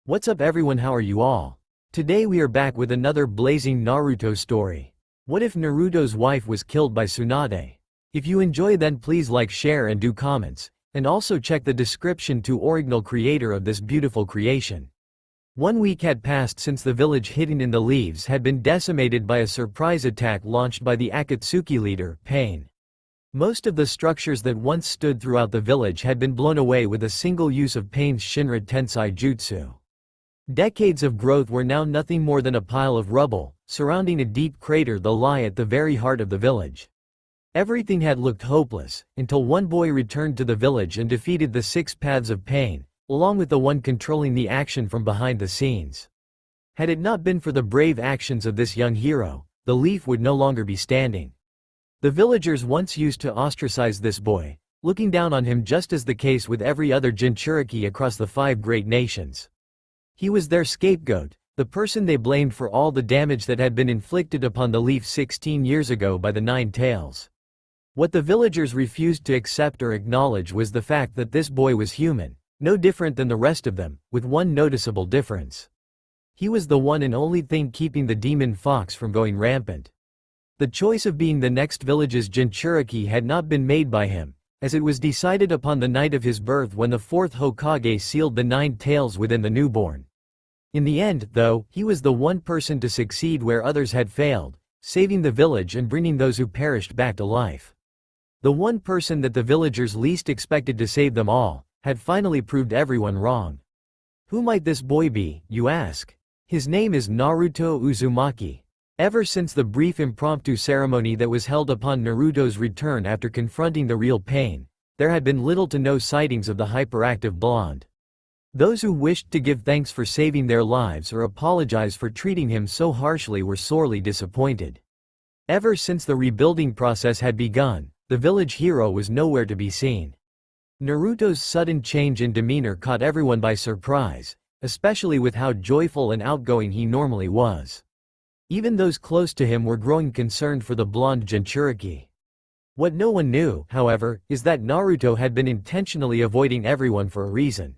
What's up everyone, how are you all? Today we are back with another blazing Naruto story. What if Naruto's wife was killed by Tsunade? If you enjoy then please like, share and do comments, and also check the description to original creator of this beautiful creation. 1 week had passed since the village hidden in the leaves had been decimated by a surprise attack launched by the Akatsuki leader, Pain. Most of the structures that once stood throughout the village had been blown away with a single use of Pain's Shinra Tensei Jutsu. Decades of growth were now nothing more than a pile of rubble, surrounding a deep crater that lay at the very heart of the village. Everything had looked hopeless, until one boy returned to the village and defeated the 6 paths of Pain, along with the one controlling the action from behind the scenes. Had it not been for the brave actions of this young hero, the leaf would no longer be standing. The villagers once used to ostracize this boy, looking down on him just as the case with every other Jinchuriki across the 5 great nations. He was their scapegoat, the person they blamed for all the damage that had been inflicted upon the leaf 16 years ago by the 9 tails. What the villagers refused to accept or acknowledge was the fact that this boy was human, no different than the rest of them, with one noticeable difference. He was the one and only thing keeping the demon fox from going rampant. The choice of being the next village's Jinchuriki had not been made by him, as it was decided upon the night of his birth when the 4th Hokage sealed the 9 tails within the newborn. In the end, though, he was the one person to succeed where others had failed, saving the village and bringing those who perished back to life. The one person that the villagers least expected to save them all, had finally proved everyone wrong. Who might this boy be, you ask? His name is Naruto Uzumaki. Ever since the brief impromptu ceremony that was held upon Naruto's return after confronting the real Pain, there had been little to no sightings of the hyperactive blonde. Those who wished to give thanks for saving their lives or apologize for treating him so harshly were sorely disappointed. Ever since the rebuilding process had begun, the village hero was nowhere to be seen. Naruto's sudden change in demeanor caught everyone by surprise, especially with how joyful and outgoing he normally was. Even those close to him were growing concerned for the blonde Jinchuriki. What no one knew, however, is that Naruto had been intentionally avoiding everyone for a reason.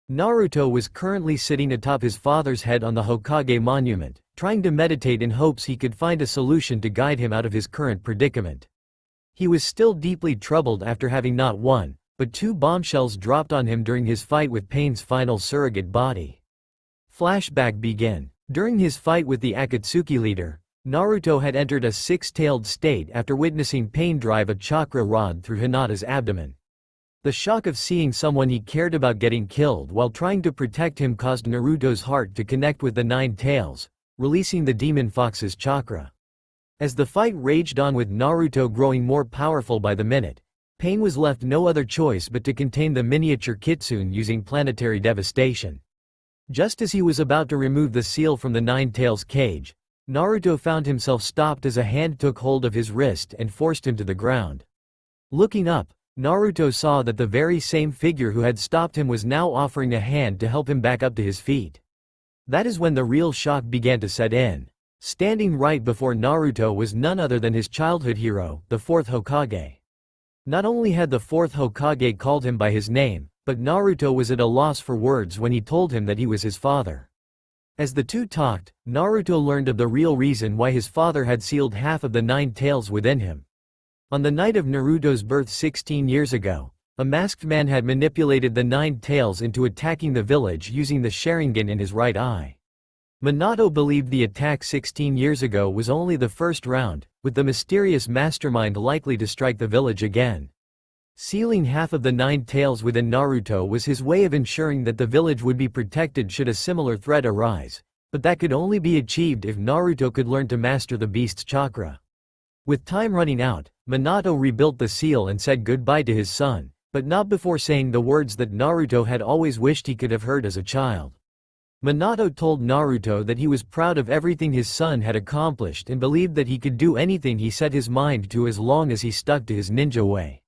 Naruto was currently sitting atop his father's head on the Hokage monument, trying to meditate in hopes he could find a solution to guide him out of his current predicament. He was still deeply troubled after having not 1, but 2 bombshells dropped on him during his fight with Pain's final surrogate body. Flashback begin. During his fight with the Akatsuki leader, Naruto had entered a 6-tailed state after witnessing Pain drive a chakra rod through Hinata's abdomen. The shock of seeing someone he cared about getting killed while trying to protect him caused Naruto's heart to connect with the 9 tails, releasing the demon fox's chakra. As the fight raged on with Naruto growing more powerful by the minute, Pain was left no other choice but to contain the miniature kitsune using planetary devastation. Just as he was about to remove the seal from the 9 tails cage, Naruto found himself stopped as a hand took hold of his wrist and forced him to the ground. Looking up, Naruto saw that the very same figure who had stopped him was now offering a hand to help him back up to his feet. That is when the real shock began to set in. Standing right before Naruto was none other than his childhood hero, the 4th Hokage. Not only had the 4th Hokage called him by his name, but Naruto was at a loss for words when he told him that he was his father. As the two talked, Naruto learned of the real reason why his father had sealed half of the 9 tails within him. On the night of Naruto's birth 16 years ago, a masked man had manipulated the 9 tails into attacking the village using the Sharingan in his right eye. Minato believed the attack 16 years ago was only the first round, with the mysterious mastermind likely to strike the village again. Sealing half of the 9 tails within Naruto was his way of ensuring that the village would be protected should a similar threat arise, but that could only be achieved if Naruto could learn to master the beast's chakra. With time running out, Minato rebuilt the seal and said goodbye to his son, but not before saying the words that Naruto had always wished he could have heard as a child. Minato told Naruto that he was proud of everything his son had accomplished and believed that he could do anything he set his mind to as long as he stuck to his ninja way.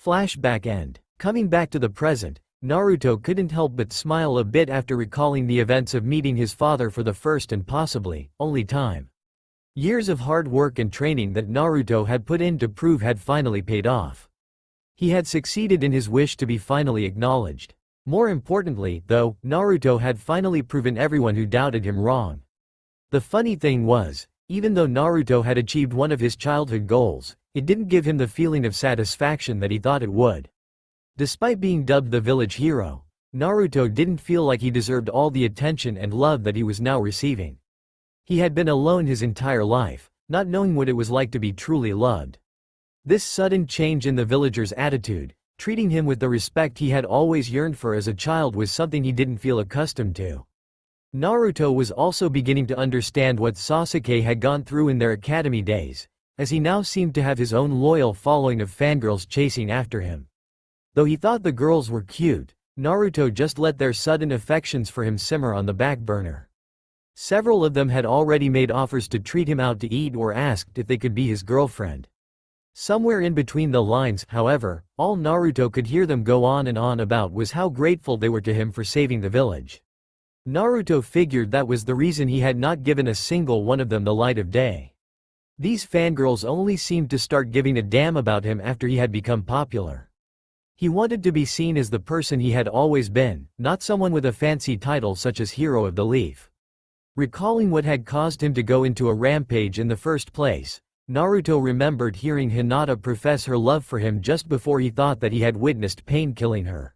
Flashback end. Coming back to the present, Naruto couldn't help but smile a bit after recalling the events of meeting his father for the first and possibly only time. Years of hard work and training that Naruto had put in to prove had finally paid off. He had succeeded in his wish to be finally acknowledged. More importantly, though, Naruto had finally proven everyone who doubted him wrong. The funny thing was, even though Naruto had achieved one of his childhood goals, it didn't give him the feeling of satisfaction that he thought it would. Despite being dubbed the village hero, Naruto didn't feel like he deserved all the attention and love that he was now receiving. He had been alone his entire life, not knowing what it was like to be truly loved. This sudden change in the villagers' attitude, treating him with the respect he had always yearned for as a child, was something he didn't feel accustomed to. Naruto was also beginning to understand what Sasuke had gone through in their academy days, as he now seemed to have his own loyal following of fangirls chasing after him. Though he thought the girls were cute, Naruto just let their sudden affections for him simmer on the back burner. Several of them had already made offers to treat him out to eat or asked if they could be his girlfriend. Somewhere in between the lines, however, all Naruto could hear them go on and on about was how grateful they were to him for saving the village. Naruto figured that was the reason he had not given a single one of them the light of day. These fangirls only seemed to start giving a damn about him after he had become popular. He wanted to be seen as the person he had always been, not someone with a fancy title such as Hero of the Leaf. Recalling what had caused him to go into a rampage in the first place, Naruto remembered hearing Hinata profess her love for him just before he thought that he had witnessed pain killing her.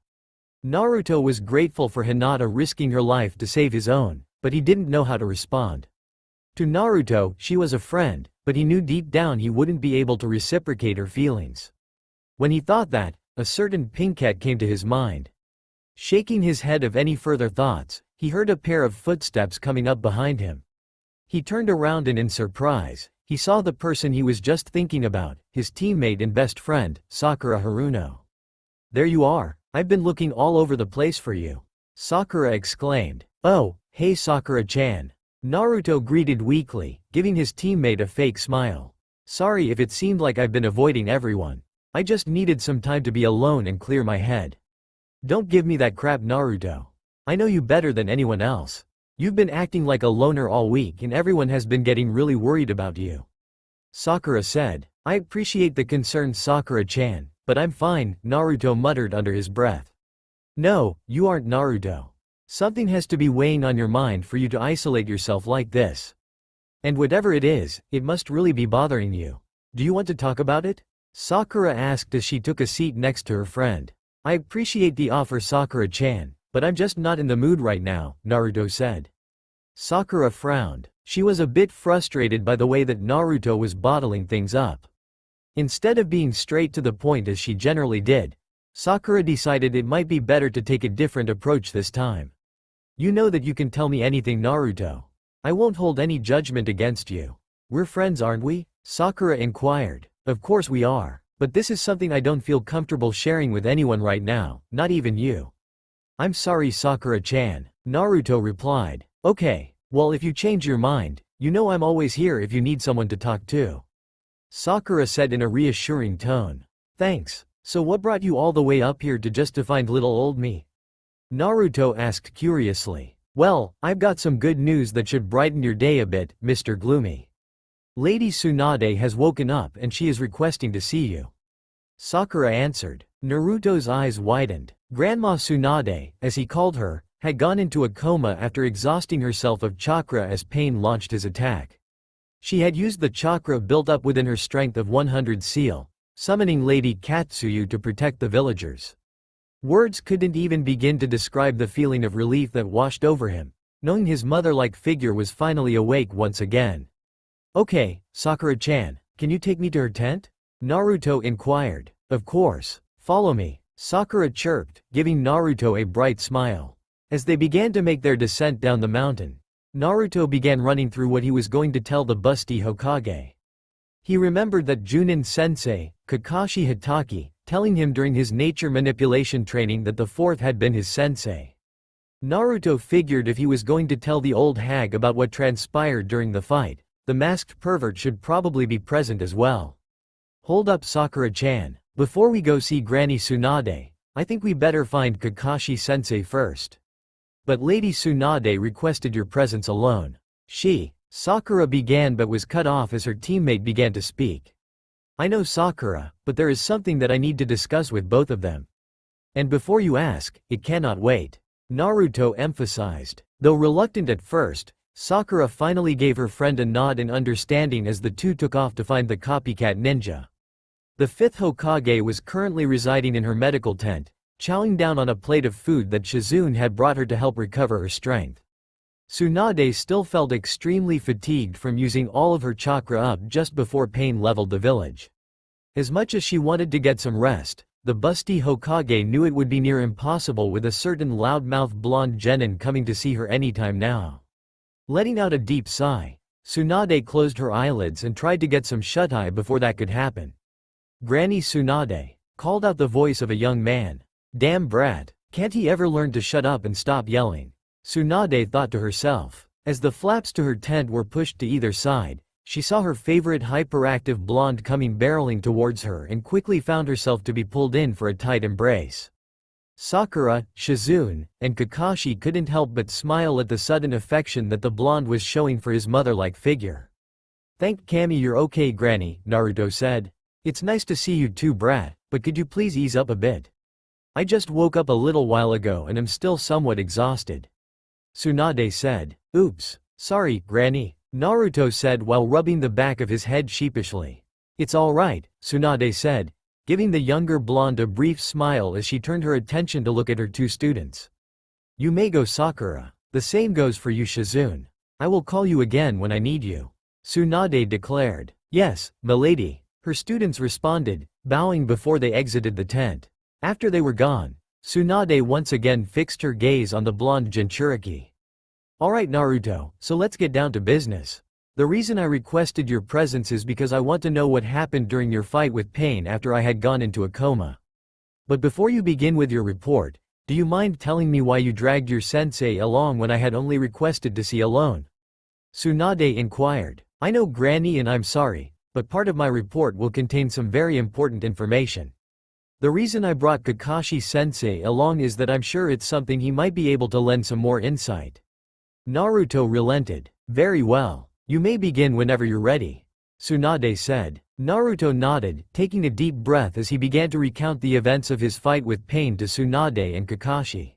Naruto was grateful for Hinata risking her life to save his own, but he didn't know how to respond. To Naruto, she was a friend, but he knew deep down he wouldn't be able to reciprocate her feelings. When he thought that, a certain pinkette came to his mind. Shaking his head of any further thoughts, he heard a pair of footsteps coming up behind him. He turned around and in surprise, he saw the person he was just thinking about, his teammate and best friend, Sakura Haruno. "There you are, I've been looking all over the place for you," Sakura exclaimed. "Oh, hey Sakura-chan." Naruto greeted weakly, giving his teammate a fake smile. "Sorry if it seemed like I've been avoiding everyone. I just needed some time to be alone and clear my head." "Don't give me that crap, Naruto. I know you better than anyone else. You've been acting like a loner all week and everyone has been getting really worried about you," Sakura said. "I appreciate the concern, Sakura-chan, but I'm fine," Naruto muttered under his breath. "No, you aren't, Naruto. Something has to be weighing on your mind for you to isolate yourself like this. And whatever it is, it must really be bothering you. Do you want to talk about it?" Sakura asked as she took a seat next to her friend. "I appreciate the offer, Sakura-chan, but I'm just not in the mood right now," Naruto said. Sakura frowned. She was a bit frustrated by the way that Naruto was bottling things up. Instead of being straight to the point as she generally did, Sakura decided it might be better to take a different approach this time. "You know that you can tell me anything, Naruto. I won't hold any judgment against you. We're friends, aren't we?" Sakura inquired. "Of course we are, but this is something I don't feel comfortable sharing with anyone right now, not even you." "I'm sorry, Sakura-chan," Naruto replied. "Okay, well if you change your mind, you know I'm always here if you need someone to talk to," Sakura said in a reassuring tone. "Thanks. So what brought you all the way up here to just to find little old me?" Naruto asked curiously. "Well, I've got some good news that should brighten your day a bit, Mr. Gloomy. Lady Tsunade has woken up and she is requesting to see you," Sakura answered. Naruto's eyes widened. Grandma Tsunade, as he called her, had gone into a coma after exhausting herself of chakra as Pain launched his attack. She had used the chakra built up within her strength of 100 seal, summoning Lady Katsuyu to protect the villagers. Words couldn't even begin to describe the feeling of relief that washed over him, knowing his mother-like figure was finally awake once again. "Okay, Sakura-chan, can you take me to her tent?" Naruto inquired. "Of course, follow me," Sakura chirped, giving Naruto a bright smile. As they began to make their descent down the mountain, Naruto began running through what he was going to tell the busty Hokage. He remembered that Junin-sensei, Kakashi Hatake, telling him during his nature manipulation training that the fourth had been his sensei. Naruto figured if he was going to tell the old hag about what transpired during the fight, the masked pervert should probably be present as well. "Hold up, Sakura-chan. Before we go see Granny Tsunade, I think we better find Kakashi-sensei first. But Lady Tsunade requested your presence alone." Sakura began but was cut off as her teammate began to speak. "I know, Sakura, but there is something that I need to discuss with both of them." And before you ask, it cannot wait. Naruto emphasized. Though reluctant at first, Sakura finally gave her friend a nod in understanding as the two took off to find the copycat ninja. The fifth Hokage was currently residing in her medical tent, chowing down on a plate of food that Shizune had brought her to help recover her strength. Tsunade still felt extremely fatigued from using all of her chakra up just before pain leveled the village. As much as she wanted to get some rest, the busty Hokage knew it would be near impossible with a certain loudmouth blonde genin coming to see her anytime now. Letting out a deep sigh, Tsunade closed her eyelids and tried to get some shut-eye before that could happen. "Granny Tsunade," called out the voice of a young man. "Damn brat, can't he ever learn to shut up and stop yelling?" Tsunade thought to herself. As the flaps to her tent were pushed to either side, she saw her favorite hyperactive blonde coming barreling towards her and quickly found herself to be pulled in for a tight embrace. Sakura, Shizune, and Kakashi couldn't help but smile at the sudden affection that the blonde was showing for his mother-like figure. "Thank Kami you're okay, Granny," Naruto said. "It's nice to see you too, brat, but could you please ease up a bit? I just woke up a little while ago and am still somewhat exhausted." Tsunade said. "Oops, sorry, Granny," Naruto said while rubbing the back of his head sheepishly. "It's alright," Tsunade said, giving the younger blonde a brief smile as she turned her attention to look at her two students. "You may go, Sakura. The same goes for you, Shizune. I will call you again when I need you," Tsunade declared. "Yes, milady," her students responded, bowing before they exited the tent. After they were gone, Tsunade once again fixed her gaze on the blonde Jinchuriki. "Alright Naruto, so let's get down to business. The reason I requested your presence is because I want to know what happened during your fight with Pain after I had gone into a coma. But before you begin with your report, do you mind telling me why you dragged your sensei along when I had only requested to see alone?" Tsunade inquired. "I know, Granny, and I'm sorry, but part of my report will contain some very important information. The reason I brought Kakashi-sensei along is that I'm sure it's something he might be able to lend some more insight." Naruto relented. "Very well. You may begin whenever you're ready," Tsunade said. Naruto nodded, taking a deep breath as he began to recount the events of his fight with Pain to Tsunade and Kakashi.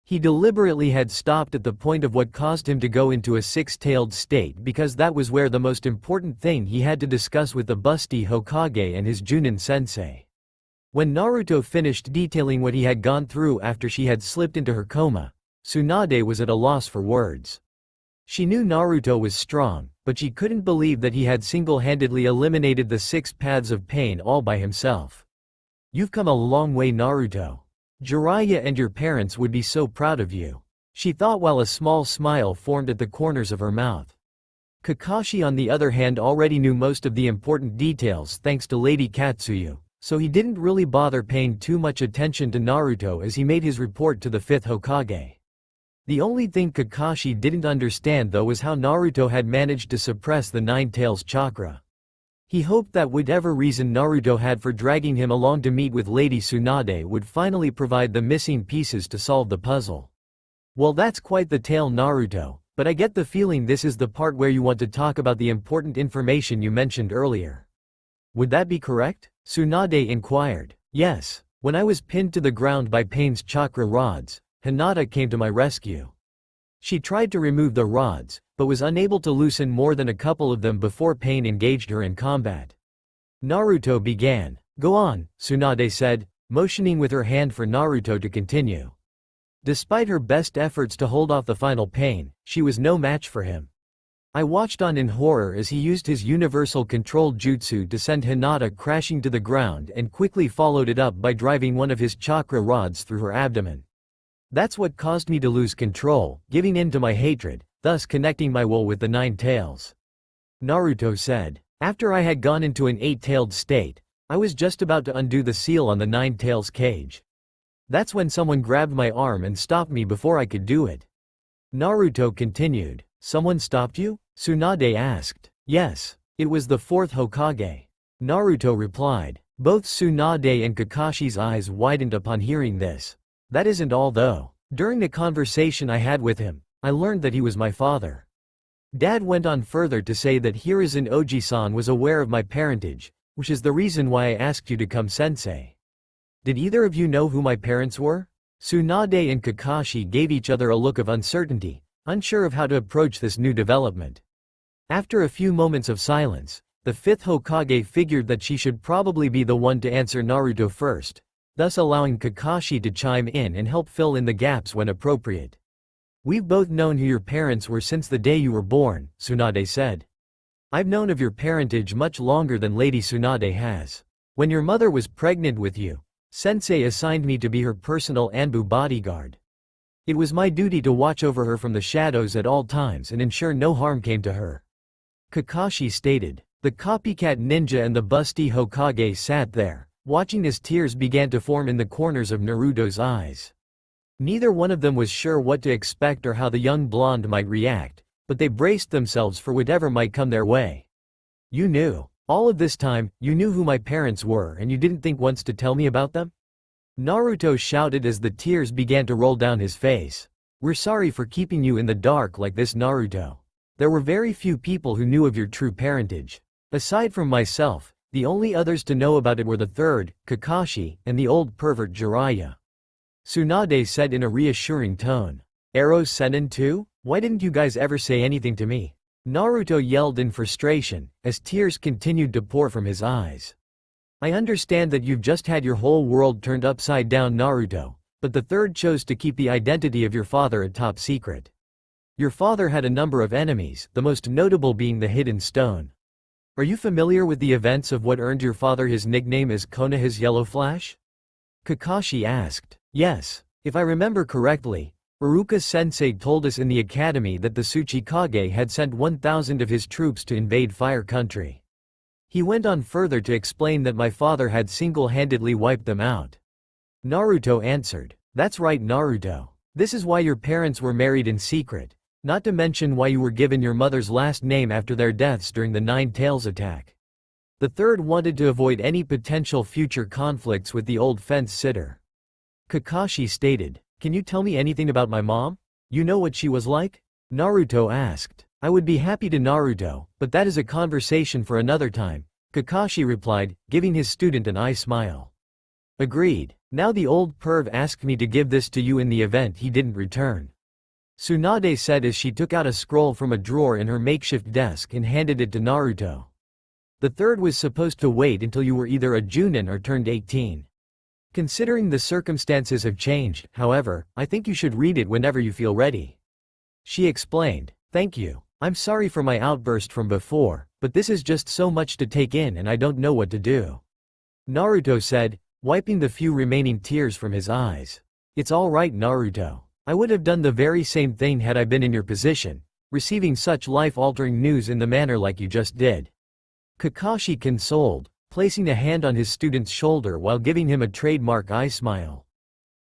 He deliberately had stopped at the point of what caused him to go into a six-tailed state because that was where the most important thing he had to discuss with the busty Hokage and his Junin sensei. When Naruto finished detailing what he had gone through after she had slipped into her coma, Tsunade was at a loss for words. She knew Naruto was strong, but she couldn't believe that he had single-handedly eliminated the 6 paths of pain all by himself. "You've come a long way, Naruto. Jiraiya and your parents would be so proud of you," she thought while a small smile formed at the corners of her mouth. Kakashi on the other hand already knew most of the important details thanks to Lady Katsuyu, so he didn't really bother paying too much attention to Naruto as he made his report to the 5th Hokage. The only thing Kakashi didn't understand though was how Naruto had managed to suppress the Nine Tails chakra. He hoped that whatever reason Naruto had for dragging him along to meet with Lady Tsunade would finally provide the missing pieces to solve the puzzle. "Well, that's quite the tale, Naruto, but I get the feeling this is the part where you want to talk about the important information you mentioned earlier. Would that be correct?" Tsunade inquired. "Yes. When I was pinned to the ground by Pain's chakra rods, Hinata came to my rescue. She tried to remove the rods, but was unable to loosen more than a couple of them before Pain engaged her in combat." Naruto began. "Go on," Tsunade said, motioning with her hand for Naruto to continue. Despite her best efforts to hold off the final Pain, she was no match for him. "I watched on in horror as he used his universal control jutsu to send Hinata crashing to the ground and quickly followed it up by driving one of his chakra rods through her abdomen. That's what caused me to lose control, giving in to my hatred, thus connecting my will with the Nine Tails," Naruto said. "After I had gone into an 8-tailed state, I was just about to undo the seal on the Nine Tails cage. That's when someone grabbed my arm and stopped me before I could do it." Naruto continued. "Someone stopped you?" Tsunade asked. "Yes, it was the 4th Hokage," Naruto replied. Both Tsunade and Kakashi's eyes widened upon hearing this. "That isn't all though. During the conversation I had with him, I learned that he was my father." Dad went on further to say that Hiruzen Oji-san was aware of my parentage, which is the reason why I asked you to come, sensei. Did either of you know who my parents were? Tsunade and Kakashi gave each other a look of uncertainty, unsure of how to approach this new development. After a few moments of silence, the fifth Hokage figured that she should probably be the one to answer Naruto first, thus allowing Kakashi to chime in and help fill in the gaps when appropriate. We've both known who your parents were since the day you were born, Tsunade said. I've known of your parentage much longer than Lady Tsunade has. When your mother was pregnant with you, Sensei assigned me to be her personal Anbu bodyguard. It was my duty to watch over her from the shadows at all times and ensure no harm came to her. Kakashi stated. The copycat ninja and the busty Hokage sat there, watching as tears began to form in the corners of Naruto's eyes. Neither one of them was sure what to expect or how the young blonde might react, but they braced themselves for whatever might come their way. You knew. All of this time, you knew who my parents were and you didn't think once to tell me about them? Naruto shouted as the tears began to roll down his face. We're sorry for keeping you in the dark like this, Naruto. There were very few people who knew of your true parentage. Aside from myself, the only others to know about it were the third, Kakashi, and the old pervert Jiraiya. Tsunade said in a reassuring tone. Ero Sennin too? Why didn't you guys ever say anything to me? Naruto yelled in frustration, as tears continued to pour from his eyes. I understand that you've just had your whole world turned upside down, Naruto, but the third chose to keep the identity of your father a top secret. Your father had a number of enemies, the most notable being the Hidden Stone. Are you familiar with the events of what earned your father his nickname as Konoha's Yellow Flash? Kakashi asked. Yes, if I remember correctly, Iruka-sensei told us in the academy that the Tsuchikage had sent 1,000 of his troops to invade Fire Country. He went on further to explain that my father had single-handedly wiped them out. Naruto answered. That's right, Naruto. This is why your parents were married in secret, not to mention why you were given your mother's last name after their deaths during the Nine Tails attack. The third wanted to avoid any potential future conflicts with the old fence-sitter. Kakashi stated. Can you tell me anything about my mom? You know what she was like? Naruto asked. I would be happy to, Naruto, but that is a conversation for another time, Kakashi replied, giving his student an eye smile. Agreed. Now the old perv asked me to give this to you in the event he didn't return. Tsunade said as she took out a scroll from a drawer in her makeshift desk and handed it to Naruto. The third was supposed to wait until you were either a Junin or turned 18. Considering the circumstances have changed, however, I think you should read it whenever you feel ready. She explained. Thank you. I'm sorry for my outburst from before, but this is just so much to take in and I don't know what to do. Naruto said, wiping the few remaining tears from his eyes. It's all right, Naruto. I would have done the very same thing had I been in your position, receiving such life-altering news in the manner like you just did. Kakashi consoled, placing a hand on his student's shoulder while giving him a trademark eye smile.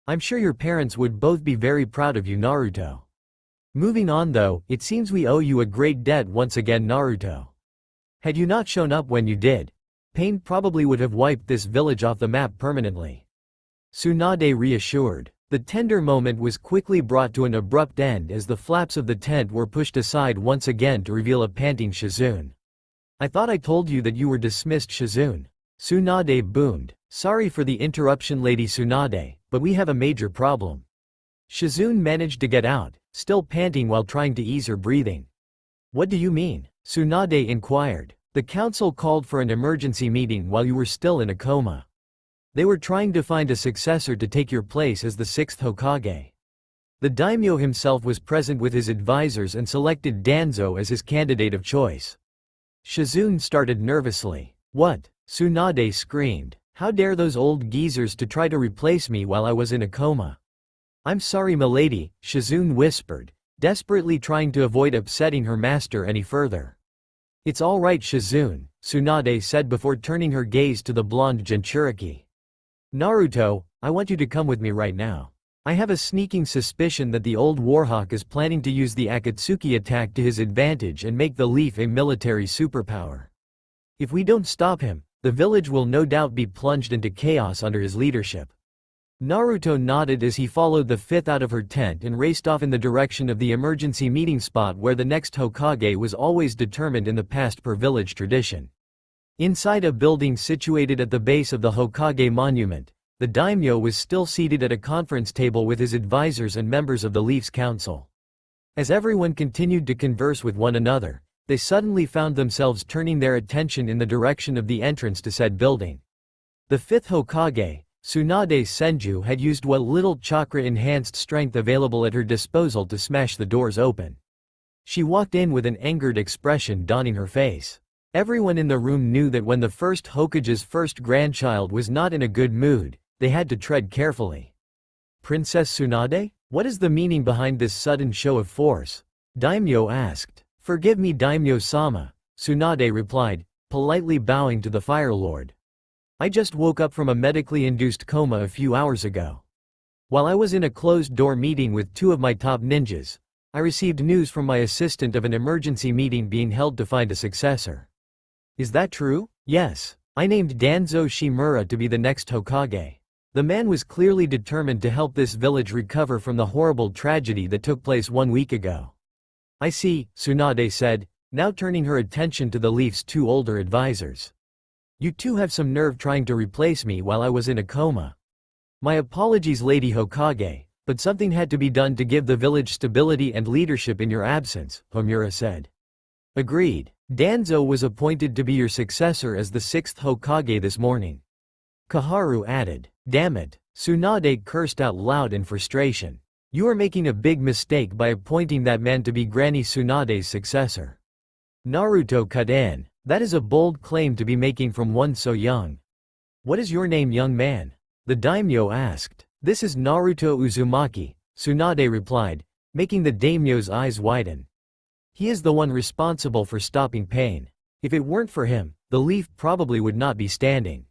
I'm sure your parents would both be very proud of you, Naruto. Moving on though, it seems we owe you a great debt once again, Naruto. Had you not shown up when you did, pain probably would have wiped this village off the map permanently. Tsunade reassured. The tender moment was quickly brought to an abrupt end as the flaps of the tent were pushed aside once again to reveal a panting Shizune. I thought I told you that you were dismissed, Shizune. Tsunade boomed. Sorry for the interruption, Lady Tsunade, but we have a major problem. Shizune managed to get out, still panting while trying to ease her breathing. What do you mean? Tsunade inquired. The council called for an emergency meeting while you were still in a coma. They were trying to find a successor to take your place as the sixth Hokage. The daimyo himself was present with his advisors and selected Danzo as his candidate of choice. Shizune started nervously. What? Tsunade screamed. How dare those old geezers to try to replace me while I was in a coma? I'm sorry, milady, Shizune whispered, desperately trying to avoid upsetting her master any further. It's all right, Shizune, Tsunade said before turning her gaze to the blonde Jinchuriki. Naruto, I want you to come with me right now. I have a sneaking suspicion that the old Warhawk is planning to use the Akatsuki attack to his advantage and make the Leaf a military superpower. If we don't stop him, the village will no doubt be plunged into chaos under his leadership. Naruto nodded as he followed the fifth out of her tent and raced off in the direction of the emergency meeting spot where the next Hokage was always determined in the past per village tradition. Inside a building situated at the base of the Hokage monument, the daimyo was still seated at a conference table with his advisors and members of the Leaf's council. As everyone continued to converse with one another, they suddenly found themselves turning their attention in the direction of the entrance to said building. The fifth Hokage, Tsunade Senju, had used what little chakra-enhanced strength available at her disposal to smash the doors open. She walked in with an angered expression dawning her face. Everyone in the room knew that when the first Hokage's first grandchild was not in a good mood, they had to tread carefully. "Princess Tsunade? What is the meaning behind this sudden show of force?" Daimyo asked. "Forgive me, Daimyo-sama," Tsunade replied, politely bowing to the Fire Lord. "I just woke up from a medically induced coma a few hours ago. While I was in a closed-door meeting with two of my top ninjas, I received news from my assistant of an emergency meeting being held to find a successor." "Is that true?" "Yes. I named Danzo Shimura to be the next Hokage." The man was clearly determined to help this village recover from the horrible tragedy that took place 1 week ago. "I see," Tsunade said, now turning her attention to the Leaf's two older advisors. "You two have some nerve trying to replace me while I was in a coma." "My apologies, Lady Hokage, but something had to be done to give the village stability and leadership in your absence," Homura said. "Agreed. Danzo was appointed to be your successor as the 6th Hokage this morning," Kaharu added. "Damn it," Tsunade cursed out loud in frustration. "You are making a big mistake by appointing that man to be Granny Tsunade's successor." Naruto cut in. "That is a bold claim to be making from one so young." "What is your name, young man?" the daimyo asked. "This is Naruto Uzumaki," Tsunade replied, making the daimyo's eyes widen. "He is the one responsible for stopping pain. If it weren't for him, the Leaf probably would not be standing.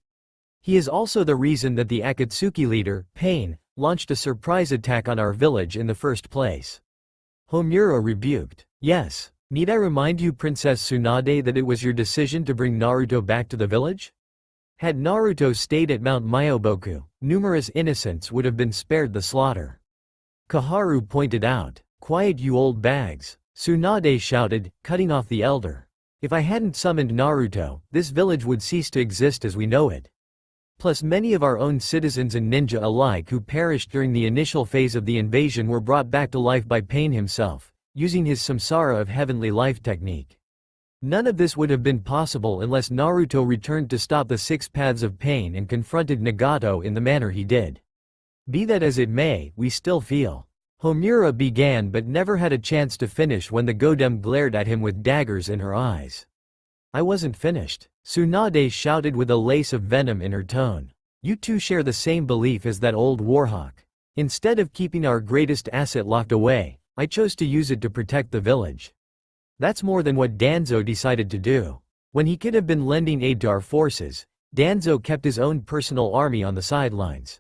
He is also the reason that the Akatsuki leader, Pain, launched a surprise attack on our village in the first place." Homura rebuked. "Yes. Need I remind you, Princess Tsunade, that it was your decision to bring Naruto back to the village? Had Naruto stayed at Mount Myoboku, numerous innocents would have been spared the slaughter." Kaharu pointed out. "Quiet, you old bags," Tsunade shouted, cutting off the elder. "If I hadn't summoned Naruto, this village would cease to exist as we know it. Plus many of our own citizens and ninja alike who perished during the initial phase of the invasion were brought back to life by Pain himself, using his samsara of heavenly life technique. None of this would have been possible unless Naruto returned to stop the 6 paths of pain and confronted Nagato in the manner he did. Be that as it may, we still feel." Homura began but never had a chance to finish when the Godem glared at him with daggers in her eyes. "I wasn't finished," Tsunade shouted with a lace of venom in her tone. "You two share the same belief as that old warhawk. Instead of keeping our greatest asset locked away, I chose to use it to protect the village. That's more than what Danzo decided to do. When he could have been lending aid to our forces, Danzo kept his own personal army on the sidelines.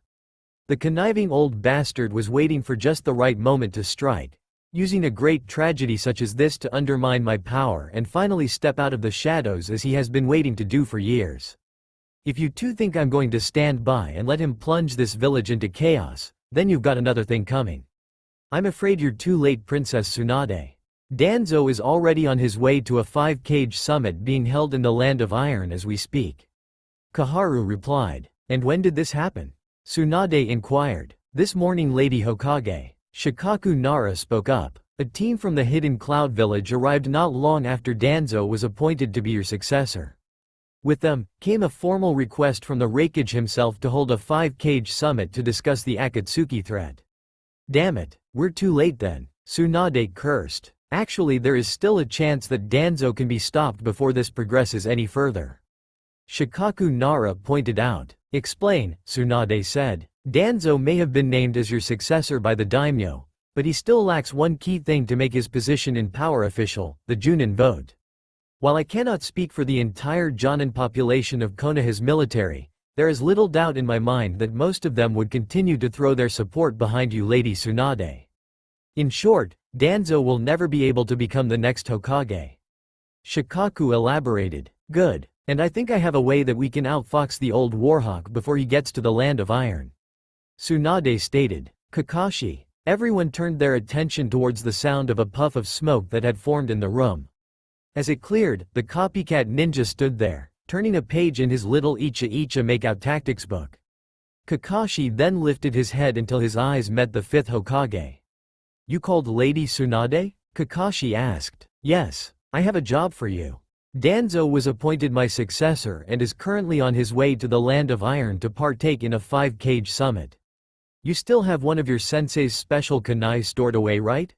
The conniving old bastard was waiting for just the right moment to strike, using a great tragedy such as this to undermine my power and finally step out of the shadows as he has been waiting to do for years. If you two think I'm going to stand by and let him plunge this village into chaos, then you've got another thing coming. I'm afraid you're too late, Princess Tsunade. Danzo is already on his way to a 5-cage summit being held in the Land of Iron as we speak." Kaharu replied. "And when did this happen?" Tsunade inquired. "This morning, Lady Hokage." Shikaku Nara spoke up. "A team from the Hidden Cloud Village arrived not long after Danzo was appointed to be your successor. With them, came a formal request from the Raikage himself to hold a 5-cage summit to discuss the Akatsuki threat." "Damn it, we're too late then," Tsunade cursed. "Actually, there is still a chance that Danzo can be stopped before this progresses any further." Shikaku Nara pointed out. "Explain," Tsunade said. "Danzo may have been named as your successor by the daimyo, but he still lacks one key thing to make his position in power official, the Junin vote. While I cannot speak for the entire Jonin population of Konoha's military, there is little doubt in my mind that most of them would continue to throw their support behind you, Lady Tsunade. In short, Danzo will never be able to become the next Hokage." Shikaku elaborated. "Good. And I think I have a way that we can outfox the old warhawk before he gets to the Land of Iron," Tsunade stated. "Kakashi." Everyone turned their attention towards the sound of a puff of smoke that had formed in the room. As it cleared, the copycat ninja stood there, turning a page in his little Icha Icha make-out tactics book. Kakashi then lifted his head until his eyes met the fifth Hokage. You called Lady Tsunade? Kakashi asked. Yes, I have a job for you. Danzo was appointed my successor and is currently on his way to the Land of Iron to partake in a 5-cage summit. You still have one of your sensei's special kunai stored away, right?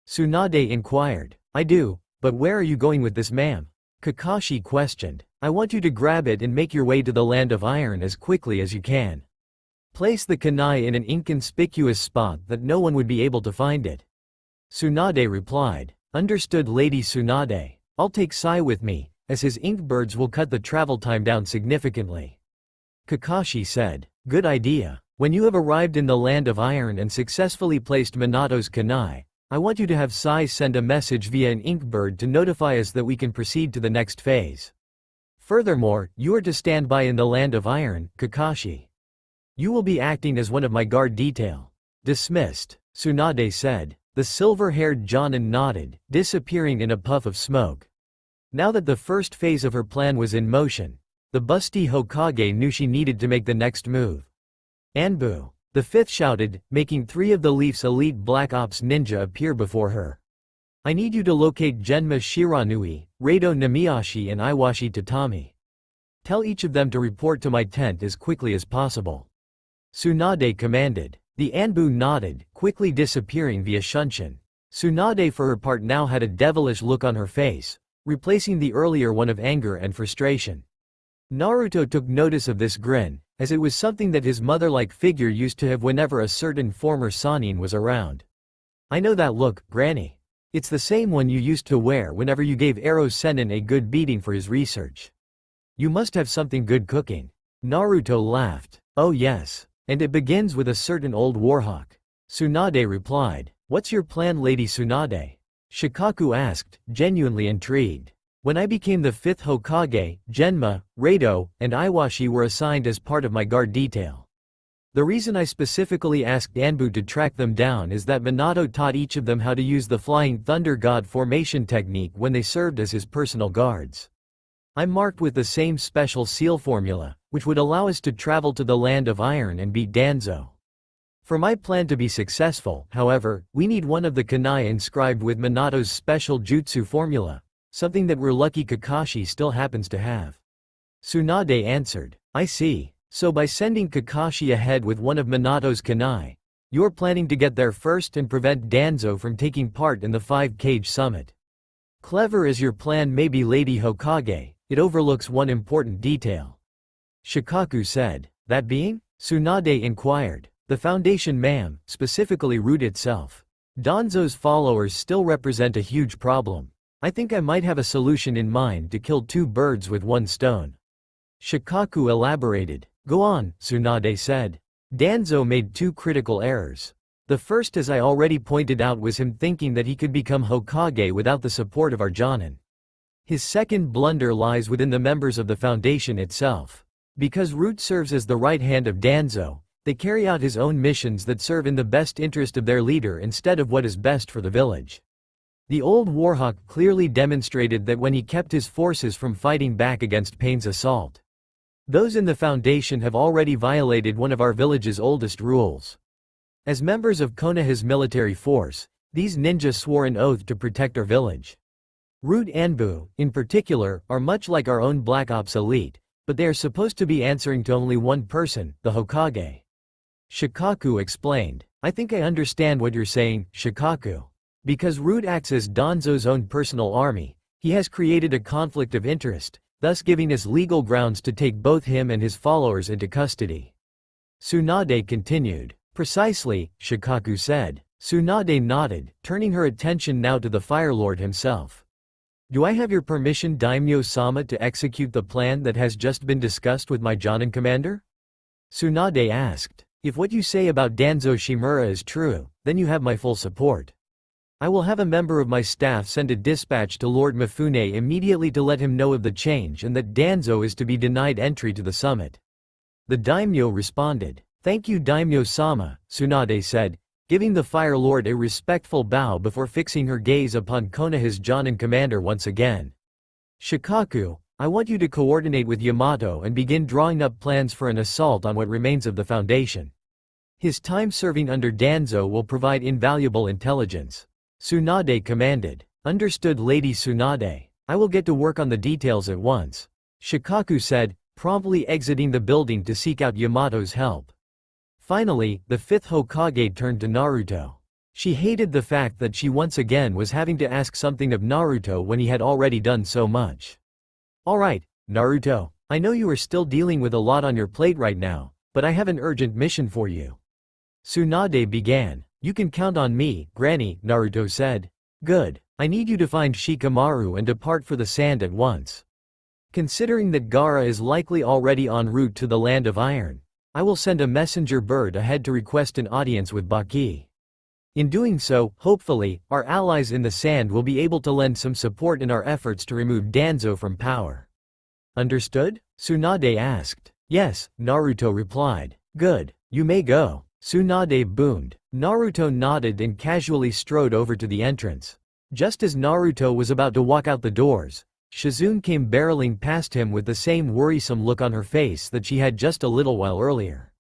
Tsunade inquired. I do, but where are you going with this, ma'am? Kakashi questioned. I want you to grab it and make your way to the Land of Iron as quickly as you can. Place the kunai in an inconspicuous spot that no one would be able to find it. Tsunade replied. Understood, Lady Tsunade. I'll take Sai with me, as his ink birds will cut the travel time down significantly. Kakashi said. Good idea. When you have arrived in the Land of Iron and successfully placed Minato's kunai, I want you to have Sai send a message via an ink bird to notify us that we can proceed to the next phase. Furthermore, you are to stand by in the Land of Iron, Kakashi. You will be acting as one of my guard detail. Dismissed, Tsunade said. The silver-haired Jonin nodded, disappearing in a puff of smoke. Now that the first phase of her plan was in motion, the busty Hokage knew she needed to make the next move. Anbu, the fifth shouted, making 3 of the Leaf's elite Black Ops ninja appear before her. I need you to locate Genma Shiranui, Rado Namiyashi and Iwashi Tatami. Tell each of them to report to my tent as quickly as possible. Tsunade commanded. The Anbu nodded, quickly disappearing via Shunshin. Tsunade for her part now had a devilish look on her face, replacing the earlier one of anger and frustration. Naruto took notice of this grin, as it was something that his mother-like figure used to have whenever a certain former Sannin was around. I know that look, Granny. It's the same one you used to wear whenever you gave Ero Sennin a good beating for his research. You must have something good cooking. Naruto laughed. Oh yes. And it begins with a certain old warhawk. Tsunade replied. What's your plan, Lady Tsunade? Shikaku asked, genuinely intrigued. When I became the 5th Hokage, Genma, Rado, and Iwashi were assigned as part of my guard detail. The reason I specifically asked Anbu to track them down is that Minato taught each of them how to use the Flying Thunder God formation technique when they served as his personal guards. I'm marked with the same special seal formula, which would allow us to travel to the Land of Iron and beat Danzo. For my plan to be successful, however, we need one of the kunai inscribed with Minato's special jutsu formula, something that we're lucky Kakashi still happens to have. Tsunade answered. I see. So by sending Kakashi ahead with one of Minato's kunai, you're planning to get there first and prevent Danzo from taking part in the 5-cage summit. Clever as your plan may be, Lady Hokage, it overlooks one important detail. Shikaku said. That being? Tsunade inquired. The Foundation, ma'am, specifically Root itself. Danzo's followers still represent a huge problem. I think I might have a solution in mind to kill 2 birds with 1 stone. Shikaku elaborated. Go on, Tsunade said. Danzo made 2 critical errors. The first, as I already pointed out, was him thinking that he could become Hokage without the support of our Jonin. His second blunder lies within the members of the Foundation itself. Because Root serves as the right hand of Danzo, they carry out his own missions that serve in the best interest of their leader instead of what is best for the village. The old Warhawk clearly demonstrated that when he kept his forces from fighting back against Pain's assault. Those in the Foundation have already violated one of our village's oldest rules. As members of Konoha's military force, these ninja swore an oath to protect our village. Root Anbu, in particular, are much like our own Black Ops elite, but they are supposed to be answering to only one person, the Hokage. Shikaku explained. I think I understand what you're saying, Shikaku. Because Root acts as Danzo's own personal army, he has created a conflict of interest, thus giving us legal grounds to take both him and his followers into custody. Tsunade continued. Precisely, Shikaku said. Tsunade nodded, turning her attention now to the Fire Lord himself. Do I have your permission, Daimyo-sama, to execute the plan that has just been discussed with my Jonin commander? Tsunade asked. If what you say about Danzo Shimura is true, then you have my full support. I will have a member of my staff send a dispatch to Lord Mifune immediately to let him know of the change and that Danzo is to be denied entry to the summit. The daimyo responded. Thank you, Daimyo-sama, Tsunade said, giving the Fire Lord a respectful bow before fixing her gaze upon Konoha's Jonin commander once again. Shikaku, I want you to coordinate with Yamato and begin drawing up plans for an assault on what remains of the Foundation. His time serving under Danzo will provide invaluable intelligence. Tsunade commanded. Understood, Lady Tsunade. I will get to work on the details at once. Shikaku said, promptly exiting the building to seek out Yamato's help. Finally, the fifth Hokage turned to Naruto. She hated the fact that she once again was having to ask something of Naruto when he had already done so much. Alright, Naruto, I know you are still dealing with a lot on your plate right now, but I have an urgent mission for you. Tsunade began. You can count on me, Granny, Naruto said. Good. I need you to find Shikamaru and depart for the sand at once. Considering that Gaara is likely already en route to the Land of Iron, I will send a messenger bird ahead to request an audience with Baki. In doing so, hopefully, our allies in the sand will be able to lend some support in our efforts to remove Danzo from power. Understood? Tsunade asked. Yes, Naruto replied. Good. You may go. Tsunade boomed. Naruto nodded and casually strode over to the entrance. Just as Naruto was about to walk out the doors, Shizune came barreling past him with the same worrisome look on her face that she had just a little while earlier.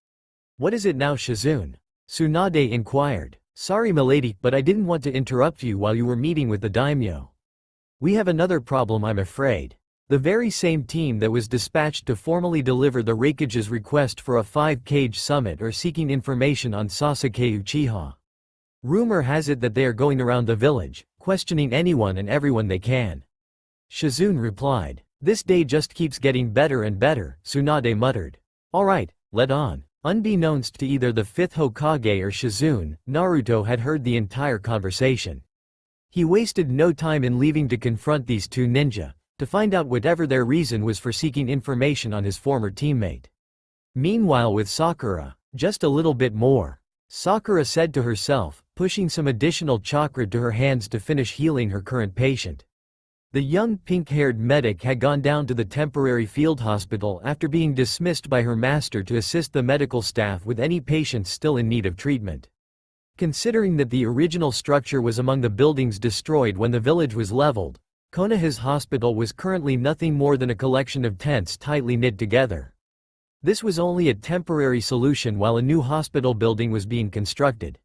What is it now, Shizune? Tsunade inquired. Sorry milady, but I didn't want to interrupt you while you were meeting with the daimyo. We have another problem, I'm afraid. The very same team that was dispatched to formally deliver the Raikage's request for a 5-cage summit are seeking information on Sasuke Uchiha. Rumor has it that they are going around the village, questioning anyone and everyone they can. Shizune replied. This day just keeps getting better and better, Tsunade muttered. Alright, let on. Unbeknownst to either the fifth Hokage or Shizune, Naruto had heard the entire conversation. He wasted no time in leaving to confront these two ninja, to find out whatever their reason was for seeking information on his former teammate. Meanwhile with Sakura, just a little bit more. Sakura said to herself, pushing some additional chakra to her hands to finish healing her current patient. The young pink-haired medic had gone down to the temporary field hospital after being dismissed by her master to assist the medical staff with any patients still in need of treatment. Considering that the original structure was among the buildings destroyed when the village was leveled, Konoha's hospital was currently nothing more than a collection of tents tightly knit together. This was only a temporary solution while a new hospital building was being constructed.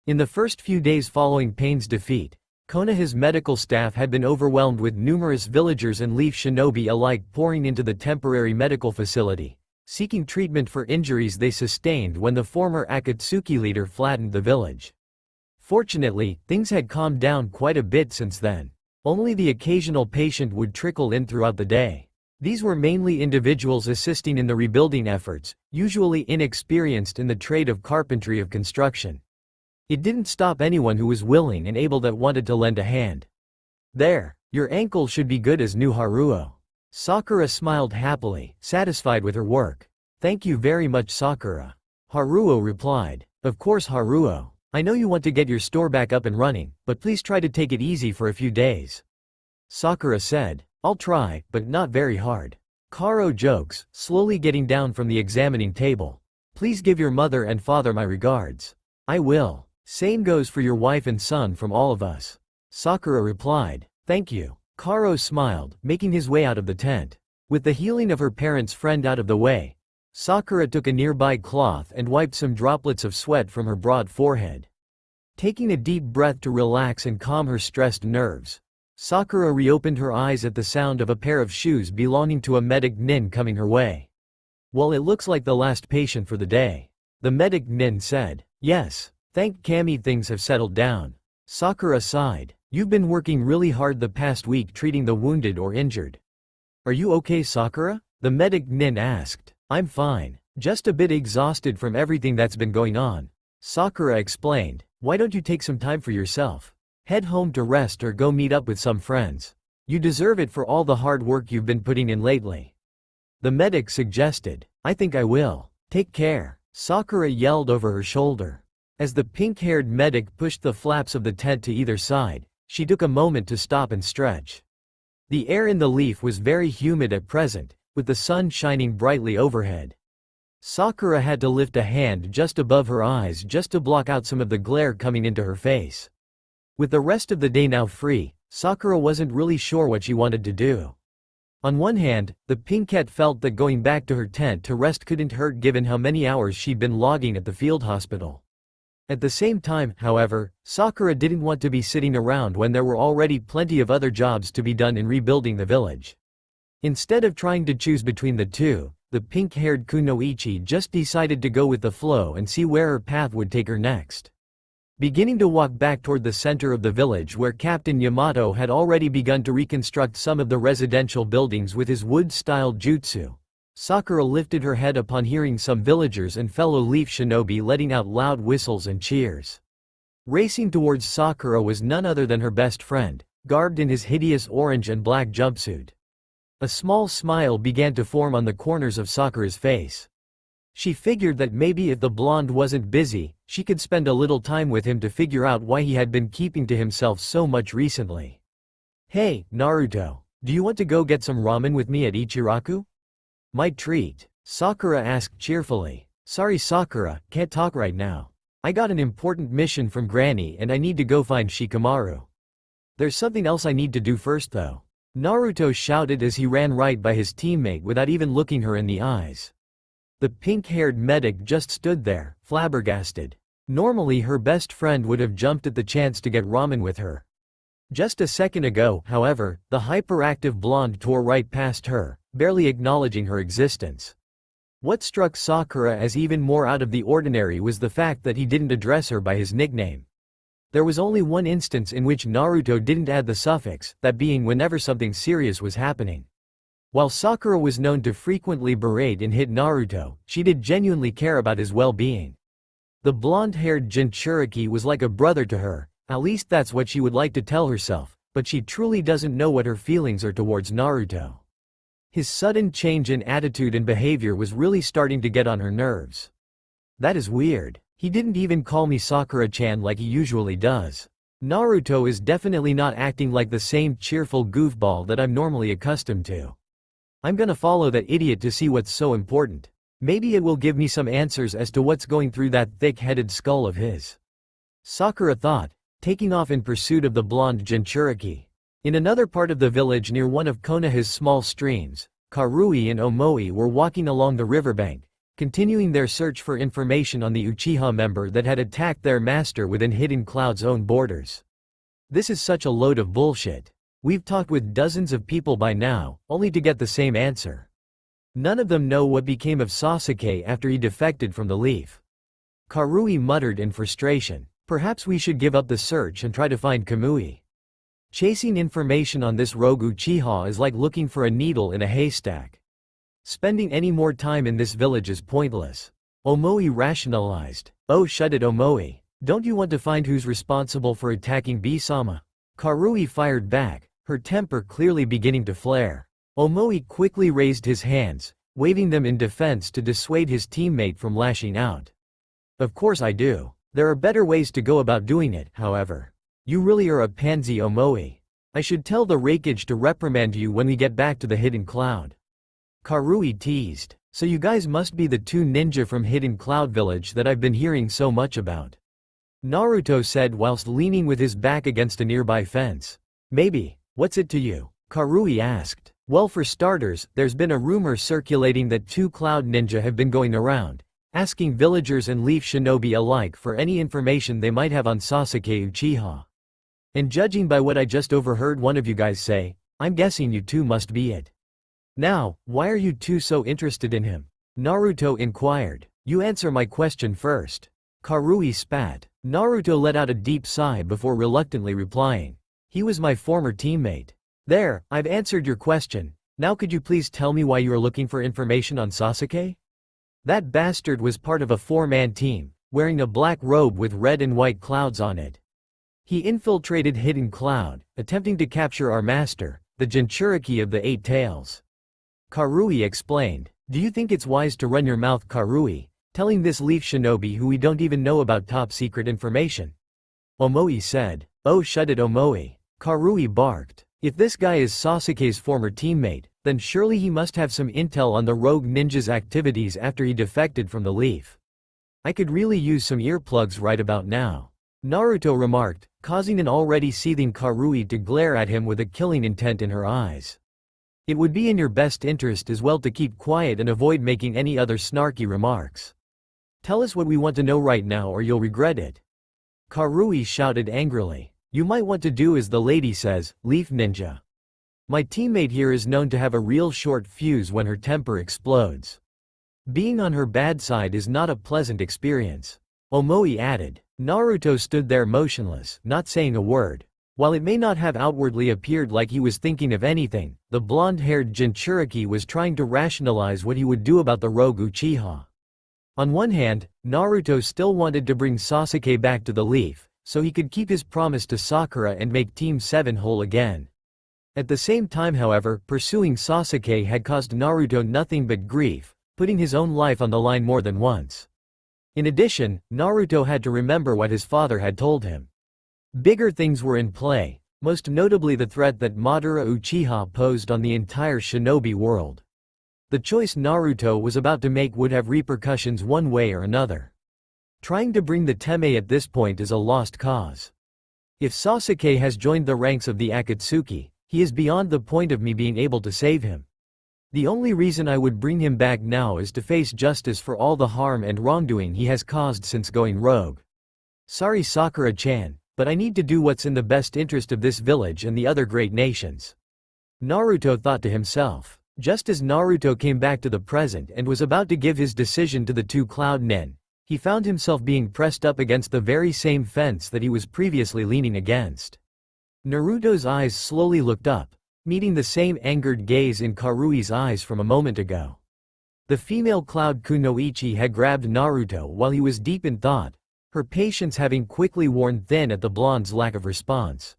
In the first few days following Pain's defeat, Konoha's medical staff had been overwhelmed with numerous villagers and leaf shinobi alike pouring into the temporary medical facility, seeking treatment for injuries they sustained when the former Akatsuki leader flattened the village. Fortunately, things had calmed down quite a bit since then. Only the occasional patient would trickle in throughout the day. These were mainly individuals assisting in the rebuilding efforts, usually inexperienced in the trade of carpentry of construction. It didn't stop anyone who was willing and able that wanted to lend a hand. There, your ankle should be good as new, Haruo. Sakura smiled happily, satisfied with her work. Thank you very much, Sakura. Haruo replied. Of course, Haruo. I know you want to get your store back up and running, but please try to take it easy for a few days. Sakura said. I'll try, but not very hard. Karo jokes, slowly getting down from the examining table. Please give your mother and father my regards. I will. Same goes for your wife and son from all of us. Sakura replied. Thank you. Karo smiled, making his way out of the tent. With the healing of her parents' friend out of the way, Sakura took a nearby cloth and wiped some droplets of sweat from her broad forehead. Taking a deep breath to relax and calm her stressed nerves, Sakura reopened her eyes at the sound of a pair of shoes belonging to a medic nin coming her way. Well, it looks like the last patient for the day. The medic nin said. Yes. Thank Kami, things have settled down. Sakura sighed. You've been working really hard the past week treating the wounded or injured. Are you okay, Sakura? The medic nin asked. I'm fine. Just a bit exhausted from everything that's been going on. Sakura explained. Why don't you take some time for yourself? Head home to rest or go meet up with some friends. You deserve it for all the hard work you've been putting in lately. The medic suggested. I think I will. Take care. Sakura yelled over her shoulder. As the pink-haired medic pushed the flaps of the tent to either side, she took a moment to stop and stretch. The air in the leaf was very humid at present, with the sun shining brightly overhead. Sakura had to lift a hand just above her eyes just to block out some of the glare coming into her face. With the rest of the day now free, Sakura wasn't really sure what she wanted to do. On one hand, the Pinkette felt that going back to her tent to rest couldn't hurt given how many hours she'd been logging at the field hospital. At the same time, however, Sakura didn't want to be sitting around when there were already plenty of other jobs to be done in rebuilding the village. Instead of trying to choose between the two, the pink-haired Kunoichi just decided to go with the flow and see where her path would take her next. Beginning to walk back toward the center of the village where Captain Yamato had already begun to reconstruct some of the residential buildings with his wood-styled jutsu, Sakura lifted her head upon hearing some villagers and fellow leaf shinobi letting out loud whistles and cheers. Racing towards Sakura was none other than her best friend, garbed in his hideous orange and black jumpsuit. A small smile began to form on the corners of Sakura's face. She figured that maybe if the blonde wasn't busy, she could spend a little time with him to figure out why he had been keeping to himself so much recently. "Hey, Naruto, do you want to go get some ramen with me at Ichiraku?" "My treat," Sakura asked cheerfully. "Sorry Sakura, can't talk right now. I got an important mission from Granny and I need to go find Shikamaru. There's something else I need to do first though," Naruto shouted as he ran right by his teammate without even looking her in the eyes. The pink-haired medic just stood there, flabbergasted. Normally her best friend would have jumped at the chance to get ramen with her. Just a second ago, however, the hyperactive blonde tore right past her, barely acknowledging her existence. What struck Sakura as even more out of the ordinary was the fact that he didn't address her by his nickname. There was only one instance in which Naruto didn't add the suffix, that being whenever something serious was happening. While Sakura was known to frequently berate and hit Naruto, she did genuinely care about his well-being. The blonde-haired Jinchuriki was like a brother to her, at least that's what she would like to tell herself, but she truly doesn't know what her feelings are towards Naruto. His sudden change in attitude and behavior was really starting to get on her nerves. That is weird. He didn't even call me Sakura-chan like he usually does. Naruto is definitely not acting like the same cheerful goofball that I'm normally accustomed to. I'm gonna follow that idiot to see what's so important. Maybe it will give me some answers as to what's going through that thick-headed skull of his. Sakura thought, taking off in pursuit of the blonde Jinchuriki. In another part of the village near one of Konoha's small streams, Karui and Omoi were walking along the riverbank, continuing their search for information on the Uchiha member that had attacked their master within Hidden Cloud's own borders. This is such a load of bullshit. We've talked with dozens of people by now, only to get the same answer. None of them know what became of Sasuke after he defected from the Leaf. Karui muttered in frustration. Perhaps we should give up the search and try to find Kamui. Chasing information on this rogue Uchiha is like looking for a needle in a haystack. Spending any more time in this village is pointless. Omoi rationalized. Oh shut it Omoi. Don't you want to find who's responsible for attacking B-sama? Karui fired back, her temper clearly beginning to flare. Omoi quickly raised his hands, waving them in defense to dissuade his teammate from lashing out. Of course I do. There are better ways to go about doing it, however. You really are a pansy Omoi. I should tell the Raikage to reprimand you when we get back to the Hidden Cloud. Karui teased. So you guys must be the two ninja from Hidden Cloud Village that I've been hearing so much about. Naruto said whilst leaning with his back against a nearby fence. Maybe. What's it to you? Karui asked. Well for starters, there's been a rumor circulating that two cloud ninja have been going around, asking villagers and leaf shinobi alike for any information they might have on Sasuke Uchiha. And judging by what I just overheard one of you guys say, I'm guessing you two must be it. Now, why are you two so interested in him? Naruto inquired. You answer my question first. Karui spat. Naruto let out a deep sigh before reluctantly replying. He was my former teammate. There, I've answered your question. Now could you please tell me why you are looking for information on Sasuke? That bastard was part of a four-man team, wearing a black robe with red and white clouds on it. He infiltrated Hidden Cloud, attempting to capture our master, the Jinchuriki of the Eight Tails. Karui explained. Do you think it's wise to run your mouth Karui, telling this leaf shinobi who we don't even know about top-secret information? Omoi said. Oh shut it Omoi. Karui barked. If this guy is Sasuke's former teammate, then surely he must have some intel on the rogue ninja's activities after he defected from the Leaf. I could really use some earplugs right about now. Naruto remarked, causing an already seething Karui to glare at him with a killing intent in her eyes. It would be in your best interest as well to keep quiet and avoid making any other snarky remarks. Tell us what we want to know right now or you'll regret it. Karui shouted angrily. You might want to do as the lady says, Leaf Ninja. My teammate here is known to have a real short fuse when her temper explodes. Being on her bad side is not a pleasant experience. Omoi added. Naruto stood there motionless, not saying a word. While it may not have outwardly appeared like he was thinking of anything, the blonde-haired Jinchuriki was trying to rationalize what he would do about the rogue Uchiha. On one hand, Naruto still wanted to bring Sasuke back to the Leaf, so he could keep his promise to Sakura and make Team 7 whole again. At the same time however, pursuing Sasuke had caused Naruto nothing but grief, putting his own life on the line more than once. In addition, Naruto had to remember what his father had told him. Bigger things were in play, most notably the threat that Madara Uchiha posed on the entire shinobi world. The choice Naruto was about to make would have repercussions one way or another. Trying to bring the Teme at this point is a lost cause. If Sasuke has joined the ranks of the Akatsuki, he is beyond the point of me being able to save him. The only reason I would bring him back now is to face justice for all the harm and wrongdoing he has caused since going rogue. Sorry Sakura-chan, but I need to do what's in the best interest of this village and the other great nations. Naruto thought to himself. Just as Naruto came back to the present and was about to give his decision to the two Cloud Nen, he found himself being pressed up against the very same fence that he was previously leaning against. Naruto's eyes slowly looked up, meeting the same angered gaze in Karui's eyes from a moment ago. The female Cloud Kunoichi had grabbed Naruto while he was deep in thought, her patience having quickly worn thin at the blonde's lack of response.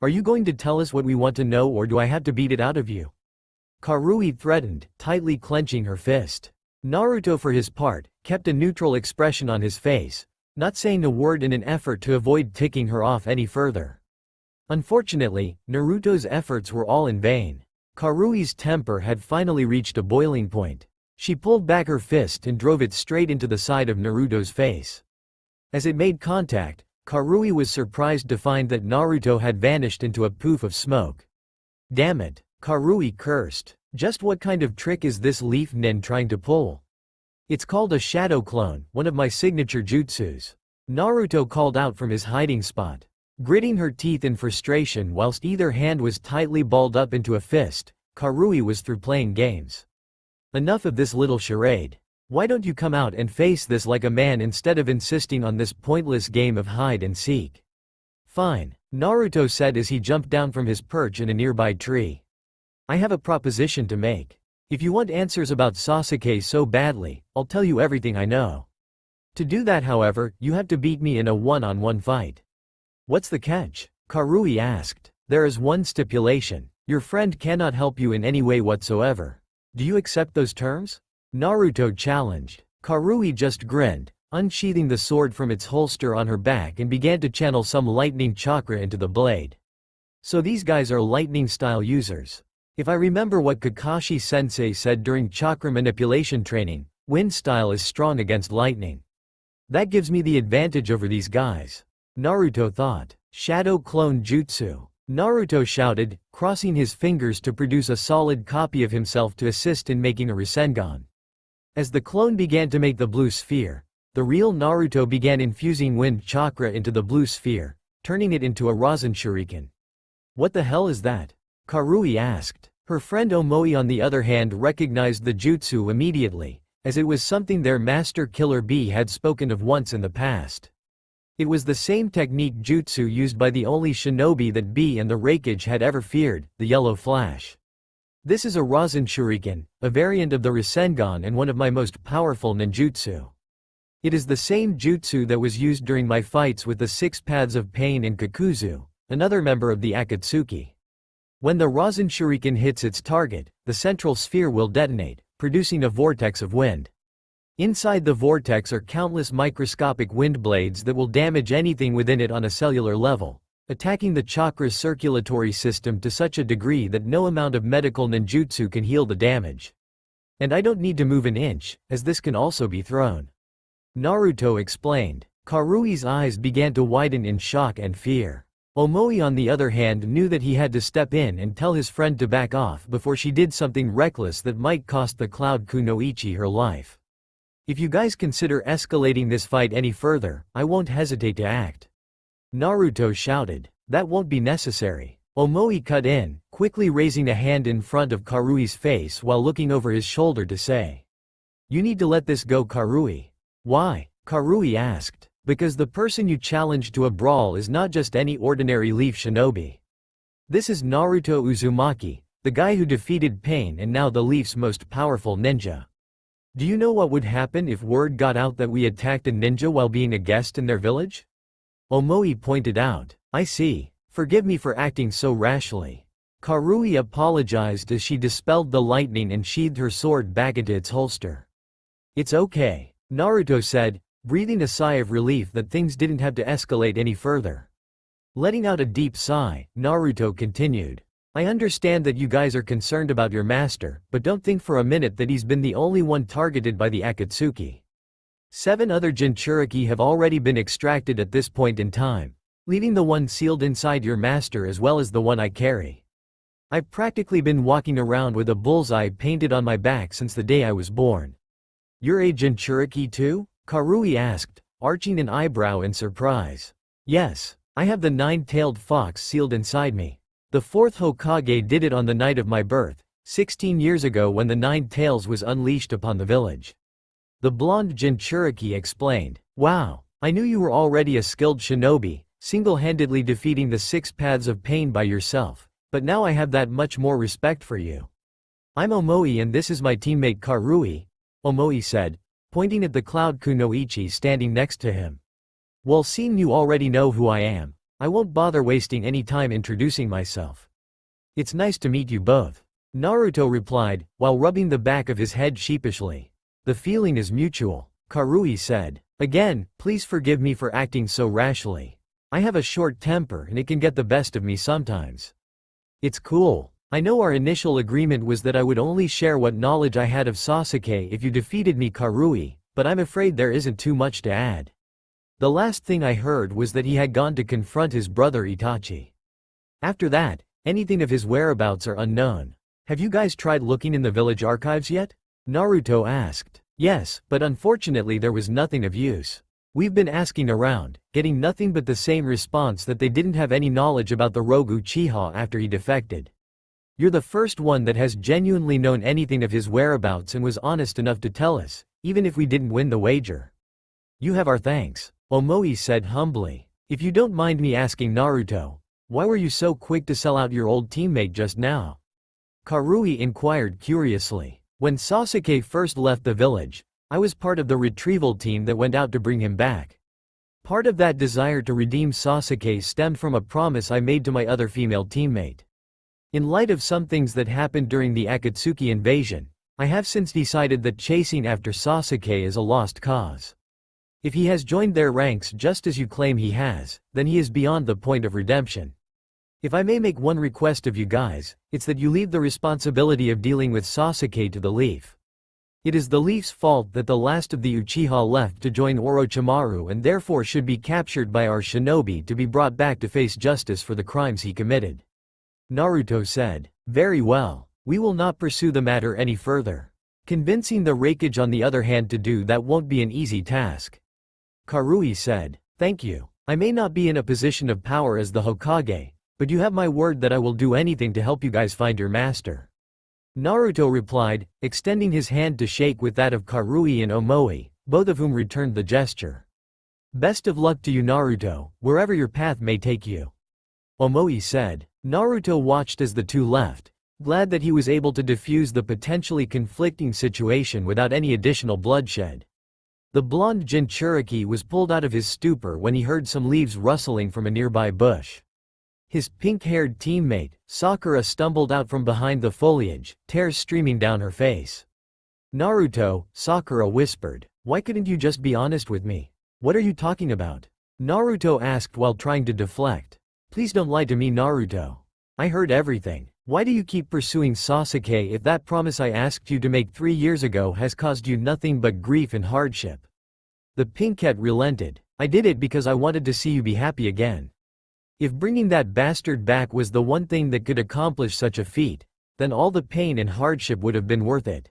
Are you going to tell us what we want to know or do I have to beat it out of you? Karui threatened, tightly clenching her fist. Naruto for his part, kept a neutral expression on his face, not saying a word in an effort to avoid ticking her off any further. Unfortunately, Naruto's efforts were all in vain. Karui's temper had finally reached a boiling point. She pulled back her fist and drove it straight into the side of Naruto's face. As it made contact, Karui was surprised to find that Naruto had vanished into a poof of smoke. Damn it, Karui cursed. Just what kind of trick is this Leaf Nin trying to pull? It's called a shadow clone, one of my signature jutsus. Naruto called out from his hiding spot. Gritting her teeth in frustration whilst either hand was tightly balled up into a fist, Karui was through playing games. Enough of this little charade. Why don't you come out and face this like a man instead of insisting on this pointless game of hide and seek? Fine, Naruto said as he jumped down from his perch in a nearby tree. I have a proposition to make. If you want answers about Sasuke so badly, I'll tell you everything I know. To do that however, you have to beat me in a one-on-one fight. What's the catch? Karui asked. There is one stipulation. Your friend cannot help you in any way whatsoever. Do you accept those terms? Naruto challenged. Karui just grinned, unsheathing the sword from its holster on her back and began to channel some lightning chakra into the blade. So these guys are lightning-style users. If I remember what Kakashi-sensei said during chakra manipulation training, wind style is strong against lightning. That gives me the advantage over these guys. Naruto thought. Shadow clone jutsu. Naruto shouted, crossing his fingers to produce a solid copy of himself to assist in making a Rasengan. As the clone began to make the blue sphere, the real Naruto began infusing wind chakra into the blue sphere, turning it into a Rasen Shuriken. What the hell is that? Karui asked. Her friend Omoi on the other hand recognized the jutsu immediately, as it was something their master Killer Bee had spoken of once in the past. It was the same technique jutsu used by the only shinobi that Bee and the Raikage had ever feared, the Yellow Flash. This is a Rasen Shuriken, a variant of the Rasengan and one of my most powerful ninjutsu. It is the same jutsu that was used during my fights with the Six Paths of Pain and Kakuzu, another member of the Akatsuki. When the Rasen Shuriken hits its target, the central sphere will detonate, producing a vortex of wind. Inside the vortex are countless microscopic wind blades that will damage anything within it on a cellular level, attacking the chakra's circulatory system to such a degree that no amount of medical ninjutsu can heal the damage. And I don't need to move an inch, as this can also be thrown. Naruto explained. Karui's eyes began to widen in shock and fear. Omoi on the other hand knew that he had to step in and tell his friend to back off before she did something reckless that might cost the Cloud Kunoichi her life. If you guys consider escalating this fight any further, I won't hesitate to act. Naruto shouted. That won't be necessary. Omoi cut in, quickly raising a hand in front of Karui's face while looking over his shoulder to say. You need to let this go, Karui. Why? Karui asked. Because the person you challenged to a brawl is not just any ordinary leaf shinobi. This is Naruto Uzumaki, the guy who defeated Pain and now the Leaf's most powerful ninja. Do you know what would happen if word got out that we attacked a ninja while being a guest in their village? Omoi pointed out. I see. Forgive me for acting so rashly. Karui apologized as she dispelled the lightning and sheathed her sword back into its holster. It's okay, Naruto said, breathing a sigh of relief that things didn't have to escalate any further. Letting out a deep sigh, Naruto continued. I understand that you guys are concerned about your master, but don't think for a minute that he's been the only one targeted by the Akatsuki. 7 other Jinchuriki have already been extracted at this point in time, leaving the one sealed inside your master as well as the one I carry. I've practically been walking around with a bullseye painted on my back since the day I was born. You're a Jinchuriki too? Karui asked, arching an eyebrow in surprise. Yes, I have the 9-tailed fox sealed inside me. The 4th Hokage did it on the night of my birth, 16 years ago when the 9 tails was unleashed upon the village. The blonde Jinchuriki explained. Wow, I knew you were already a skilled shinobi, single-handedly defeating the 6 paths of pain by yourself, but now I have that much more respect for you. I'm Omoi and this is my teammate Karui, Omoi said, pointing at the Cloud Kunoichi standing next to him. Well, seeing you already know who I am, I won't bother wasting any time introducing myself. It's nice to meet you both, Naruto replied, while rubbing the back of his head sheepishly. The feeling is mutual, Karui said. Again, please forgive me for acting so rashly. I have a short temper and it can get the best of me sometimes. It's cool. I know our initial agreement was that I would only share what knowledge I had of Sasuke if you defeated me, Karui, but I'm afraid there isn't too much to add. The last thing I heard was that he had gone to confront his brother Itachi. After that, anything of his whereabouts are unknown. Have you guys tried looking in the village archives yet? Naruto asked. Yes, but unfortunately there was nothing of use. We've been asking around, getting nothing but the same response that they didn't have any knowledge about the rogue Uchiha after he defected. You're the first one that has genuinely known anything of his whereabouts and was honest enough to tell us, even if we didn't win the wager. You have our thanks, Omoi said humbly. If you don't mind me asking, Naruto, why were you so quick to sell out your old teammate just now? Karui inquired curiously. When Sasuke first left the village, I was part of the retrieval team that went out to bring him back. Part of that desire to redeem Sasuke stemmed from a promise I made to my other female teammate. In light of some things that happened during the Akatsuki invasion, I have since decided that chasing after Sasuke is a lost cause. If he has joined their ranks just as you claim he has, then he is beyond the point of redemption. If I may make one request of you guys, it's that you leave the responsibility of dealing with Sasuke to the Leaf. It is the Leaf's fault that the last of the Uchiha left to join Orochimaru and therefore should be captured by our shinobi to be brought back to face justice for the crimes he committed. Naruto said. Very well, we will not pursue the matter any further. Convincing the Raikage on the other hand to do that won't be an easy task. Karui said. Thank you. I may not be in a position of power as the Hokage, but you have my word that I will do anything to help you guys find your master. Naruto replied, extending his hand to shake with that of Karui and Omoi, both of whom returned the gesture. Best of luck to you, Naruto, wherever your path may take you. Omoi said. Naruto watched as the two left, glad that he was able to defuse the potentially conflicting situation without any additional bloodshed. The blonde Jinchuriki was pulled out of his stupor when he heard some leaves rustling from a nearby bush. His pink-haired teammate, Sakura, stumbled out from behind the foliage, tears streaming down her face. Naruto, Sakura whispered, why couldn't you just be honest with me? What are you talking about? Naruto asked while trying to deflect. Please don't lie to me, Naruto. I heard everything. Why do you keep pursuing Sasuke if that promise I asked you to make 3 years ago has caused you nothing but grief and hardship? The pinkette relented. I did it because I wanted to see you be happy again. If bringing that bastard back was the one thing that could accomplish such a feat, then all the pain and hardship would have been worth it.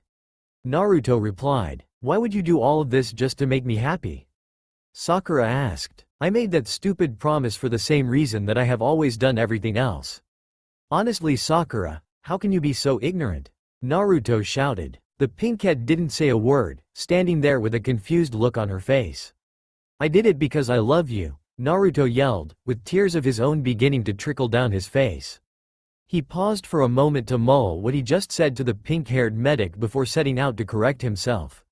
Naruto replied, "Why would you do all of this just to make me happy?" Sakura asked, "I made that stupid promise for the same reason that I have always done everything else." "Honestly, Sakura, how can you be so ignorant?" Naruto shouted. The pinkhead didn't say a word, standing there with a confused look on her face. "I did it because I love you," Naruto yelled, with tears of his own beginning to trickle down his face. He paused for a moment to mull what he just said to the pink-haired medic before setting out to correct himself.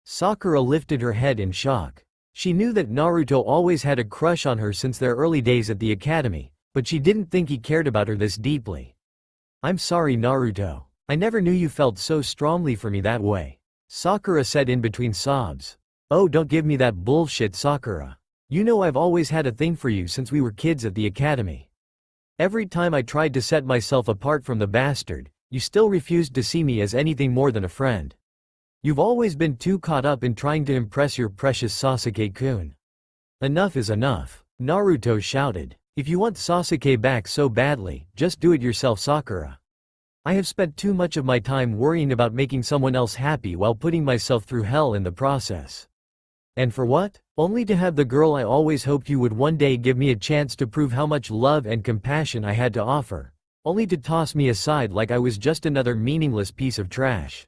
Sakura lifted her head in shock. She knew that Naruto always had a crush on her since their early days at the academy, but she didn't think he cared about her this deeply. "I'm sorry, Naruto. I never knew you felt so strongly for me that way," Sakura said in between sobs. "Oh, don't give me that bullshit, Sakura. You know I've always had a thing for you since we were kids at the academy. Every time I tried to set myself apart from the bastard, you still refused to see me as anything more than a friend. You've always been too caught up in trying to impress your precious Sasuke-kun." "Enough is enough," Naruto shouted. "If you want Sasuke back so badly, just do it yourself, Sakura. I have spent too much of my time worrying about making someone else happy while putting myself through hell in the process. And for what? Only to have the girl I always hoped you would one day give me a chance to prove how much love and compassion I had to offer, only to toss me aside like I was just another meaningless piece of trash."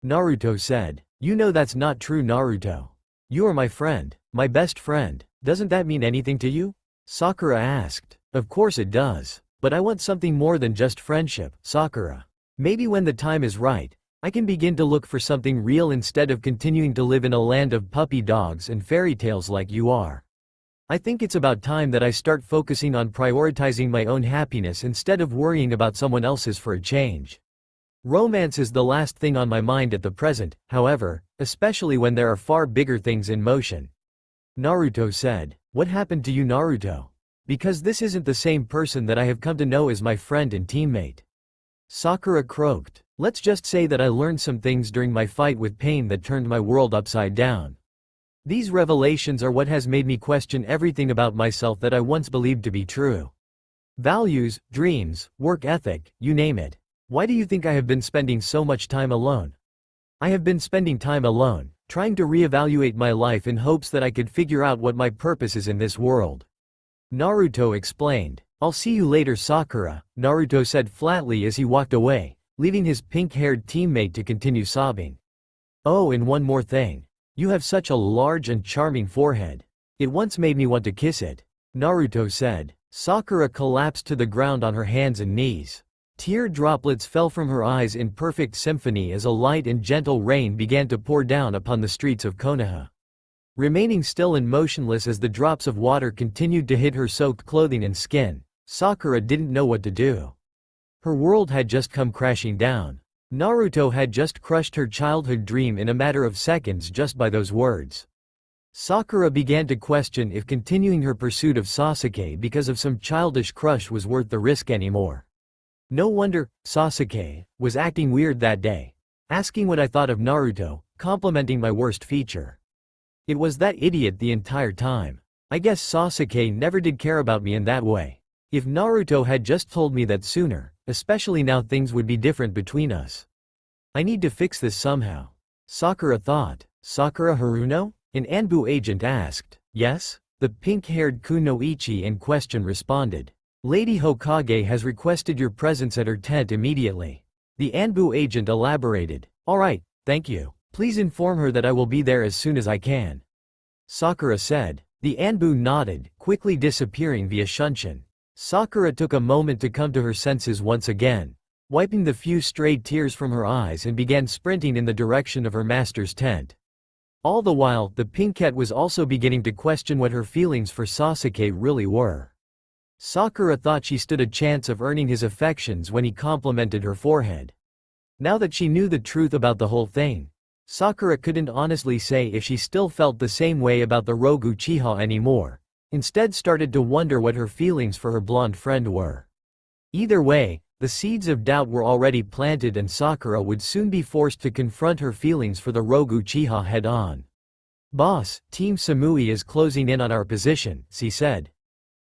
Naruto said, "You know that's not true, Naruto. You are my friend, my best friend. Doesn't that mean anything to you?" Sakura asked. "Of course it does. But I want something more than just friendship, Sakura. Maybe when the time is right, I can begin to look for something real instead of continuing to live in a land of puppy dogs and fairy tales like you are. I think it's about time that I start focusing on prioritizing my own happiness instead of worrying about someone else's for a change. Romance is the last thing on my mind at the present, however, especially when there are far bigger things in motion." Naruto said, "What happened to you, Naruto? Because this isn't the same person that I have come to know as my friend and teammate." Sakura croaked, "Let's just say that I learned some things during my fight with pain that turned my world upside down. These revelations are what has made me question everything about myself that I once believed to be true. Values, dreams, work ethic, you name it. Why do you think I have been spending so much time alone? I have been spending time alone, trying to reevaluate my life in hopes that I could figure out what my purpose is in this world." Naruto explained. "I'll see you later, Sakura," Naruto said flatly as he walked away, leaving his pink-haired teammate to continue sobbing. "Oh, and one more thing. You have such a large and charming forehead. It once made me want to kiss it," Naruto said. Sakura collapsed to the ground on her hands and knees. Tear droplets fell from her eyes in perfect symphony as a light and gentle rain began to pour down upon the streets of Konoha. Remaining still and motionless as the drops of water continued to hit her soaked clothing and skin, Sakura didn't know what to do. Her world had just come crashing down. Naruto had just crushed her childhood dream in a matter of seconds just by those words. Sakura began to question if continuing her pursuit of Sasuke because of some childish crush was worth the risk anymore. No wonder Sasuke was acting weird that day, asking what I thought of Naruto, complimenting my worst feature. It was that idiot the entire time. I guess Sasuke never did care about me in that way. If Naruto had just told me that sooner, especially now, things would be different between us. I need to fix this somehow," Sakura thought. "Sakura Haruno?" an Anbu agent asked. "Yes?" the pink-haired kunoichi in question responded. "Lady Hokage has requested your presence at her tent immediately." The Anbu agent elaborated. "Alright, thank you. Please inform her that I will be there as soon as I can," Sakura said. The Anbu nodded, quickly disappearing via Shunshin. Sakura took a moment to come to her senses once again, wiping the few strayed tears from her eyes, and began sprinting in the direction of her master's tent. All the while, the pinkette was also beginning to question what her feelings for Sasuke really were. Sakura thought she stood a chance of earning his affections when he complimented her forehead. Now that she knew the truth about the whole thing, Sakura couldn't honestly say if she still felt the same way about the Rogue Uchiha anymore, instead started to wonder what her feelings for her blonde friend were. Either way, the seeds of doubt were already planted and Sakura would soon be forced to confront her feelings for the Rogue Uchiha head-on. "Boss, Team Samui is closing in on our position," she said.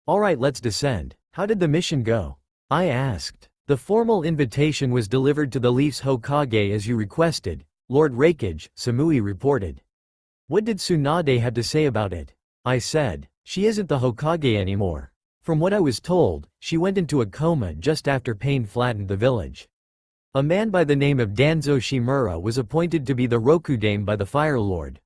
Alright, let's descend. How did the mission go? I asked. The formal invitation was delivered to the Leaf's Hokage as you requested, Lord Raikage, Samui reported. What did Tsunade have to say about it? I said. She isn't the Hokage anymore. From what I was told, she went into a coma just after pain flattened the village. A man by the name of Danzo Shimura was appointed to be the Rokudame by the Fire Lord.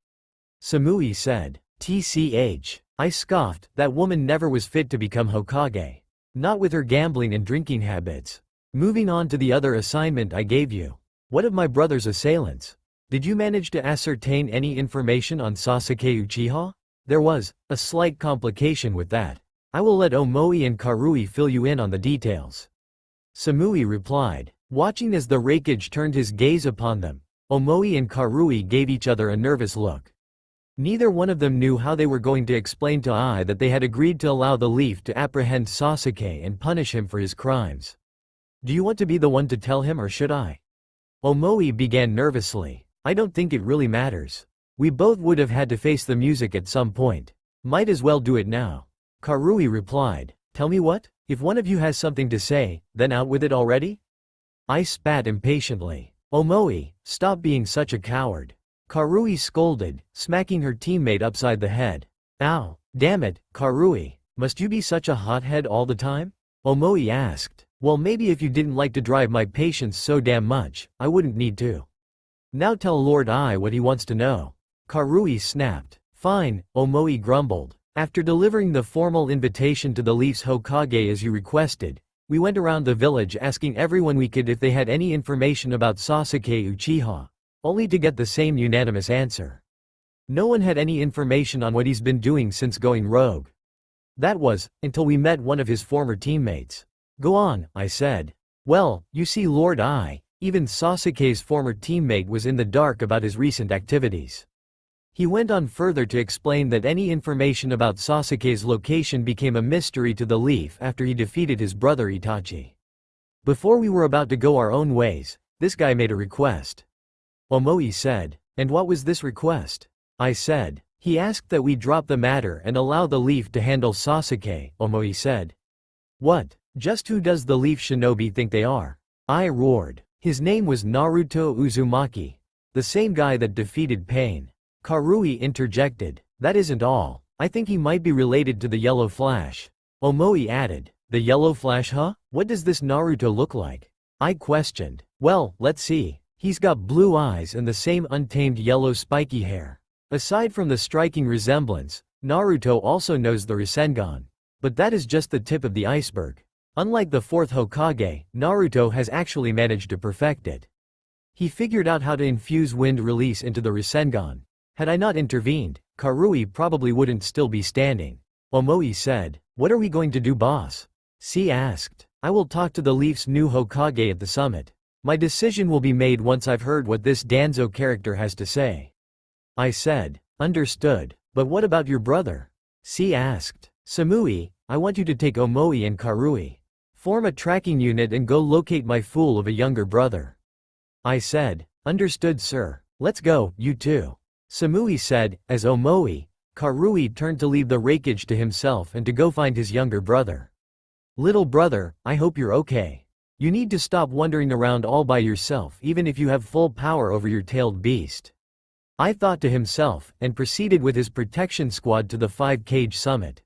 Samui said. TCH. I scoffed, that woman never was fit to become Hokage. Not with her gambling and drinking habits. Moving on to the other assignment I gave you. What of my brother's assailants? Did you manage to ascertain any information on Sasuke Uchiha? There was a slight complication with that. I will let Omoi and Karui fill you in on the details. Samui replied. Watching as the Raikage turned his gaze upon them, Omoi and Karui gave each other a nervous look. Neither one of them knew how they were going to explain to Ai that they had agreed to allow the Leaf to apprehend Sasuke and punish him for his crimes. Do you want to be the one to tell him or should I? Omoi began nervously. I don't think it really matters. We both would have had to face the music at some point. Might as well do it now. Karui replied. Tell me what? If one of you has something to say, then out with it already? I spat impatiently. Omoi, stop being such a coward. Karui scolded, smacking her teammate upside the head. Ow, damn it, Karui, must you be such a hothead all the time? Omoi asked. Well, maybe if you didn't like to drive my patience so damn much, I wouldn't need to. Now tell Lord Ai what he wants to know. Karui snapped. Fine, Omoi grumbled. After delivering the formal invitation to the Leaf's Hokage as you requested, we went around the village asking everyone we could if they had any information about Sasuke Uchiha, only to get the same unanimous answer. No one had any information on what he's been doing since going rogue. That was, until we met one of his former teammates. Go on, I said. Well, you see Lord Ai, even Sasuke's former teammate was in the dark about his recent activities. He went on further to explain that any information about Sasuke's location became a mystery to the Leaf after he defeated his brother Itachi. Before we were about to go our own ways, this guy made a request. Omoi said. And what was this request? I said. He asked that we drop the matter and allow the Leaf to handle Sasuke, Omoi said. What? Just who does the Leaf shinobi think they are? I roared. His name was Naruto Uzumaki. The same guy that defeated Pain. Karui interjected. That isn't all. I think he might be related to the Yellow Flash. Omoi added. The Yellow Flash, huh? What does this Naruto look like? I questioned. Well, let's see. He's got blue eyes and the same untamed yellow spiky hair. Aside from the striking resemblance, Naruto also knows the Rasengan. But that is just the tip of the iceberg. Unlike the fourth Hokage, Naruto has actually managed to perfect it. He figured out how to infuse wind release into the Rasengan. Had I not intervened, Karui probably wouldn't still be standing. Omoi said. What are we going to do, boss? C asked. I will talk to the Leaf's new Hokage at the summit. My decision will be made once I've heard what this Danzo character has to say. I said. Understood. But what about your brother? C asked. Samui, I want you to take Omoi and Karui. Form a tracking unit and go locate my fool of a younger brother. I said. Understood, sir. Let's go, you two. Samui said, as Omoi, Karui turned to leave the Raikage to himself and to go find his younger brother. Little brother, I hope you're okay. You need to stop wandering around all by yourself even if you have full power over your tailed beast. I thought to himself, and proceeded with his protection squad to the 5-cage summit.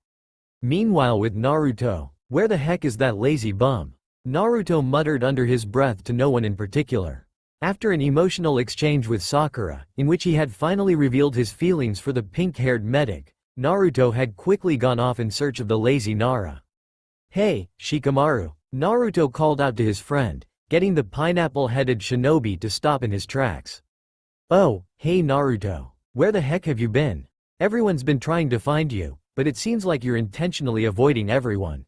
Meanwhile with Naruto, where the heck is that lazy bum? Naruto muttered under his breath to no one in particular. After an emotional exchange with Sakura, in which he had finally revealed his feelings for the pink-haired medic, Naruto had quickly gone off in search of the lazy Nara. Hey, Shikamaru, Naruto called out to his friend, getting the pineapple-headed shinobi to stop in his tracks. Oh, hey Naruto. Where the heck have you been? Everyone's been trying to find you, but it seems like you're intentionally avoiding everyone.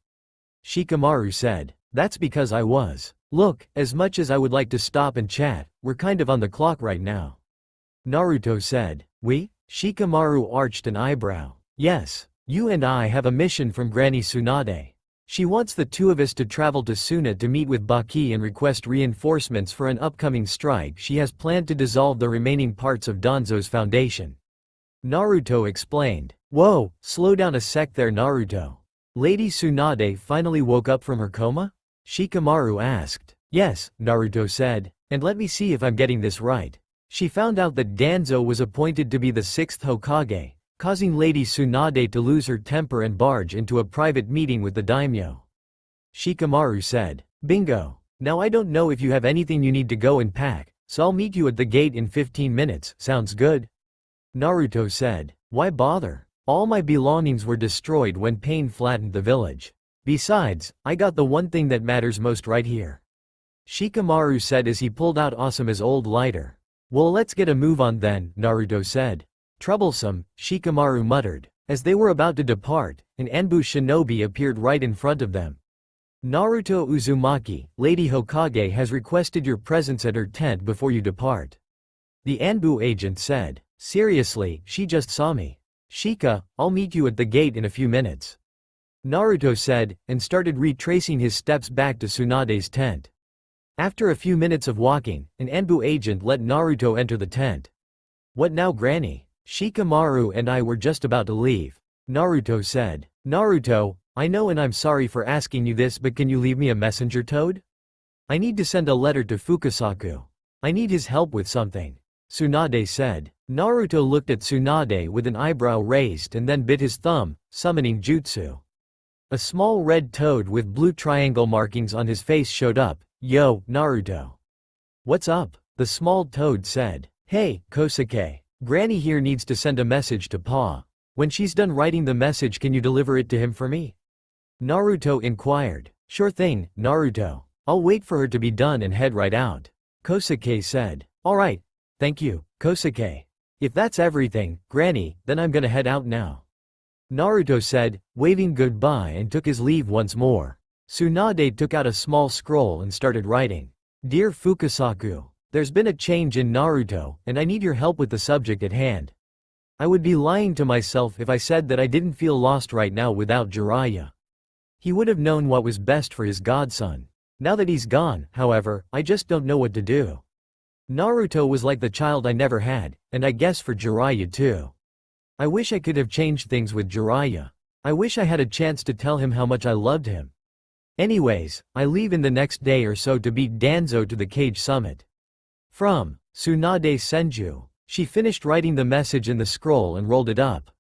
Shikamaru said. That's because I was. Look, as much as I would like to stop and chat, we're kind of on the clock right now. Naruto said. We? Shikamaru arched an eyebrow. Yes, you and I have a mission from Granny Tsunade. She wants the two of us to travel to Suna to meet with Baki and request reinforcements for an upcoming strike she has planned to dissolve the remaining parts of Danzo's foundation. Naruto explained. Whoa, slow down a sec there Naruto. Lady Tsunade finally woke up from her coma? Shikamaru asked. Yes, Naruto said. And let me see if I'm getting this right. She found out that Danzo was appointed to be the 6th Hokage, causing Lady Tsunade to lose her temper and barge into a private meeting with the daimyo. Shikamaru said. Bingo. Now I don't know if you have anything you need to go and pack, so I'll meet you at the gate in 15 minutes, sounds good? Naruto said. Why bother? All my belongings were destroyed when pain flattened the village. Besides, I got the one thing that matters most right here. Shikamaru said as he pulled out Asuma's old lighter. Well, let's get a move on then, Naruto said. Troublesome, Shikamaru muttered. As they were about to depart, an Anbu shinobi appeared right in front of them. Naruto Uzumaki, Lady Hokage has requested your presence at her tent before you depart. The Anbu agent said. Seriously, she just saw me. Shika, I'll meet you at the gate in a few minutes. Naruto said, and started retracing his steps back to Tsunade's tent. After a few minutes of walking, an Anbu agent let Naruto enter the tent. What now, Granny? Shikamaru and I were just about to leave. Naruto said. Naruto, I know and I'm sorry for asking you this, but can you leave me a messenger toad? I need to send a letter to Fukasaku. I need his help with something. Tsunade said. Naruto looked at Tsunade with an eyebrow raised and then bit his thumb, summoning jutsu. A small red toad with blue triangle markings on his face showed up. Yo, Naruto. What's up? The small toad said. Hey, Kosuke. Granny here needs to send a message to Pa. When she's done writing the message, can you deliver it to him for me? Naruto inquired. Sure thing, Naruto. I'll wait for her to be done and head right out. Kosuke said. Alright. Thank you, Kosuke. If that's everything, Granny, then I'm gonna head out now. Naruto said, waving goodbye, and took his leave once more. Tsunade took out a small scroll and started writing. Dear Fukasaku, there's been a change in Naruto, and I need your help with the subject at hand. I would be lying to myself if I said that I didn't feel lost right now without Jiraiya. He would have known what was best for his godson. Now that he's gone, however, I just don't know what to do. Naruto was like the child I never had, and I guess for Jiraiya too. I wish I could have changed things with Jiraiya. I wish I had a chance to tell him how much I loved him. Anyways, I leave in the next day or so to beat Danzo to the Cage Summit. From Tsunade Senju. She finished writing the message in the scroll and rolled it up.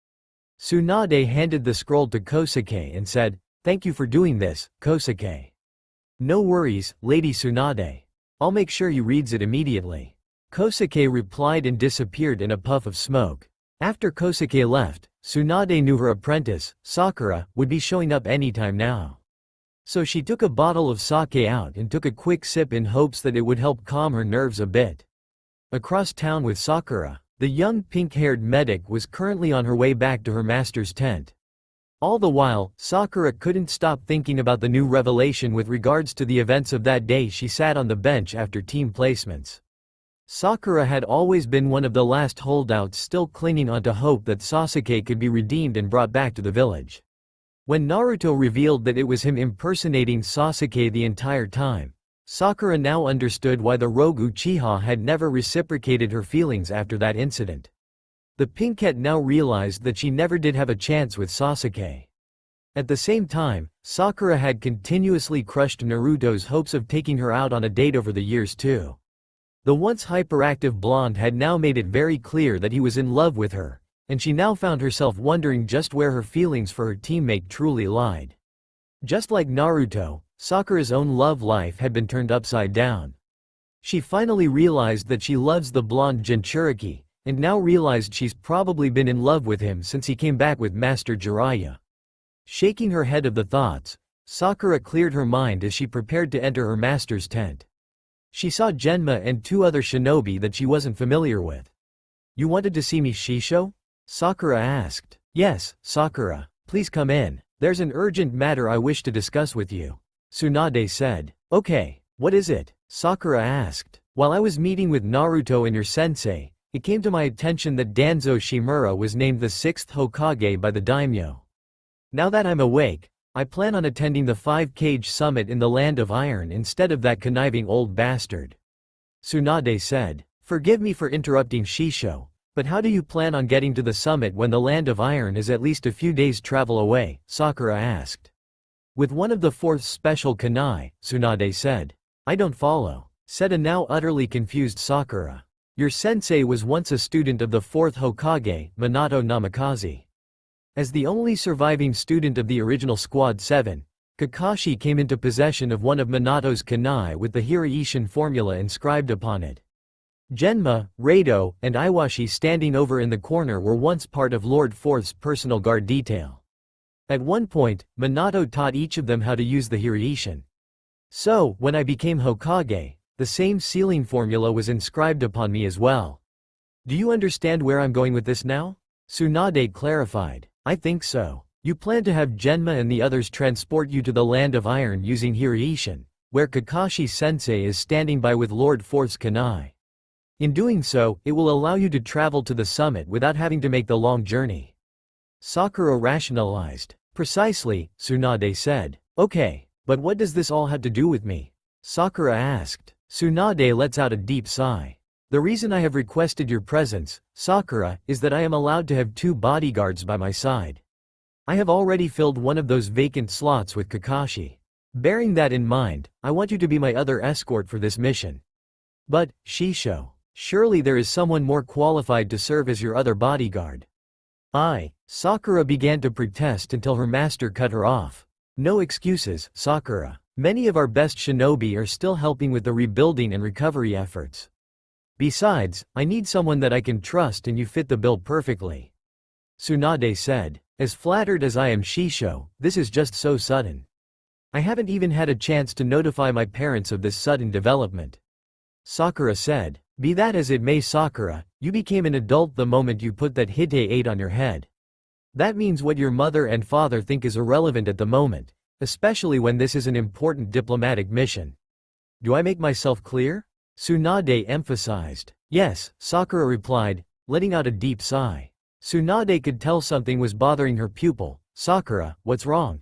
Tsunade handed the scroll to Kosuke and said, Thank you for doing this, Kosuke. No worries, Lady Tsunade. I'll make sure he reads it immediately. Kosuke replied and disappeared in a puff of smoke. After Kosuke left, Tsunade knew her apprentice, Sakura, would be showing up anytime now. So she took a bottle of sake out and took a quick sip in hopes that it would help calm her nerves a bit. Across town with Sakura, the young pink-haired medic was currently on her way back to her master's tent. All the while, Sakura couldn't stop thinking about the new revelation with regards to the events of that day. She sat on the bench after team placements. Sakura had always been one of the last holdouts still clinging onto hope that Sasuke could be redeemed and brought back to the village. When Naruto revealed that it was him impersonating Sasuke the entire time, Sakura now understood why the rogue Uchiha had never reciprocated her feelings after that incident. The Pinkette now realized that she never did have a chance with Sasuke. At the same time, Sakura had continuously crushed Naruto's hopes of taking her out on a date over the years too. The once hyperactive blonde had now made it very clear that he was in love with her, and she now found herself wondering just where her feelings for her teammate truly lied. Just like Naruto, Sakura's own love life had been turned upside down. She finally realized that she loves the blonde Jinchuriki, and now realized she's probably been in love with him since he came back with Master Jiraiya. Shaking her head of the thoughts, Sakura cleared her mind as she prepared to enter her master's tent. She saw Genma and two other shinobi that she wasn't familiar with. You wanted to see me, Shisho? Sakura asked. Yes, Sakura, please come in. There's an urgent matter I wish to discuss with you. Tsunade said. Okay, what is it? Sakura asked. While I was meeting with Naruto and your sensei, it came to my attention that Danzo Shimura was named the 6th Hokage by the daimyo. Now that I'm awake, I plan on attending the 5-Cage Summit in the Land of Iron instead of that conniving old bastard. Tsunade said. Forgive me for interrupting, Shisho, But how do you plan on getting to the summit when the Land of Iron is at least a few days' travel away? Sakura asked. With one of the fourth special kunai, Tsunade said. I don't follow, said a now utterly confused Sakura. Your sensei was once a student of the fourth Hokage, Minato Namikaze. As the only surviving student of the original Squad 7, Kakashi came into possession of one of Minato's kunai with the Hiraishin formula inscribed upon it. Genma, Rado, and Iwashi standing over in the corner were once part of Lord Fourth's personal guard detail. At one point, Minato taught each of them how to use the Hiraishin. So, when I became Hokage, the same sealing formula was inscribed upon me as well. Do you understand where I'm going with this now? Tsunade clarified. I think so. You plan to have Genma and the others transport you to the Land of Iron using Hiraishin, where Kakashi-sensei is standing by with Lord Fourth's kunai. In doing so, it will allow you to travel to the summit without having to make the long journey. Sakura rationalized. Precisely, Tsunade said. Okay, but what does this all have to do with me? Sakura asked. Tsunade lets out a deep sigh. The reason I have requested your presence, Sakura, is that I am allowed to have 2 bodyguards by my side. I have already filled one of those vacant slots with Kakashi. Bearing that in mind, I want you to be my other escort for this mission. But, Shisho, surely there is someone more qualified to serve as your other bodyguard. Sakura began to protest until her master cut her off. No excuses, Sakura. Many of our best shinobi are still helping with the rebuilding and recovery efforts. Besides, I need someone that I can trust and you fit the bill perfectly. Tsunade said. As flattered as I am, Shisho, this is just so sudden. I haven't even had a chance to notify my parents of this sudden development. Sakura said. Be that as it may, Sakura, you became an adult the moment you put that Hite 8 on your head. That means what your mother and father think is irrelevant at the moment, especially when this is an important diplomatic mission. Do I make myself clear? Tsunade emphasized. Yes, Sakura replied, letting out a deep sigh. Tsunade could tell something was bothering her pupil. Sakura, what's wrong?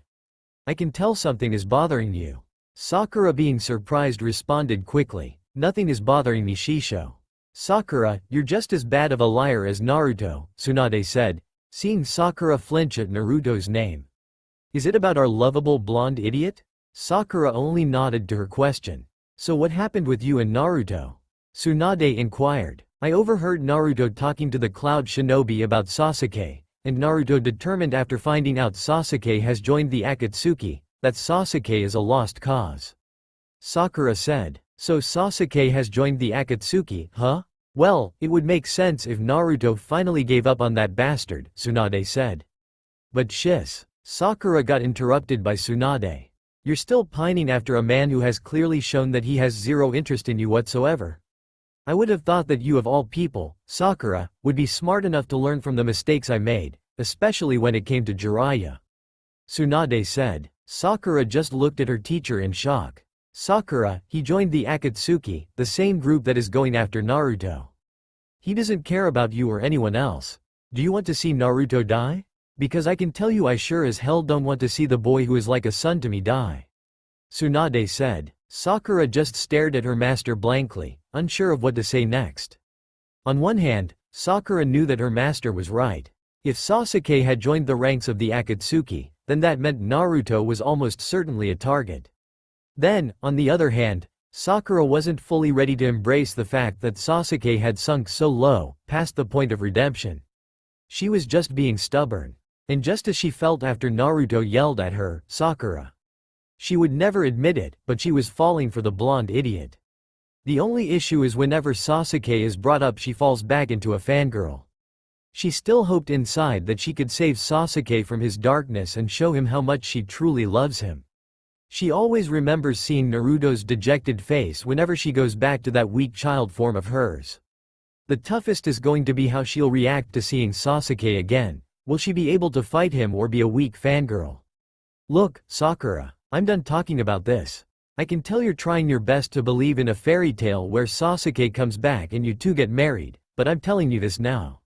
I can tell something is bothering you. Sakura, being surprised, responded quickly. Nothing is bothering me, Shisho. Sakura, you're just as bad of a liar as Naruto, Tsunade said, seeing Sakura flinch at Naruto's name. Is it about our lovable blonde idiot? Sakura only nodded to her question. So what happened with you and Naruto? Tsunade inquired. I overheard Naruto talking to the Cloud Shinobi about Sasuke, and Naruto determined after finding out Sasuke has joined the Akatsuki, that Sasuke is a lost cause. Sakura said. So Sasuke has joined the Akatsuki, huh? Well, it would make sense if Naruto finally gave up on that bastard, Tsunade said. But Sakura got interrupted by Tsunade. You're still pining after a man who has clearly shown that he has zero interest in you whatsoever. I would have thought that you of all people, Sakura, would be smart enough to learn from the mistakes I made, especially when it came to Jiraiya. Tsunade said. Sakura just looked at her teacher in shock. Sakura, he joined the Akatsuki, the same group that is going after Naruto. He doesn't care about you or anyone else. Do you want to see Naruto die? Because I can tell you I sure as hell don't want to see the boy who is like a son to me die. Tsunade said. Sakura just stared at her master blankly, unsure of what to say next. On one hand, Sakura knew that her master was right. If Sasuke had joined the ranks of the Akatsuki, then that meant Naruto was almost certainly a target. Then, on the other hand, Sakura wasn't fully ready to embrace the fact that Sasuke had sunk so low, past the point of redemption. She was just being stubborn. And just as she felt after Naruto yelled at her, Sakura. She would never admit it, but she was falling for the blonde idiot. The only issue is whenever Sasuke is brought up she falls back into a fangirl. She still hoped inside that she could save Sasuke from his darkness and show him how much she truly loves him. She always remembers seeing Naruto's dejected face whenever she goes back to that weak child form of hers. The toughest is going to be how she'll react to seeing Sasuke again. Will she be able to fight him or be a weak fangirl? Look, Sakura, I'm done talking about this. I can tell you're trying your best to believe in a fairy tale where Sasuke comes back and you two get married, but I'm telling you this now.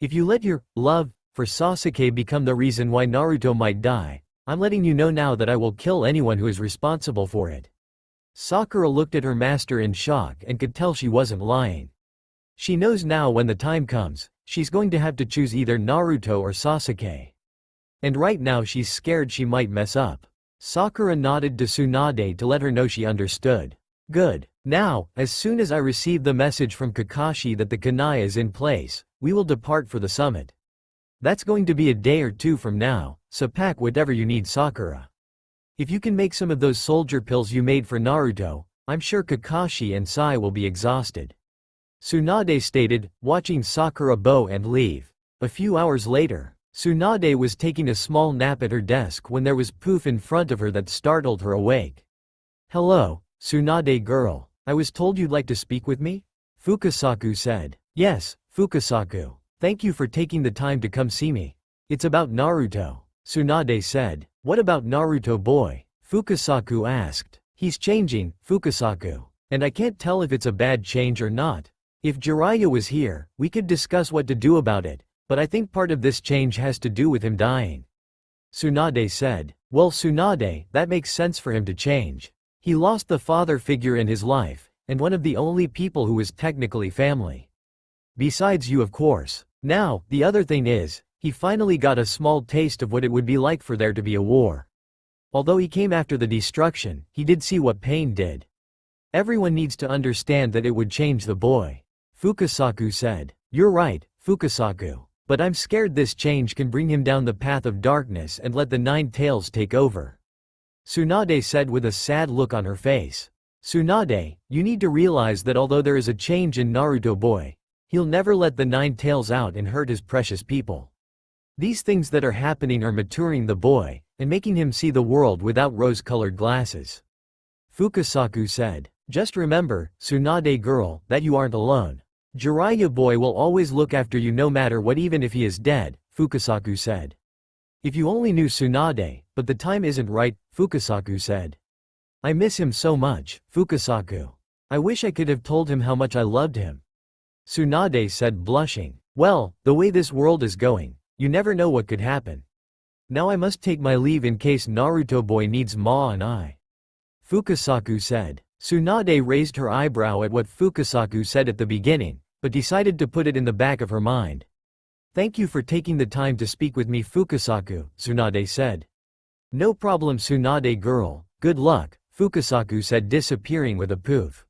If you let your love for Sasuke become the reason why Naruto might die, I'm letting you know now that I will kill anyone who is responsible for it. Sakura looked at her master in shock and could tell she wasn't lying. She knows now when the time comes, she's going to have to choose either Naruto or Sasuke. And right now she's scared she might mess up. Sakura nodded to Tsunade to let her know she understood. Good. Now, as soon as I receive the message from Kakashi that the kunai is in place, we will depart for the summit. That's going to be a day or two from now, so pack whatever you need, Sakura. If you can make some of those soldier pills you made for Naruto, I'm sure Kakashi and Sai will be exhausted. Tsunade stated, watching Sakura bow and leave. A few hours later, Tsunade was taking a small nap at her desk when there was poof in front of her that startled her awake. Hello, Tsunade girl, I was told you'd like to speak with me? Fukasaku said. Yes, Fukasaku. Thank you for taking the time to come see me. It's about Naruto, Tsunade said. What about Naruto boy? Fukasaku asked. He's changing, Fukasaku. And I can't tell if it's a bad change or not. If Jiraiya was here, we could discuss what to do about it, but I think part of this change has to do with him dying. Tsunade said. Well, Tsunade, that makes sense for him to change. He lost the father figure in his life, and one of the only people who was technically family. Besides you, of course. Now, the other thing is, he finally got a small taste of what it would be like for there to be a war. Although he came after the destruction, he did see what pain did. Everyone needs to understand that it would change the boy. Fukasaku said. You're right, Fukasaku. But I'm scared this change can bring him down the path of darkness and let the Nine Tails take over. Tsunade said with a sad look on her face. Tsunade, you need to realize that although there is a change in Naruto boy, he'll never let the Nine Tails out and hurt his precious people. These things that are happening are maturing the boy, and making him see the world without rose-colored glasses. Fukasaku said. Just remember, Tsunade girl, that you aren't alone. Jiraiya boy will always look after you no matter what, even if he is dead, Fukasaku said. If you only knew Tsunade, but the time isn't right, Fukasaku said. I miss him so much, Fukasaku. I wish I could have told him how much I loved him. Tsunade said, blushing. Well, the way this world is going, you never know what could happen. Now I must take my leave in case Naruto boy needs Ma and I. Fukasaku said. Tsunade raised her eyebrow at what Fukasaku said at the beginning, but decided to put it in the back of her mind. Thank you for taking the time to speak with me, Fukasaku, Tsunade said. No problem, Tsunade girl, good luck, Fukasaku said, disappearing with a poof.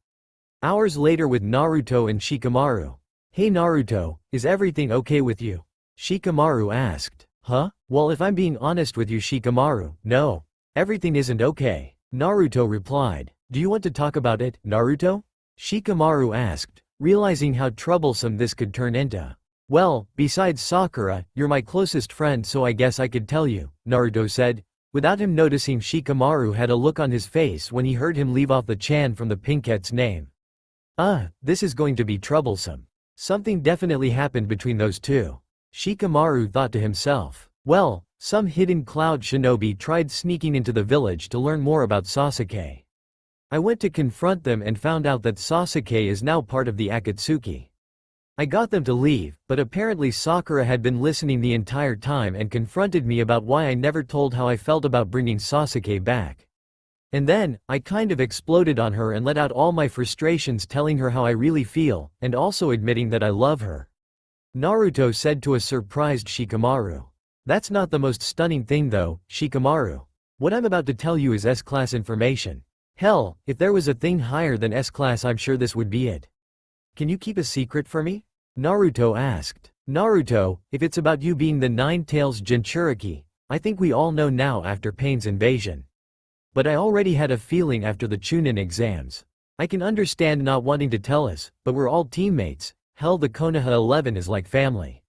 Hours later with Naruto and Shikamaru. Hey Naruto, is everything okay with you? Shikamaru asked. Huh? Well, if I'm being honest with you, Shikamaru, no. Everything isn't okay, Naruto replied. Do you want to talk about it, Naruto? Shikamaru asked, realizing how troublesome this could turn into. Well, besides Sakura, you're my closest friend, so I guess I could tell you, Naruto said. Without him noticing, Shikamaru had a look on his face when he heard him leave off the Chan from the Pinkette's name. This is going to be troublesome. Something definitely happened between those two. Shikamaru thought to himself. Well, some hidden cloud shinobi tried sneaking into the village to learn more about Sasuke. I went to confront them and found out that Sasuke is now part of the Akatsuki. I got them to leave, but apparently Sakura had been listening the entire time and confronted me about why I never told how I felt about bringing Sasuke back. And then, I kind of exploded on her and let out all my frustrations, telling her how I really feel, and also admitting that I love her. Naruto said to a surprised Shikamaru. That's not the most stunning thing though, Shikamaru. What I'm about to tell you is S-class information. Hell, if there was a thing higher than S-class, I'm sure this would be it. Can you keep a secret for me? Naruto asked. Naruto, if it's about you being the Nine Tails Jinchuriki, I think we all know now after Pain's invasion. But I already had a feeling after the Chunin exams. I can understand not wanting to tell us, but we're all teammates. Hell, the Konoha 11 is like family.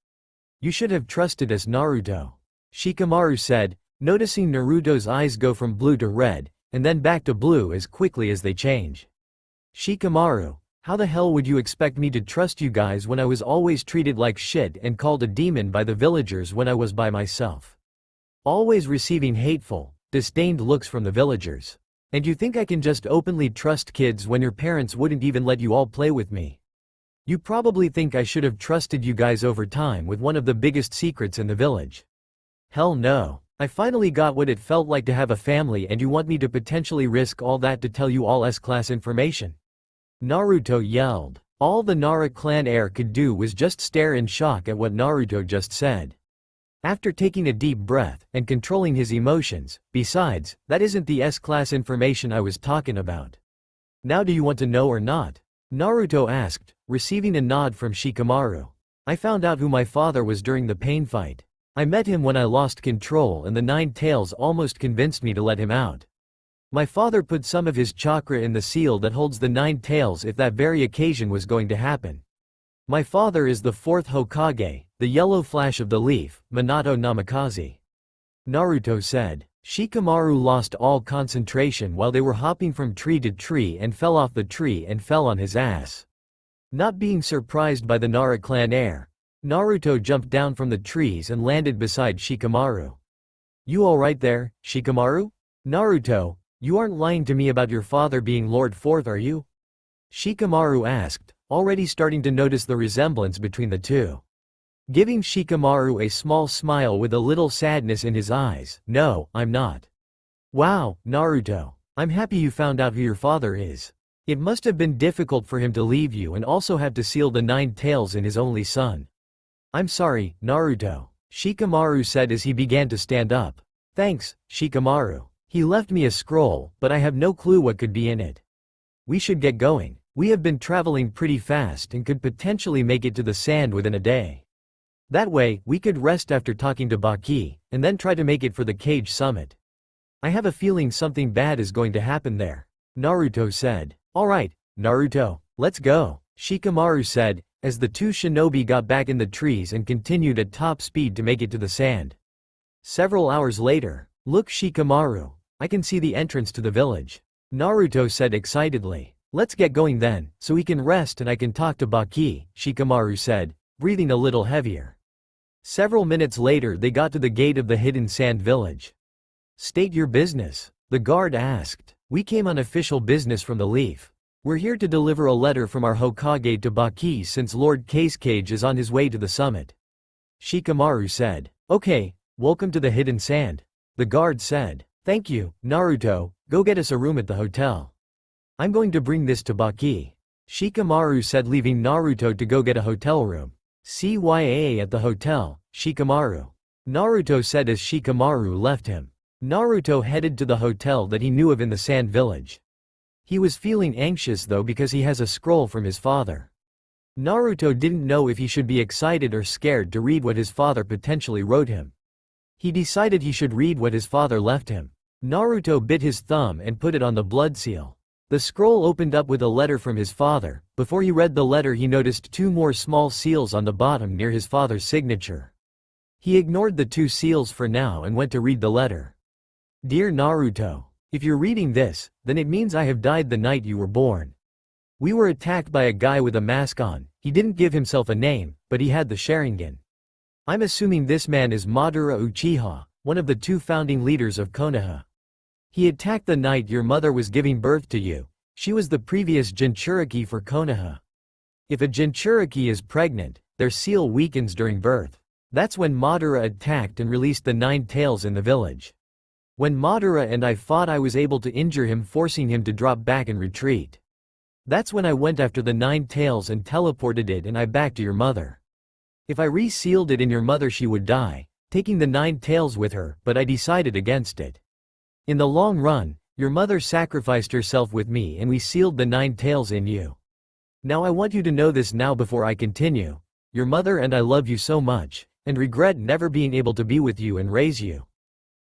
You should have trusted us, Naruto. Shikamaru said, noticing Naruto's eyes go from blue to red, and then back to blue as quickly as they change. Shikamaru, how the hell would you expect me to trust you guys when I was always treated like shit and called a demon by the villagers when I was by myself? Always receiving hateful, disdained looks from the villagers. And you think I can just openly trust kids when your parents wouldn't even let you all play with me? You probably think I should have trusted you guys over time with one of the biggest secrets in the village. Hell no. I finally got what it felt like to have a family, and you want me to potentially risk all that to tell you all S-class information? Naruto yelled. All the Nara clan heir could do was just stare in shock at what Naruto just said. After taking a deep breath and controlling his emotions, besides, that isn't the S-class information I was talking about. Now do you want to know or not? Naruto asked, receiving a nod from Shikamaru. I found out who my father was during the pain fight. I met him when I lost control and the Nine Tails almost convinced me to let him out. My father put some of his chakra in the seal that holds the Nine Tails if that very occasion was going to happen. My father is the fourth Hokage, the yellow flash of the leaf, Minato Namikaze. Naruto said. Shikamaru lost all concentration while they were hopping from tree to tree and fell off the tree and fell on his ass. Not being surprised by the Nara clan heir, Naruto jumped down from the trees and landed beside Shikamaru. You alright there, Shikamaru? Naruto, you aren't lying to me about your father being Lord Fourth, are you? Shikamaru asked, already starting to notice the resemblance between the two. Giving Shikamaru a small smile with a little sadness in his eyes. No, I'm not. Wow, Naruto. I'm happy you found out who your father is. It must have been difficult for him to leave you and also have to seal the Nine Tails in his only son. I'm sorry, Naruto. Shikamaru said as he began to stand up. Thanks, Shikamaru. He left me a scroll, but I have no clue what could be in it. We should get going. We have been traveling pretty fast and could potentially make it to the sand within a day. That way, we could rest after talking to Baki, and then try to make it for the Cage Summit. I have a feeling something bad is going to happen there. Naruto said. Alright, Naruto, let's go, Shikamaru said, as the two shinobi got back in the trees and continued at top speed to make it to the sand. Several hours later, look Shikamaru, I can see the entrance to the village. Naruto said excitedly. Let's get going then, so we can rest and I can talk to Baki, Shikamaru said, breathing a little heavier. Several minutes later they got to the gate of the hidden sand village. State your business, the guard asked. We came on official business from the Leaf. We're here to deliver a letter from our Hokage to Baki since Lord Cage is on his way to the summit. Shikamaru said. Okay, welcome to the hidden sand. The guard said. Thank you, Naruto, go get us a room at the hotel. I'm going to bring this to Baki. Shikamaru said, leaving Naruto to go get a hotel room. CYA at the hotel, Shikamaru. Naruto said as Shikamaru left him. Naruto headed to the hotel that he knew of in the sand village. He was feeling anxious though because he has a scroll from his father. Naruto didn't know if he should be excited or scared to read what his father potentially wrote him. He decided he should read what his father left him. Naruto bit his thumb and put it on the blood seal. The scroll opened up with a letter from his father. Before he read the letter he noticed two more small seals on the bottom near his father's signature. He ignored the two seals for now and went to read the letter. Dear Naruto, if you're reading this, then it means I have died the night you were born. We were attacked by a guy with a mask on. He didn't give himself a name, but he had the Sharingan. I'm assuming this man is Madara Uchiha, one of the two founding leaders of Konoha. He attacked the night your mother was giving birth to you. She was the previous Jinchuriki for Konoha. If a Jinchuriki is pregnant, their seal weakens during birth. That's when Madara attacked and released the Nine Tails in the village. When Madara and I fought I was able to injure him, forcing him to drop back and retreat. That's when I went after the Nine Tails and teleported it and I back to your mother. If I resealed it in your mother she would die, taking the Nine Tails with her, but I decided against it. In the long run, your mother sacrificed herself with me and we sealed the Nine Tails in you. Now I want you to know this now before I continue. Your mother and I love you so much, and regret never being able to be with you and raise you.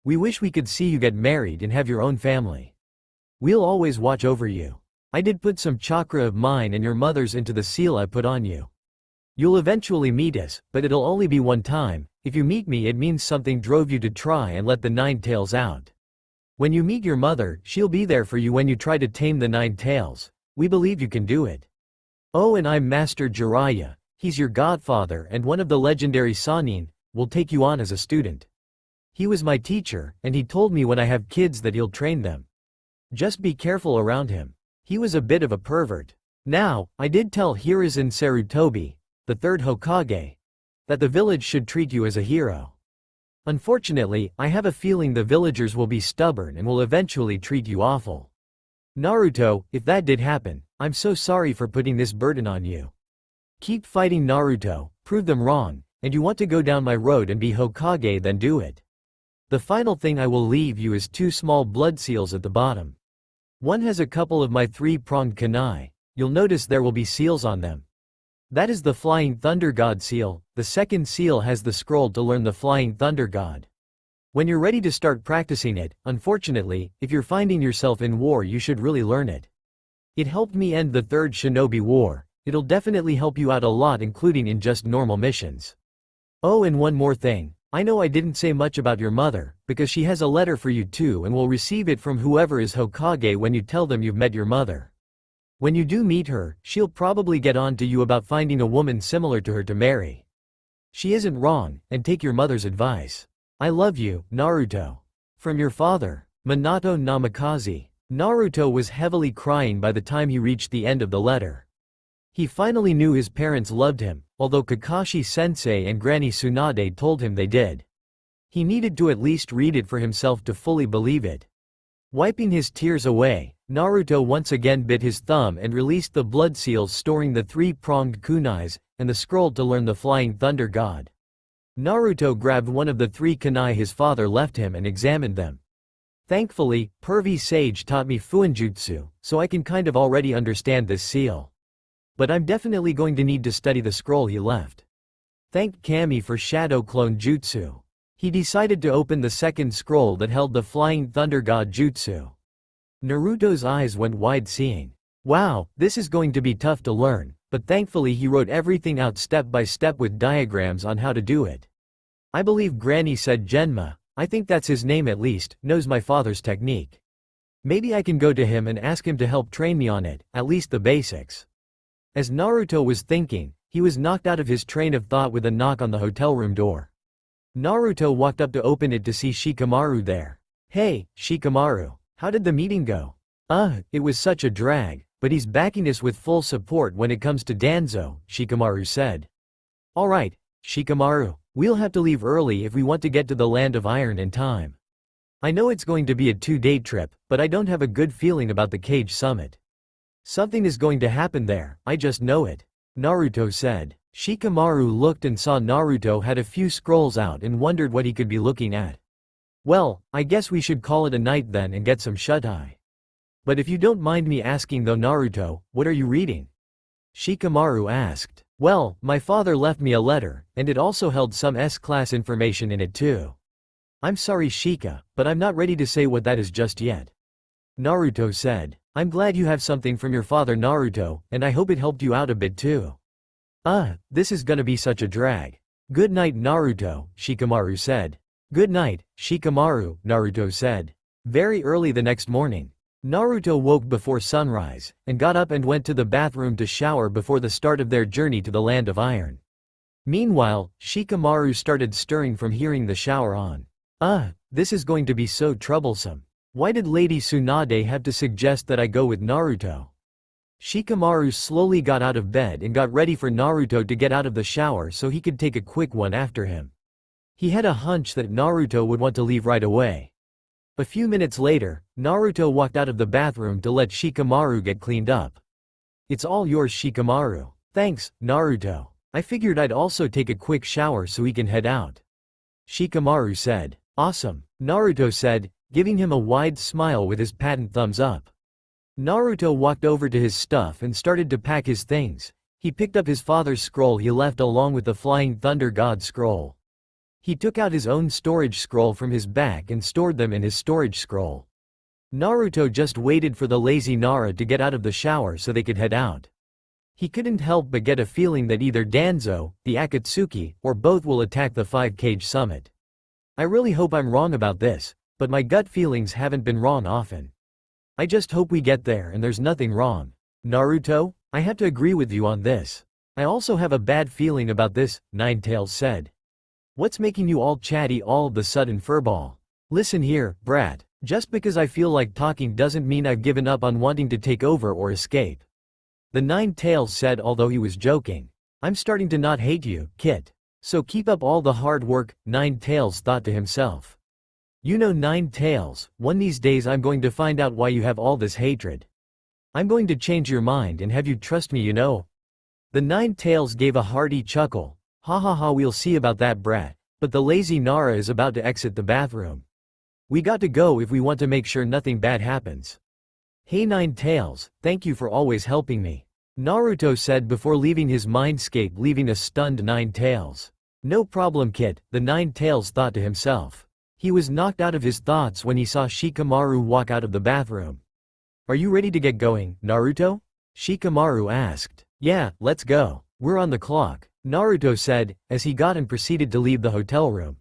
We wish we could see you get married and have your own family. We'll always watch over you. I did put some chakra of mine and your mother's into the seal I put on you. You'll eventually meet us, but it'll only be one time. If you meet me it means something drove you to try and let the Nine Tails out. When you meet your mother, she'll be there for you when you try to tame the Nine Tails. We believe you can do it. Oh, and I'm Master Jiraiya. He's your godfather and one of the legendary Sannin, will take you on as a student. He was my teacher, and he told me when I have kids that he'll train them. Just be careful around him. He was a bit of a pervert. Now, I did tell Hiruzen Sarutobi, the third Hokage, that the village should treat you as a hero. Unfortunately, I have a feeling the villagers will be stubborn and will eventually treat you awful. Naruto, if that did happen, I'm so sorry for putting this burden on you. Keep fighting Naruto, prove them wrong, and you want to go down my road and be Hokage, then do it. The final thing I will leave you is 2 small blood seals at the bottom. One has a couple of my 3-pronged kunai. You'll notice there will be seals on them. That is the Flying Thunder God seal. The second seal has the scroll to learn the Flying Thunder God. When you're ready to start practicing it, unfortunately, if you're finding yourself in war, you should really learn it. It helped me end the 3rd Shinobi War. It'll definitely help you out a lot, including in just normal missions. Oh, and one more thing. I know I didn't say much about your mother, because she has a letter for you too and will receive it from whoever is Hokage when you tell them you've met your mother. When you do meet her, she'll probably get on to you about finding a woman similar to her to marry. She isn't wrong, and take your mother's advice. I love you, Naruto. From your father, Minato Namikaze. Naruto was heavily crying by the time he reached the end of the letter. He finally knew his parents loved him, although Kakashi-sensei and Granny Tsunade told him they did. He needed to at least read it for himself to fully believe it. Wiping his tears away, Naruto once again bit his thumb and released the blood seals storing the 3-pronged kunais, and the scroll to learn the Flying Thunder God. Naruto grabbed one of the 3 kunai his father left him and examined them. Thankfully, Pervy Sage taught me Fuinjutsu, so I can kind of already understand this seal. But I'm definitely going to need to study the scroll he left. Thanked Kami for Shadow Clone Jutsu. He decided to open the second scroll that held the Flying Thunder God Jutsu. Naruto's eyes went wide, seeing, wow, this is going to be tough to learn, but thankfully he wrote everything out step by step with diagrams on how to do it. I believe Granny said Genma, I think that's his name at least, knows my father's technique. Maybe I can go to him and ask him to help train me on it, at least the basics. As Naruto was thinking, he was knocked out of his train of thought with a knock on the hotel room door. Naruto walked up to open it to see Shikamaru there. Hey, Shikamaru, how did the meeting go? It was such a drag, but he's backing us with full support when it comes to Danzo, Shikamaru said. Alright, Shikamaru, we'll have to leave early if we want to get to the Land of Iron in time. I know it's going to be a 2-day trip, but I don't have a good feeling about the Cage Summit. Something is going to happen there, I just know it, Naruto said. Shikamaru looked and saw Naruto had a few scrolls out and wondered what he could be looking at. Well, I guess we should call it a night then and get some shut-eye. But if you don't mind me asking though, Naruto, what are you reading? Shikamaru asked. Well, my father left me a letter, and it also held some S-class information in it too. I'm sorry Shika, but I'm not ready to say what that is just yet. Naruto said. I'm glad you have something from your father, Naruto, and I hope it helped you out a bit too. This is gonna be such a drag. Good night, Naruto, Shikamaru said. Good night, Shikamaru, Naruto said. Very early the next morning, Naruto woke before sunrise, and got up and went to the bathroom to shower before the start of their journey to the Land of Iron. Meanwhile, Shikamaru started stirring from hearing the shower on. This is going to be so troublesome. Why did Lady Tsunade have to suggest that I go with Naruto? Shikamaru slowly got out of bed and got ready for Naruto to get out of the shower so he could take a quick one after him. He had a hunch that Naruto would want to leave right away. A few minutes later, Naruto walked out of the bathroom to let Shikamaru get cleaned up. It's all yours, Shikamaru. Thanks, Naruto. I figured I'd also take a quick shower so he can head out. Shikamaru said. Awesome, Naruto said, giving him a wide smile with his patent thumbs up. Naruto walked over to his stuff and started to pack his things. He picked up his father's scroll he left along with the Flying Thunder God scroll. He took out his own storage scroll from his back and stored them in his storage scroll. Naruto just waited for the lazy Nara to get out of the shower so they could head out. He couldn't help but get a feeling that either Danzo, the Akatsuki, or both will attack the 5-Cage Summit. I really hope I'm wrong about this, but my gut feelings haven't been wrong often. I just hope we get there and there's nothing wrong. Naruto, I have to agree with you on this. I also have a bad feeling about this, Ninetales said. What's making you all chatty all of the sudden, Furball? Listen here, brat. Just because I feel like talking doesn't mean I've given up on wanting to take over or escape. The Ninetales said, although he was joking. I'm starting to not hate you, Kit. So keep up all the hard work, Ninetales thought to himself. You know Nine Tails, one these days I'm going to find out why you have all this hatred. I'm going to change your mind and have you trust me, you know. The Nine Tails gave a hearty chuckle. Ha ha ha, we'll see about that, brat. But the lazy Nara is about to exit the bathroom. We got to go if we want to make sure nothing bad happens. Hey Nine Tails, thank you for always helping me, Naruto said before leaving his mindscape, leaving a stunned Nine Tails. No problem, kid, the Nine Tails thought to himself. He was knocked out of his thoughts when he saw Shikamaru walk out of the bathroom. Are you ready to get going, Naruto? Shikamaru asked. Yeah, let's go. We're on the clock, Naruto said, as he got and proceeded to leave the hotel room.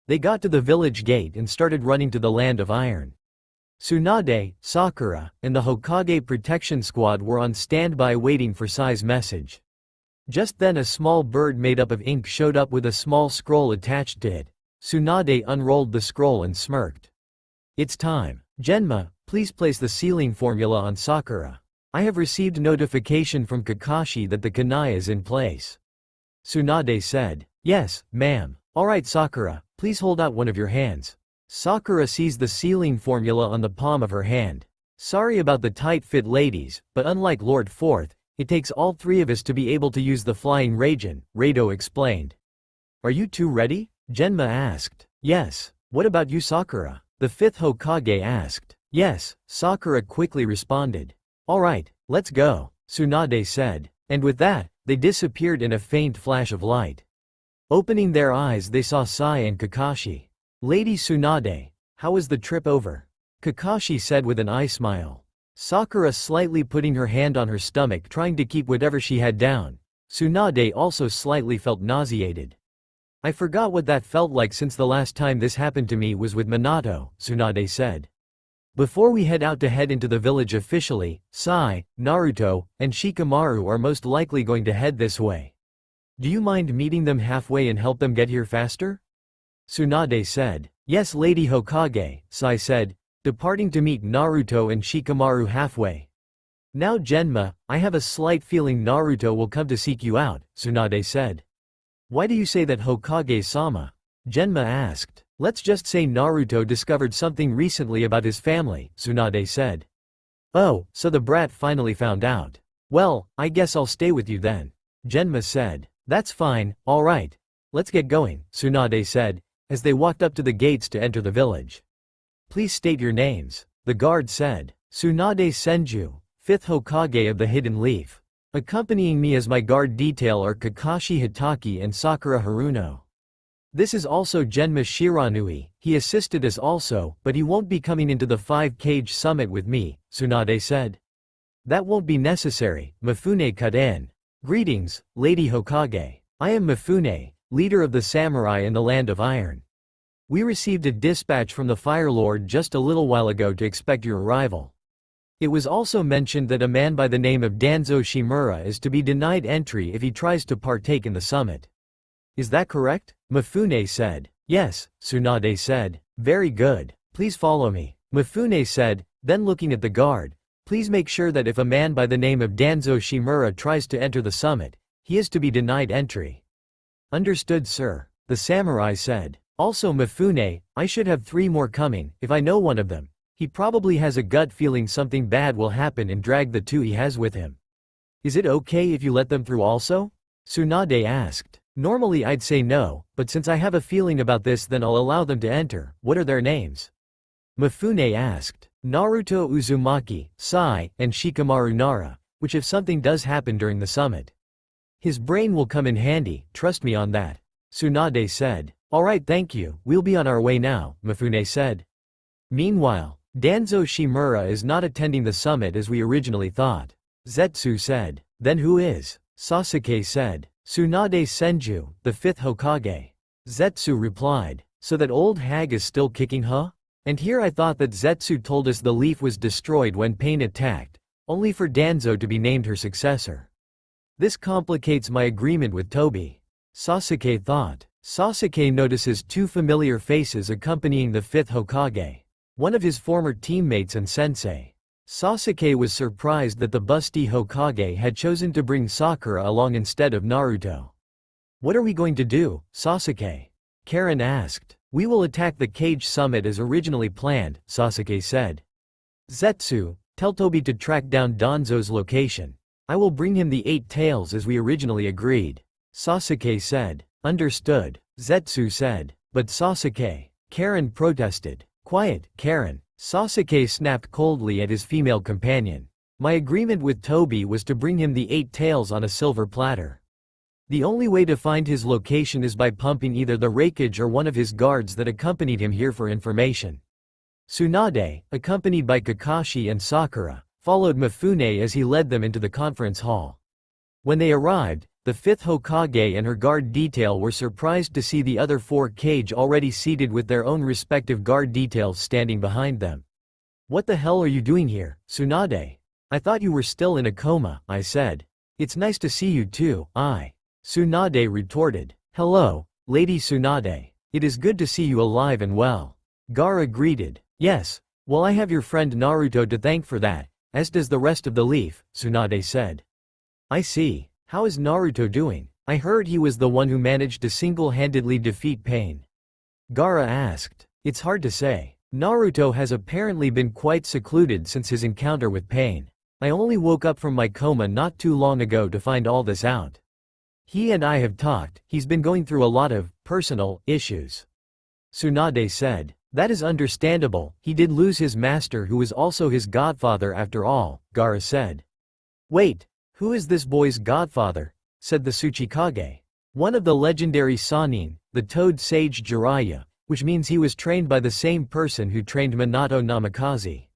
They got to the village gate and started running to the land of iron. Tsunade, Sakura, and the Hokage protection squad were on standby waiting for Sai's message. Just then a small bird made up of ink showed up with a small scroll attached to it. Tsunade unrolled the scroll and smirked. It's time. Genma, please place the sealing formula on Sakura. I have received notification from Kakashi that the kunai is in place. Tsunade said. Yes, ma'am. Alright Sakura, please hold out one of your hands. Sakura sees the sealing formula on the palm of her hand. Sorry about the tight fit, ladies, but unlike Lord Fourth, it takes all three of us to be able to use the flying Raijin, Rado explained. Are you two ready? Genma asked. Yes. What about you, Sakura? The fifth Hokage asked. Yes, Sakura quickly responded. Alright, let's go, Tsunade said. And with that, they disappeared in a faint flash of light. Opening their eyes they saw Sai and Kakashi. Lady Tsunade, how was the trip over? Kakashi said with an eye smile. Sakura slightly putting her hand on her stomach trying to keep whatever she had down. Tsunade also slightly felt nauseated. I forgot what that felt like since the last time this happened to me was with Minato, Tsunade said. Before we head out to head into the village officially, Sai, Naruto, and Shikamaru are most likely going to head this way. Do you mind meeting them halfway and help them get here faster? Tsunade said. Yes, Lady Hokage, Sai said, departing to meet Naruto and Shikamaru halfway. Now Genma, I have a slight feeling Naruto will come to seek you out, Tsunade said. Why do you say that, Hokage-sama? Genma asked. Let's just say Naruto discovered something recently about his family, Tsunade said. Oh, so the brat finally found out. Well, I guess I'll stay with you then. Genma said. That's fine, alright. Let's get going, Tsunade said, as they walked up to the gates to enter the village. Please state your names, the guard said. Tsunade Senju, 5th Hokage of the Hidden Leaf. Accompanying me as my guard detail are Kakashi Hitaki and Sakura Haruno. This is also Genma Shiranui, he assisted us also, but he won't be coming into the 5-cage summit with me, Tsunade said. That won't be necessary, Mifune cut in. Greetings, Lady Hokage. I am Mifune, leader of the samurai in the Land of Iron. We received a dispatch from the Fire Lord just a little while ago to expect your arrival. It was also mentioned that a man by the name of Danzo Shimura is to be denied entry if he tries to partake in the summit. Is that correct? Mifune said. Yes, Tsunade said. Very good. Please follow me. Mifune said, then looking at the guard. Please make sure that if a man by the name of Danzo Shimura tries to enter the summit, he is to be denied entry. Understood, sir. The samurai said. Also Mifune, I should have 3 more coming, if I know one of them. He probably has a gut feeling something bad will happen and drag the 2 he has with him. Is it okay if you let them through also? Tsunade asked. Normally I'd say no, but since I have a feeling about this then I'll allow them to enter. What are their names? Mifune asked. Naruto Uzumaki, Sai, and Shikamaru Nara, which if something does happen during the summit, his brain will come in handy, trust me on that. Tsunade said. Alright, thank you, we'll be on our way now, Mifune said. Meanwhile, Danzo Shimura is not attending the summit as we originally thought. Zetsu said. Then who is? Sasuke said. Tsunade Senju, the 5th Hokage. Zetsu replied. So that old hag is still kicking, huh? And here I thought that Zetsu told us the leaf was destroyed when Pain attacked, only for Danzo to be named her successor. This complicates my agreement with Tobi. Sasuke thought. Sasuke notices 2 familiar faces accompanying the 5th Hokage. One of his former teammates and sensei. Sasuke was surprised that the busty Hokage had chosen to bring Sakura along instead of Naruto. What are we going to do, Sasuke? Karen asked. We will attack the Cage Summit as originally planned, Sasuke said. Zetsu, tell Tobi to track down Danzo's location. I will bring him the 8 tails as we originally agreed. Sasuke said. Understood, Zetsu said. But Sasuke, Karen protested. Quiet, Karen. Sasuke snapped coldly at his female companion. My agreement with Tobi was to bring him the 8 tails on a silver platter. The only way to find his location is by pumping either the Raikage or one of his guards that accompanied him here for information. Tsunade, accompanied by Kakashi and Sakura, followed Mifune as he led them into the conference hall. When they arrived, the 5th Hokage and her guard detail were surprised to see the other 4 Kage already seated with their own respective guard details standing behind them. What the hell are you doing here, Tsunade? I thought you were still in a coma, I said. It's nice to see you too, Tsunade retorted. Hello, Lady Tsunade. It is good to see you alive and well. Gaara greeted. Yes, well I have your friend Naruto to thank for that, as does the rest of the Leaf, Tsunade said. I see. How is Naruto doing? I heard he was the one who managed to single-handedly defeat Pain. Gaara asked. It's hard to say. Naruto has apparently been quite secluded since his encounter with Pain. I only woke up from my coma not too long ago to find all this out. He and I have talked, he's been going through a lot of personal issues. Tsunade said. That is understandable, he did lose his master who was also his godfather after all, Gaara said. Wait, who is this boy's godfather? Said the Tsuchikage. One of the legendary Sannin, the Toad Sage Jiraiya, which means he was trained by the same person who trained Minato Namikaze.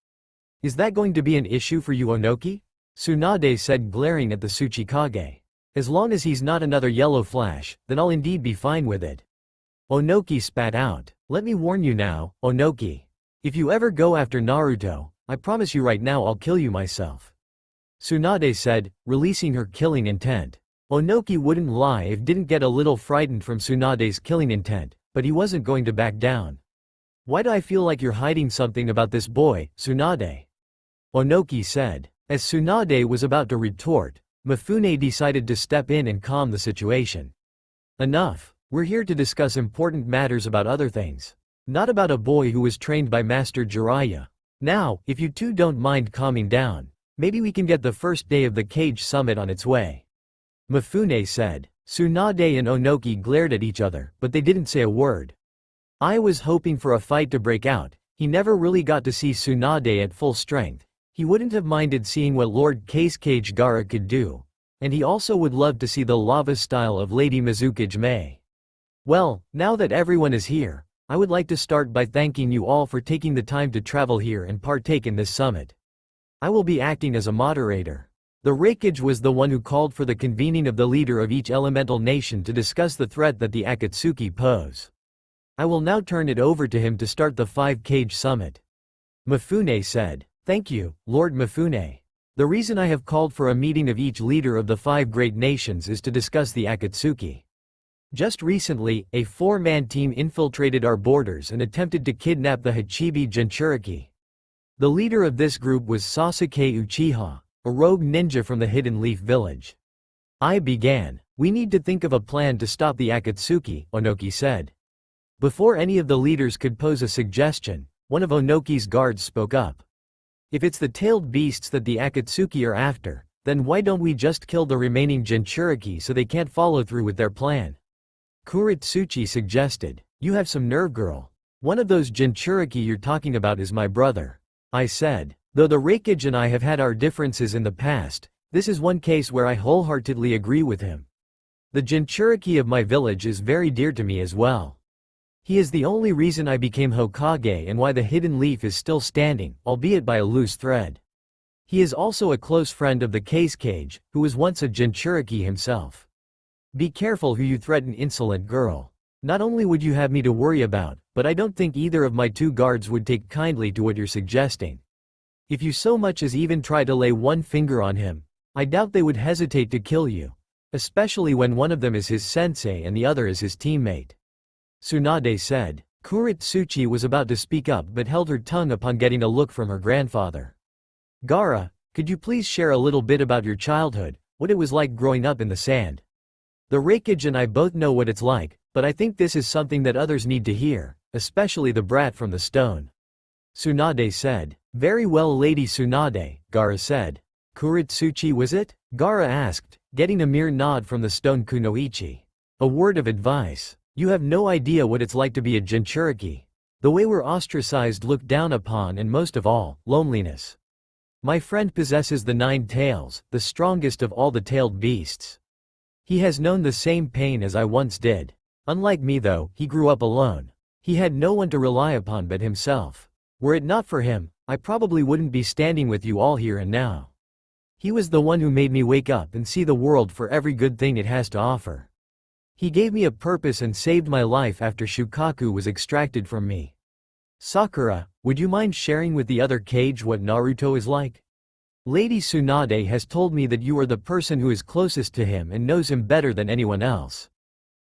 Is that going to be an issue for you, Onoki? Tsunade said, glaring at the Tsuchikage. As long as he's not another Yellow Flash, then I'll indeed be fine with it. Onoki spat out. Let me warn you now, Onoki. If you ever go after Naruto, I promise you right now I'll kill you myself. Tsunade said, releasing her killing intent. Onoki wouldn't lie if didn't get a little frightened from Tsunade's killing intent, but he wasn't going to back down. Why do I feel like you're hiding something about this boy, Tsunade? Onoki said. As Tsunade was about to retort, Mifune decided to step in and calm the situation. Enough. We're here to discuss important matters about other things. Not about a boy who was trained by Master Jiraiya. Now, if you two don't mind calming down, maybe we can get the first day of the Cage Summit on its way. Mifune said. Tsunade and Onoki glared at each other, but they didn't say a word. I was hoping for a fight to break out. He never really got to see Tsunade at full strength. He wouldn't have minded seeing what Lord Kazekage Gaara could do. And he also would love to see the lava style of Lady Mizukage Mei. Well, now that everyone is here, I would like to start by thanking you all for taking the time to travel here and partake in this summit. I will be acting as a moderator. The Raikage was the one who called for the convening of the leader of each elemental nation to discuss the threat that the Akatsuki pose. I will now turn it over to him to start the 5-Cage Summit. Mifune said. Thank you, Lord Mifune. The reason I have called for a meeting of each leader of the 5 great nations is to discuss the Akatsuki. Just recently, a 4-man team infiltrated our borders and attempted to kidnap the Hachibi Jinchuriki. The leader of this group was Sasuke Uchiha, a rogue ninja from the Hidden Leaf Village. I began. We need to think of a plan to stop the Akatsuki, Onoki said. Before any of the leaders could pose a suggestion, one of Onoki's guards spoke up. If it's the tailed beasts that the Akatsuki are after, then why don't we just kill the remaining Jinchuriki so they can't follow through with their plan? Kuritsuchi suggested. You have some nerve, girl. One of those Jinchuriki you're talking about is my brother. I said. Though the Raikage and I have had our differences in the past, this is one case where I wholeheartedly agree with him. The Jinchuriki of my village is very dear to me as well. He is the only reason I became Hokage and why the Hidden Leaf is still standing, albeit by a loose thread. He is also a close friend of the Kazekage, who was once a Jinchuriki himself. Be careful who you threaten, insolent girl. Not only would you have me to worry about, but I don't think either of my 2 guards would take kindly to what you're suggesting. If you so much as even try to lay one finger on him, I doubt they would hesitate to kill you. Especially when one of them is his sensei and the other is his teammate. Tsunade said. Kuritsuchi was about to speak up but held her tongue upon getting a look from her grandfather. Gaara, could you please share a little bit about your childhood, what it was like growing up in the sand? The Raikage and I both know what it's like, but I think this is something that others need to hear, especially the brat from the stone. Tsunade said. Very well, Lady Tsunade, Gaara said. Kuritsuchi was it? Gaara asked, getting a mere nod from the stone kunoichi. A word of advice. You have no idea what it's like to be a Jinchuriki. The way we're ostracized, looked down upon, and most of all, loneliness. My friend possesses the 9 tails, the strongest of all the tailed beasts. He has known the same pain as I once did. Unlike me though, he grew up alone. He had no one to rely upon but himself. Were it not for him, I probably wouldn't be standing with you all here and now. He was the one who made me wake up and see the world for every good thing it has to offer. He gave me a purpose and saved my life after Shukaku was extracted from me. Sakura, would you mind sharing with the other cage what Naruto is like? Lady Tsunade has told me that you are the person who is closest to him and knows him better than anyone else.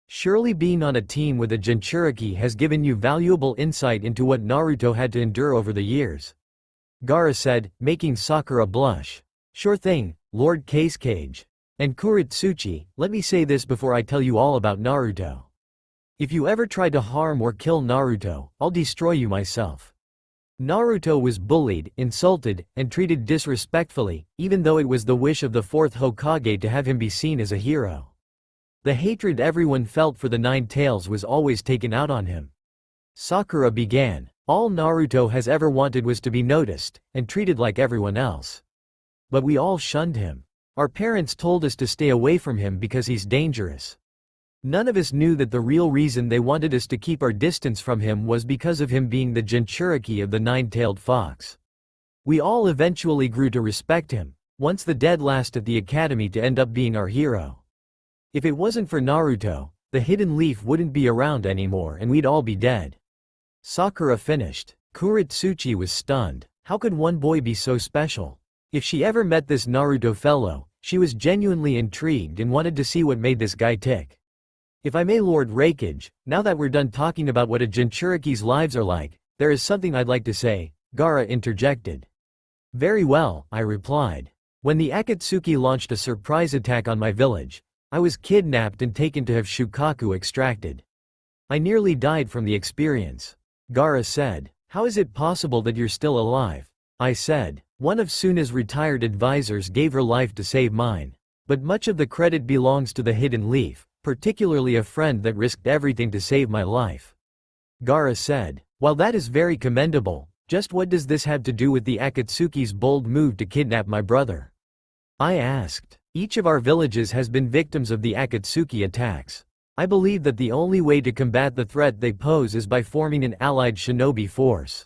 Surely being on a team with a Jinchuriki has given you valuable insight into what Naruto had to endure over the years. Gaara said, making Sakura blush. Sure thing, Lord Cage. And Kuritsuchi, let me say this before I tell you all about Naruto. If you ever try to harm or kill Naruto, I'll destroy you myself. Naruto was bullied, insulted, and treated disrespectfully, even though it was the wish of the 4th Hokage to have him be seen as a hero. The hatred everyone felt for the 9 tails was always taken out on him. Sakura began. All Naruto has ever wanted was to be noticed, and treated like everyone else. But we all shunned him. Our parents told us to stay away from him because he's dangerous. None of us knew that the real reason they wanted us to keep our distance from him was because of him being the Jinchuriki of the 9-tailed fox. We all eventually grew to respect him, once the dead last at the academy to end up being our hero. If it wasn't for Naruto, the hidden leaf wouldn't be around anymore and we'd all be dead. Sakura finished. Kuritsuchi was stunned. How could one boy be so special? If she ever met this Naruto fellow, she was genuinely intrigued and wanted to see what made this guy tick. If I may, Lord Raikage, now that we're done talking about what a Jinchuriki's lives are like, there is something I'd like to say, Gaara interjected. Very well, I replied. When the Akatsuki launched a surprise attack on my village, I was kidnapped and taken to have Shukaku extracted. I nearly died from the experience. Gaara said. How is it possible that you're still alive? I said. One of Suna's retired advisors gave her life to save mine. But much of the credit belongs to the hidden leaf, particularly a friend that risked everything to save my life. Gaara said. While that is very commendable, just what does this have to do with the Akatsuki's bold move to kidnap my brother? I asked. Each of our villages has been victims of the Akatsuki attacks. I believe that the only way to combat the threat they pose is by forming an allied shinobi force.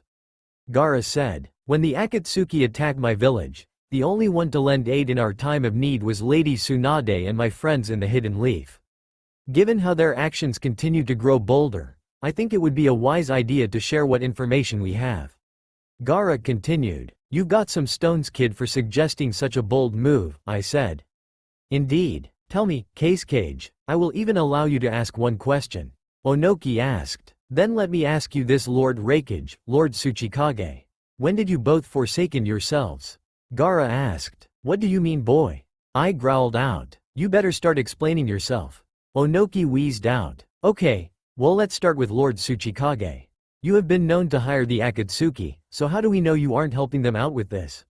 Gaara said. When the Akatsuki attacked my village, the only one to lend aid in our time of need was Lady Tsunade and my friends in the Hidden Leaf. Given how their actions continue to grow bolder, I think it would be a wise idea to share what information we have. Gaara continued. You've got some stones, kid, for suggesting such a bold move, I said. Indeed. Tell me, Cage. I will even allow you to ask one question. Onoki asked. Then let me ask you this, Lord Raikage, Lord Tsuchikage. When did you both forsaken yourselves? Gaara asked. What do you mean, boy? I growled out. You better start explaining yourself. Onoki wheezed out. Okay, well, let's start with Lord Tsuchikage. You have been known to hire the Akatsuki, so how do we know you aren't helping them out with this?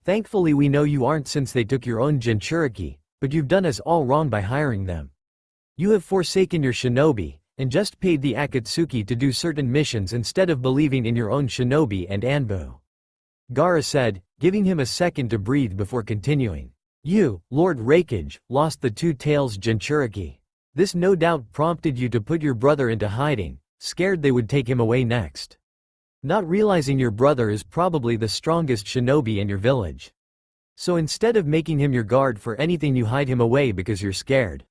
Thankfully we know you aren't, since they took your own Jinchuriki, but you've done us all wrong by hiring them. You have forsaken your shinobi, and just paid the Akatsuki to do certain missions instead of believing in your own shinobi and Anbu. Gaara said, giving him a second to breathe before continuing. You, Lord Raikage, lost the 2 tails Jinchuriki. This no doubt prompted you to put your brother into hiding, scared they would take him away next. Not realizing your brother is probably the strongest shinobi in your village. So instead of making him your guard for anything, you hide him away because you're scared.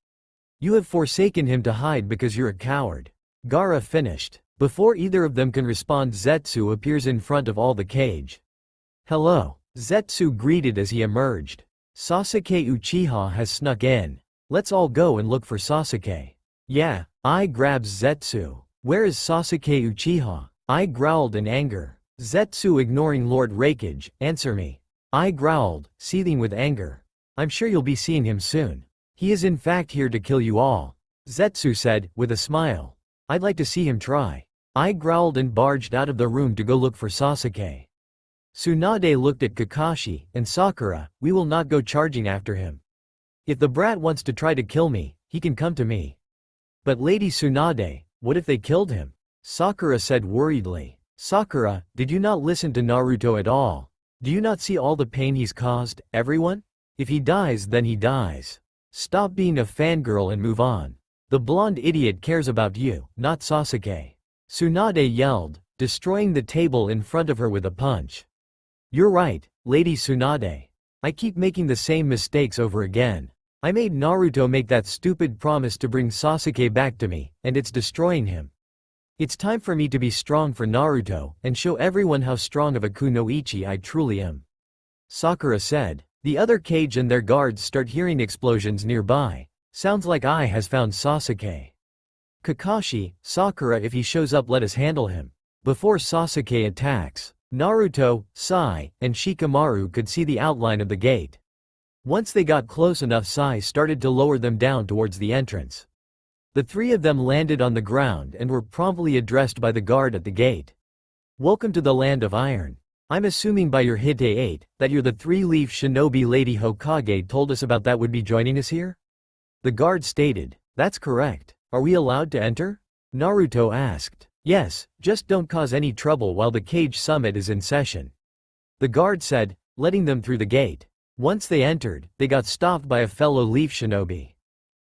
You have forsaken him to hide because you're a coward. Gaara finished. Before either of them can respond, Zetsu appears in front of all the cage. Hello. Zetsu greeted as he emerged. Sasuke Uchiha has snuck in. Let's all go and look for Sasuke. Yeah, I grabs Zetsu. Where is Sasuke Uchiha? I growled in anger. Zetsu, ignoring Lord Raikage, answer me. I growled, seething with anger. I'm sure you'll be seeing him soon. He is in fact here to kill you all. Zetsu said, with a smile. I'd like to see him try. I growled and barged out of the room to go look for Sasuke. Tsunade looked at Kakashi and Sakura. We will not go charging after him. If the brat wants to try to kill me, he can come to me. But Lady Tsunade, what if they killed him? Sakura said worriedly. Sakura, did you not listen to Naruto at all? Do you not see all the pain he's caused, everyone? If he dies, then he dies. Stop being a fangirl and move on. The blonde idiot cares about you, not Sasuke. Tsunade yelled, destroying the table in front of her with a punch. You're right, Lady Tsunade. I keep making the same mistakes over again. I made Naruto make that stupid promise to bring Sasuke back to me, and it's destroying him. It's time for me to be strong for Naruto, and show everyone how strong of a kunoichi I truly am. Sakura said. The other cage and their guards start hearing explosions nearby. Sounds like I has found Sasuke. Kakashi, Sakura, if he shows up let us handle him. Before Sasuke attacks, Naruto, Sai, and Shikamaru could see the outline of the gate. Once they got close enough, Sai started to lower them down towards the entrance. The three of them landed on the ground and were promptly addressed by the guard at the gate. Welcome to the land of iron. I'm assuming by your Hite 8 that you're the three-leaf shinobi Lady Hokage told us about that would be joining us here? The guard stated. That's correct. Are we allowed to enter? Naruto asked. Yes, just don't cause any trouble while the cage summit is in session. The guard said, letting them through the gate. Once they entered, they got stopped by a fellow leaf shinobi.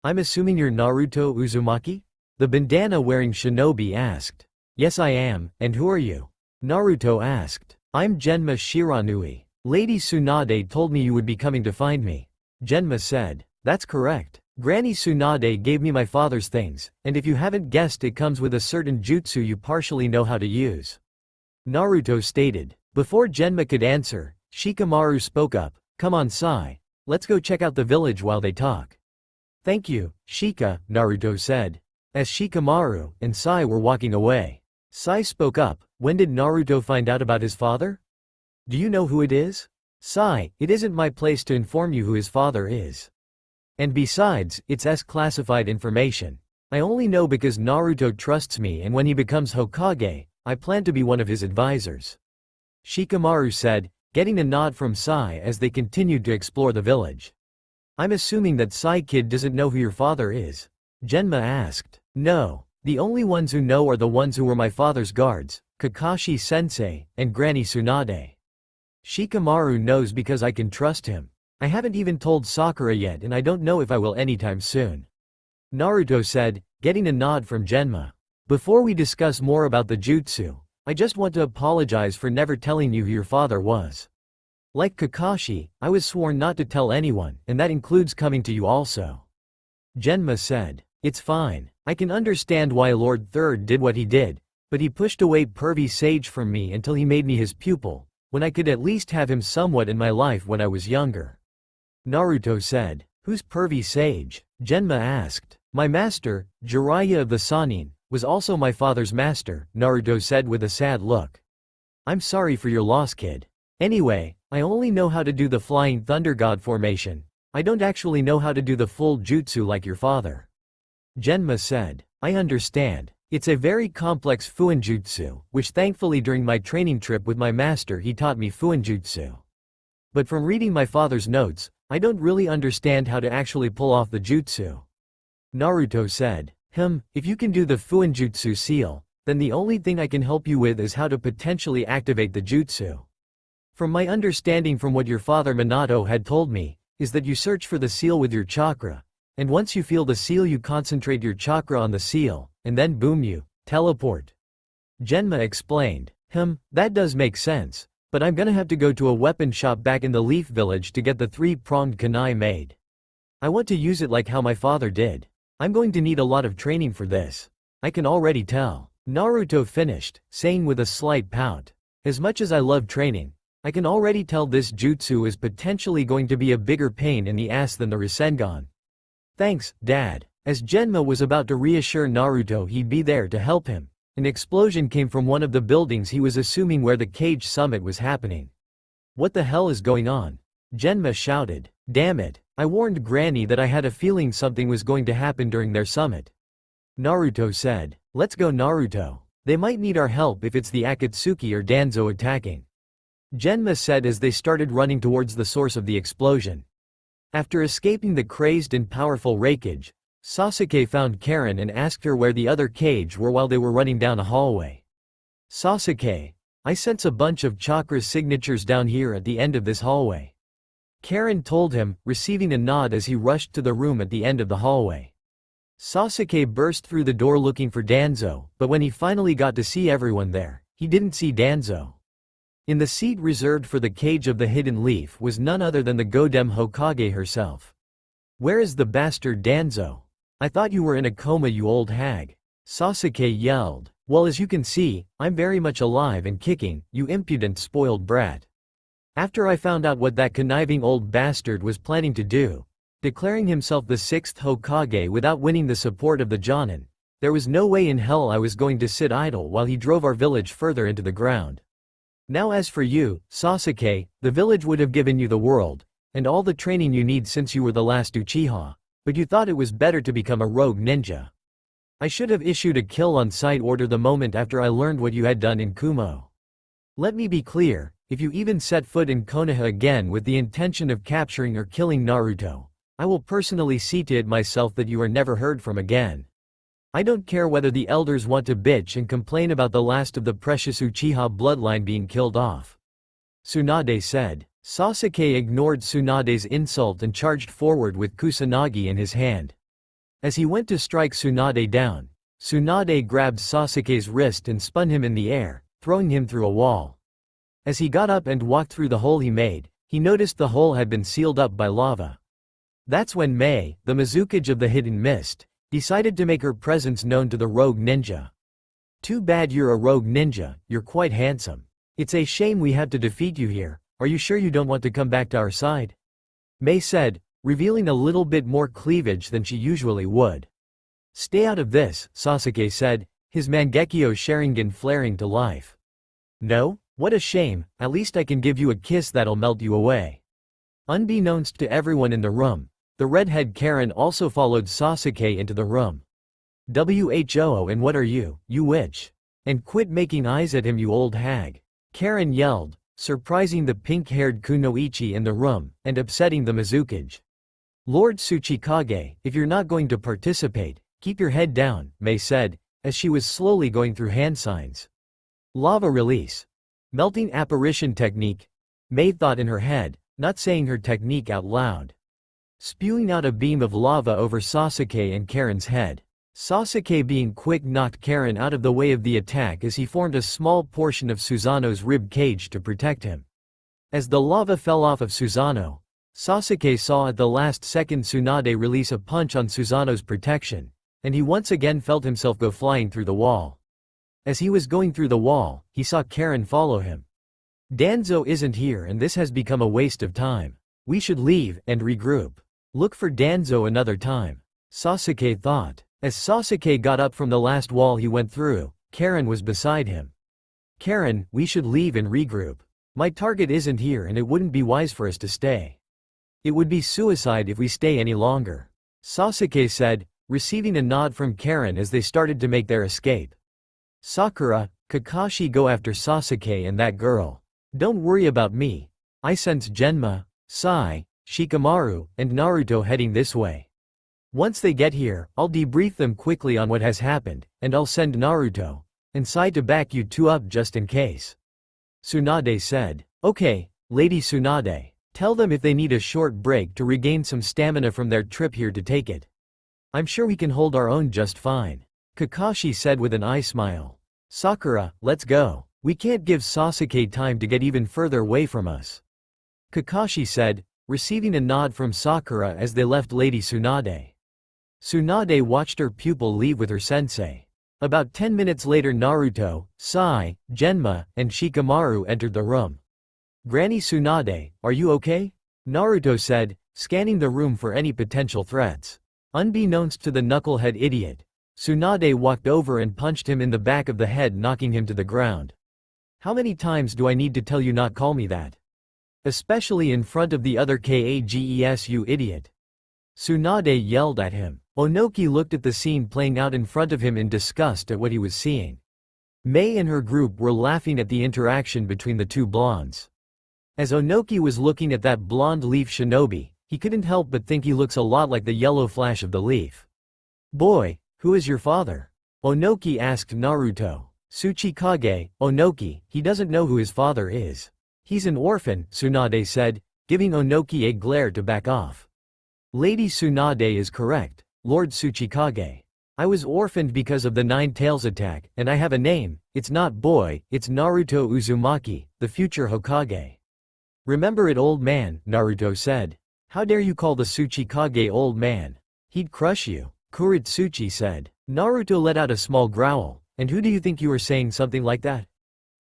I'm assuming you're Naruto Uzumaki? The bandana-wearing shinobi asked. Yes I am, and who are you? Naruto asked. I'm Genma Shiranui. Lady Tsunade told me you would be coming to find me. Genma said. That's correct. Granny Tsunade gave me my father's things, and if you haven't guessed it comes with a certain jutsu you partially know how to use. Naruto stated. Before Genma could answer, Shikamaru spoke up. Come on Sai. Let's go check out the village while they talk. Thank you, Shika, Naruto said. As Shikamaru and Sai were walking away, Sai spoke up. When did Naruto find out about his father? Do you know who it is? Sai, it isn't my place to inform you who his father is. And besides, it's classified information. I only know because Naruto trusts me and when he becomes Hokage, I plan to be one of his advisors. Shikamaru said, getting a nod from Sai as they continued to explore the village. I'm assuming that Sai kid doesn't know who your father is. Genma asked. No, the only ones who know are the ones who were my father's guards, Kakashi Sensei, and Granny Tsunade. Shikamaru knows because I can trust him. I haven't even told Sakura yet and I don't know if I will anytime soon. Naruto said, getting a nod from Genma. Before we discuss more about the jutsu, I just want to apologize for never telling you who your father was. Like Kakashi, I was sworn not to tell anyone, and that includes coming to you also. Genma said, it's fine. I can understand why Lord Third did what he did, but he pushed away pervy sage from me until he made me his pupil, when I could at least have him somewhat in my life when I was younger. Naruto said, who's pervy sage? Genma asked. My master, Jiraiya of the Sannin, was also my father's master, Naruto said with a sad look. I'm sorry for your loss kid. Anyway, I only know how to do the flying thunder god formation. I don't actually know how to do the full jutsu like your father. Genma said, I understand. It's a very complex fuinjutsu, which thankfully during my training trip with my master he taught me fuinjutsu. But from reading my father's notes, I don't really understand how to actually pull off the jutsu. Naruto said, if you can do the fuinjutsu seal, then the only thing I can help you with is how to potentially activate the jutsu. From my understanding from what your father Minato had told me, is that you search for the seal with your chakra, and once you feel the seal you concentrate your chakra on the seal, and then boom you teleport. Genma explained, that does make sense, but I'm gonna have to go to a weapon shop back in the Leaf Village to get the three-pronged kunai made. I want to use it like how my father did. I'm going to need a lot of training for this. I can already tell. Naruto finished, saying with a slight pout. As much as I love training, I can already tell this jutsu is potentially going to be a bigger pain in the ass than the Rasengan. Thanks, Dad. As Genma was about to reassure Naruto he'd be there to help him, an explosion came from one of the buildings he was assuming where the cage summit was happening. What the hell is going on? Genma shouted. Damn it, I warned Granny that I had a feeling something was going to happen during their summit. Naruto said, let's go Naruto. They might need our help if it's the Akatsuki or Danzo attacking," Genma said as they started running towards the source of the explosion. After escaping the crazed and powerful Raikage, Sasuke found Karen and asked her where the other Kage were while they were running down a hallway. "Sasuke, I sense a bunch of chakra signatures down here at the end of this hallway," Karen told him, receiving a nod as he rushed to the room at the end of the hallway. Sasuke burst through the door looking for Danzo, but when he finally got to see everyone there, he didn't see Danzo. In the seat reserved for the Cage of the Hidden Leaf was none other than the Godem Hokage herself. "Where is the bastard Danzo? I thought you were in a coma, you old hag," Sasuke yelled. "Well, as you can see, I'm very much alive and kicking, you impudent spoiled brat. After I found out what that conniving old bastard was planning to do, declaring himself the 6th Hokage without winning the support of the Jonin, there was no way in hell I was going to sit idle while he drove our village further into the ground. Now as for you, Sasuke, the village would have given you the world, and all the training you need since you were the last Uchiha, but you thought it was better to become a rogue ninja. I should have issued a kill-on-sight order the moment after I learned what you had done in Kumo. Let me be clear, if you even set foot in Konoha again with the intention of capturing or killing Naruto, I will personally see to it myself that you are never heard from again. I don't care whether the elders want to bitch and complain about the last of the precious Uchiha bloodline being killed off," Tsunade said. Sasuke ignored Tsunade's insult and charged forward with Kusanagi in his hand. As he went to strike Tsunade down, Tsunade grabbed Sasuke's wrist and spun him in the air, throwing him through a wall. As he got up and walked through the hole he made, he noticed the hole had been sealed up by lava. That's when Mei, the Mizukage of the Hidden Mist, decided to make her presence known to the rogue ninja. "Too bad you're a rogue ninja, you're quite handsome. It's a shame we had to defeat you here. Are you sure you don't want to come back to our side?" Mei said, revealing a little bit more cleavage than she usually would. "Stay out of this," Sasuke said, his Mangekyo Sharingan flaring to life. "No? What a shame, at least I can give you a kiss that'll melt you away." Unbeknownst to everyone in the room, the redhead Karen also followed Sasuke into the room. "Who and what are you, you witch? And quit making eyes at him, you old hag," Karen yelled, surprising the pink-haired Kunoichi in the room, and upsetting the Mizukage. "Lord Tsuchikage, if you're not going to participate, keep your head down," Mei said, as she was slowly going through hand signs. "Lava release. Melting apparition technique," Mei thought in her head, not saying her technique out loud. Spewing out a beam of lava over Sasuke and Karen's head. Sasuke being quick knocked Karen out of the way of the attack as he formed a small portion of Susanoo's rib cage to protect him. As the lava fell off of Susanoo, Sasuke saw at the last second Tsunade release a punch on Susanoo's protection, and he once again felt himself go flying through the wall. As he was going through the wall, he saw Karen follow him. "Danzo isn't here and this has become a waste of time. We should leave and regroup. Look for Danzo another time," Sasuke thought. As Sasuke got up from the last wall he went through, Karen was beside him. "Karen, we should leave and regroup. My target isn't here and it wouldn't be wise for us to stay. It would be suicide if we stay any longer," Sasuke said, receiving a nod from Karen as they started to make their escape. "Sakura, Kakashi, go after Sasuke and that girl. Don't worry about me. I sense Genma, Sai, Shikamaru, and Naruto heading this way. Once they get here, I'll debrief them quickly on what has happened, and I'll send Naruto and Sai to back you two up just in case," Tsunade said. "Okay, Lady Tsunade. Tell them if they need a short break to regain some stamina from their trip here to take it. I'm sure we can hold our own just fine," Kakashi said with an eye smile. "Sakura, let's go. We can't give Sasuke time to get even further away from us," Kakashi said, receiving a nod from Sakura as they left Lady Tsunade. Tsunade watched her pupil leave with her sensei. About 10 minutes later Naruto, Sai, Genma, and Shikamaru entered the room. "Granny Tsunade, are you okay?" Naruto said, scanning the room for any potential threats. Unbeknownst to the knucklehead idiot, Tsunade walked over and punched him in the back of the head, knocking him to the ground. "How many times do I need to tell you not call me that? Especially in front of the other Kages, you idiot," Tsunade yelled at him. Onoki looked at the scene playing out in front of him in disgust at what he was seeing. Mei and her group were laughing at the interaction between the two blondes. As Onoki was looking at that blonde leaf shinobi, he couldn't help but think he looks a lot like the yellow flash of the leaf. "Boy, who is your father?" Onoki asked Naruto. "Tsuchikage, Onoki, he doesn't know who his father is. He's an orphan," Tsunade said, giving Onoki a glare to back off. "Lady Tsunade is correct, Lord Tsuchikage. I was orphaned because of the Nine Tails attack, and I have a name. It's not boy, it's Naruto Uzumaki, the future Hokage." "Remember it, old man," Naruto said. "How dare you call the Tsuchikage old man? He'd crush you," Kuritsuchi said. Naruto let out a small growl. "And who do you think you are saying something like that?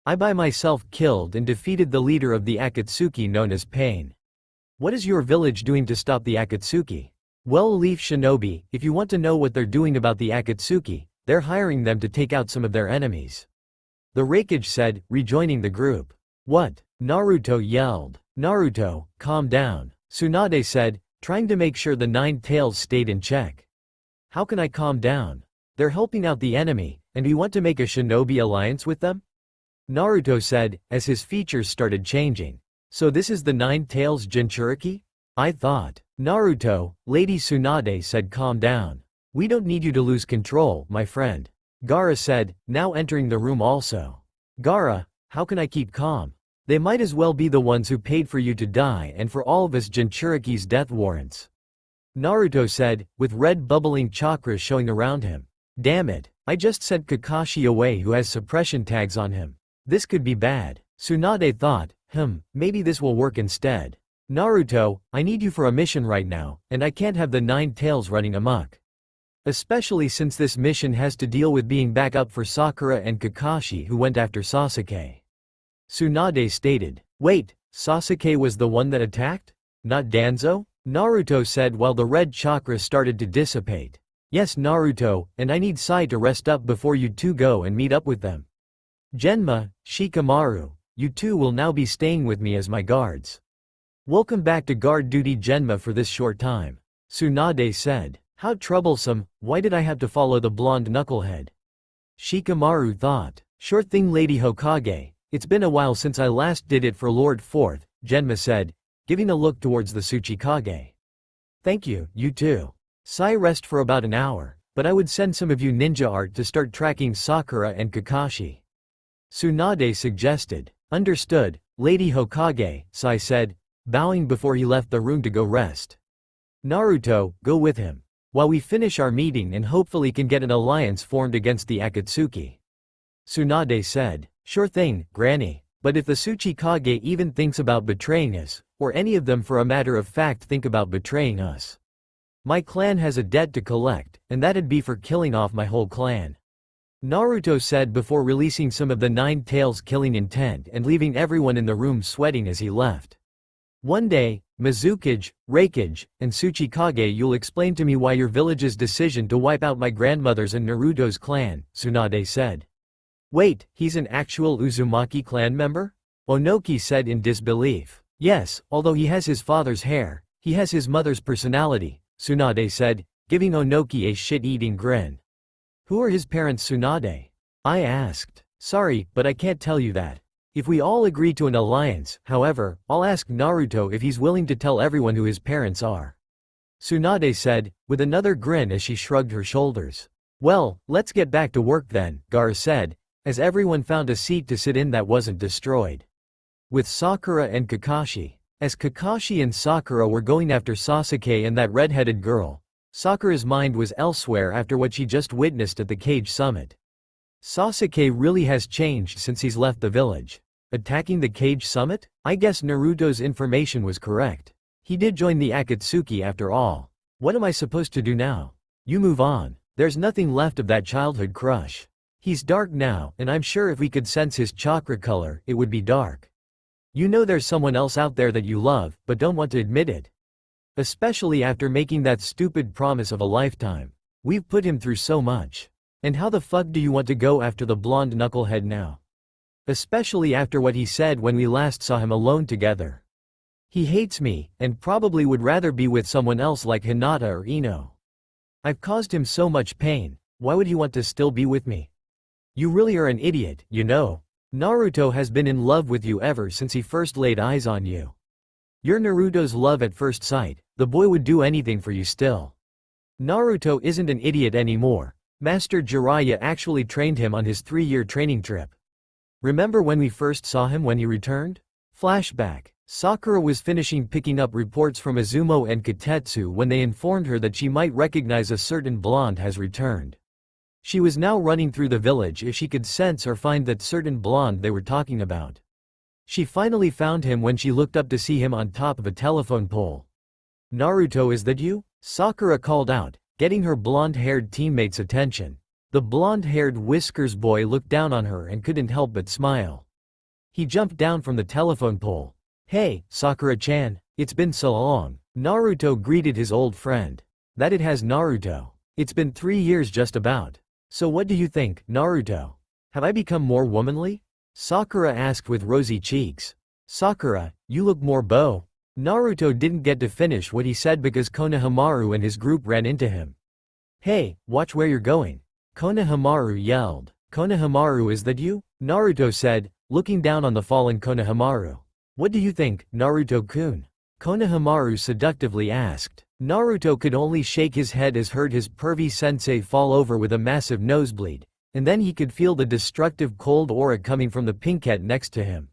I by myself killed and defeated the leader of the Akatsuki known as Pain. What is your village doing to stop the Akatsuki?" "Well, Leaf Shinobi, if you want to know what they're doing about the Akatsuki, they're hiring them to take out some of their enemies," the Raikage said, rejoining the group. "What?" Naruto yelled. "Naruto, calm down," Tsunade said, trying to make sure the Nine Tails stayed in check. "How can I calm down? They're helping out the enemy, and we want to make a shinobi alliance with them?" Naruto said, as his features started changing. "So this is the Nine Tails Jinchuriki? I thought." "Naruto," Lady Tsunade said, "calm down. We don't need you to lose control, my friend," Gaara said, now entering the room also. "Gaara, how can I keep calm? They might as well be the ones who paid for you to die and for all of us Jinchuriki's death warrants," Naruto said, with red bubbling chakras showing around him. "Damn it, I just sent Kakashi away who has suppression tags on him. This could be bad." Tsunade thought, maybe this will work instead. "Naruto, I need you for a mission right now, and I can't have the Nine Tails running amok. Especially since this mission has to deal with being back up for Sakura and Kakashi who went after Sasuke," Tsunade stated. "Wait, Sasuke was the one that attacked? Not Danzo?" Naruto said while the red chakra started to dissipate. "Yes, Naruto, and I need Sai to rest up before you two go and meet up with them. Genma, Shikamaru, you two will now be staying with me as my guards." "Welcome back to guard duty, Genma, for this short time," Tsunade said. "How troublesome, why did I have to follow the blonde knucklehead?" Shikamaru thought. "Sure thing, Lady Hokage, it's been a while since I last did it for Lord Fourth," Genma said, giving a look towards the Tsuchikage. "Thank you, you too. Sai rest for about an hour, but I would send some of you ninja art to start tracking Sakura and Kakashi," Tsunade suggested. "Understood, Lady Hokage," Sai said, bowing before he left the room to go rest. "Naruto, go with him, while we finish our meeting and hopefully can get an alliance formed against the Akatsuki," Tsunade said. "Sure thing, Granny, but if the Tsuchikage even thinks about betraying us, or any of them for a matter of fact think about betraying us, my clan has a debt to collect, and that'd be for killing off my whole clan," Naruto said before releasing some of the Nine Tails killing intent and leaving everyone in the room sweating as he left. "One day, Mizukage, Raikage, and Tsuchikage, you'll explain to me why your village's decision to wipe out my grandmother's and Naruto's clan," Tsunade said. "Wait, he's an actual Uzumaki clan member?" Onoki said in disbelief. "Yes, although he has his father's hair, he has his mother's personality," Tsunade said, giving Onoki a shit-eating grin. "Who are his parents, Tsunade?" I asked. "Sorry, but I can't tell you that. If we all agree to an alliance, however, I'll ask Naruto if he's willing to tell everyone who his parents are," Tsunade said, with another grin as she shrugged her shoulders. "Well, let's get back to work then," Gaara said, as everyone found a seat to sit in that wasn't destroyed. With Sakura and Kakashi. As Kakashi and Sakura were going after Sasuke and that red-headed girl, Sakura's mind was elsewhere after what she just witnessed at the Cage Summit. Sasuke really has changed since he's left the village. Attacking the Cage Summit? I guess Naruto's information was correct. He did join the Akatsuki after all. What am I supposed to do now? You move on. There's nothing left of that childhood crush. He's dark now, and I'm sure if we could sense his chakra color, it would be dark. You know there's someone else out there that you love, but don't want to admit it. Especially after making that stupid promise of a lifetime. We've put him through so much. And how the fuck do you want to go after the blonde knucklehead now? Especially after what he said when we last saw him alone together. He hates me, and probably would rather be with someone else like Hinata or Ino. I've caused him so much pain, why would he want to still be with me? You really are an idiot, you know. Naruto has been in love with you ever since he first laid eyes on you. You're Naruto's love at first sight, the boy would do anything for you still. Naruto isn't an idiot anymore. Master Jiraiya actually trained him on his 3-year training trip. Remember when we first saw him when he returned? Flashback. Sakura was finishing picking up reports from Izumo and Kotetsu when they informed her that she might recognize a certain blonde has returned. She was now running through the village if she could sense or find that certain blonde they were talking about. She finally found him when she looked up to see him on top of a telephone pole. Naruto, is that you? Sakura called out, getting her blonde-haired teammate's attention. The blonde-haired whiskers boy looked down on her and couldn't help but smile. He jumped down from the telephone pole. Hey, Sakura-chan, it's been so long. Naruto greeted his old friend. That it has, Naruto. It's been 3 years just about. So what do you think, Naruto? Have I become more womanly? Sakura asked with rosy cheeks. Sakura, you look more beau. Naruto didn't get to finish what he said because Konohamaru and his group ran into him. Hey, watch where you're going. Konohamaru yelled. Konohamaru, is that you? Naruto said, looking down on the fallen Konohamaru. What do you think, Naruto-kun? Konohamaru seductively asked. Naruto could only shake his head as heard his pervy sensei fall over with a massive nosebleed, and then he could feel the destructive cold aura coming from the pinkette next to him.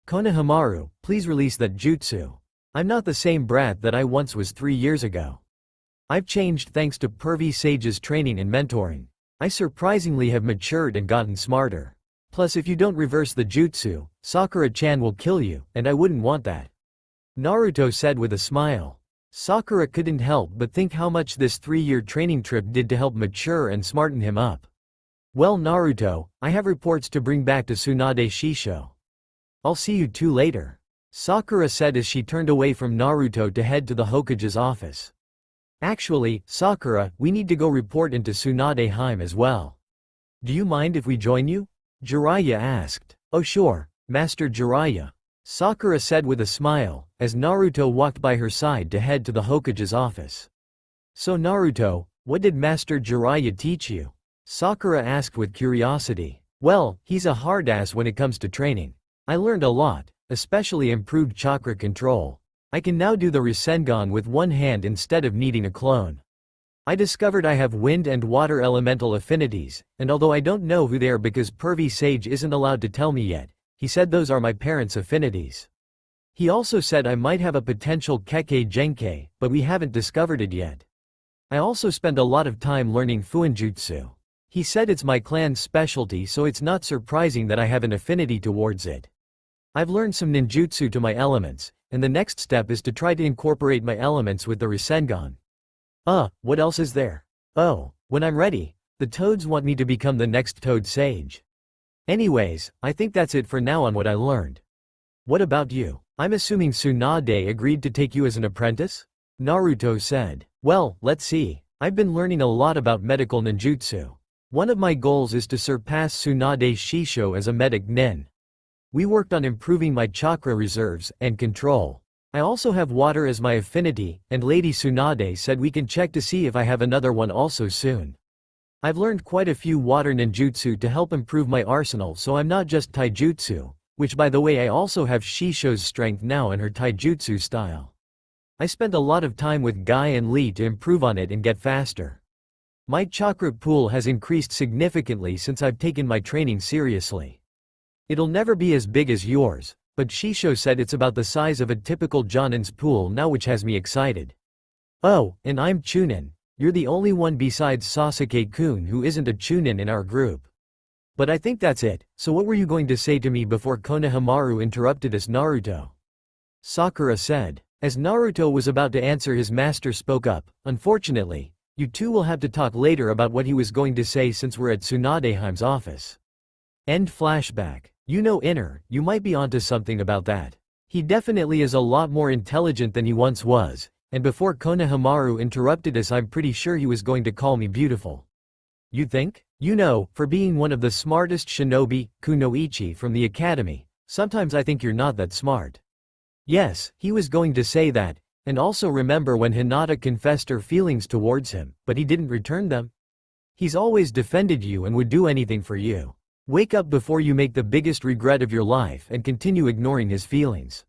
Konohamaru, please release that jutsu. I'm not the same brat that I once was 3 years ago. I've changed thanks to pervy sage's training and mentoring. I surprisingly have matured and gotten smarter. Plus, if you don't reverse the jutsu, Sakura-chan will kill you, and I wouldn't want that. Naruto said with a smile. Sakura couldn't help but think how much this 3-year training trip did to help mature and smarten him up. Well, Naruto, I have reports to bring back to Tsunade Shisho. I'll see you two later. Sakura said as she turned away from Naruto to head to the Hokage's office. Actually, Sakura, we need to go report into Tsunade Heim as well. Do you mind if we join you? Jiraiya asked. Oh sure, Master Jiraiya. Sakura said with a smile, as Naruto walked by her side to head to the Hokage's office. So Naruto, what did Master Jiraiya teach you? Sakura asked with curiosity. Well, he's a hard ass when it comes to training. I learned a lot, especially improved chakra control. I can now do the Rasengan with one hand instead of needing a clone. I discovered I have wind and water elemental affinities, and although I don't know who they are because Pervy Sage isn't allowed to tell me yet, he said those are my parents' affinities. He also said I might have a potential Kekkei Genkei, but we haven't discovered it yet. I also spend a lot of time learning Fuinjutsu. He said it's my clan's specialty, so it's not surprising that I have an affinity towards it. I've learned some ninjutsu to my elements, and the next step is to try to incorporate my elements with the Rasengan. What else is there? Oh, when I'm ready, the toads want me to become the next toad sage. Anyways, I think that's it for now on what I learned. What about you? I'm assuming Tsunade agreed to take you as an apprentice? Naruto said. Well, let's see. I've been learning a lot about medical ninjutsu. One of my goals is to surpass Tsunade Shisho as a medic nin. We worked on improving my chakra reserves and control. I also have water as my affinity, and Lady Tsunade said we can check to see if I have another one also soon. I've learned quite a few water ninjutsu to help improve my arsenal, so I'm not just taijutsu, which by the way I also have Shisho's strength now and her taijutsu style. I spent a lot of time with Guy and Lee to improve on it and get faster. My chakra pool has increased significantly since I've taken my training seriously. It'll never be as big as yours, but Shisho said it's about the size of a typical Jonin's pool now, which has me excited. Oh, and I'm Chunin. You're the only one besides Sasuke-kun who isn't a Chunin in our group. But I think that's it, so what were you going to say to me before Konohamaru interrupted us? Naruto? Sakura said. As Naruto was about to answer, his master spoke up. Unfortunately, you two will have to talk later about what he was going to say since we're at Tsunade Heim's office. End flashback. You know, Inner, you might be onto something about that. He definitely is a lot more intelligent than he once was, and before Konohamaru interrupted us, I'm pretty sure he was going to call me beautiful. You think? You know, for being one of the smartest shinobi, kunoichi from the academy, sometimes I think you're not that smart. Yes, he was going to say that, and also remember when Hinata confessed her feelings towards him, but he didn't return them? He's always defended you and would do anything for you. Wake up before you make the biggest regret of your life and continue ignoring his feelings.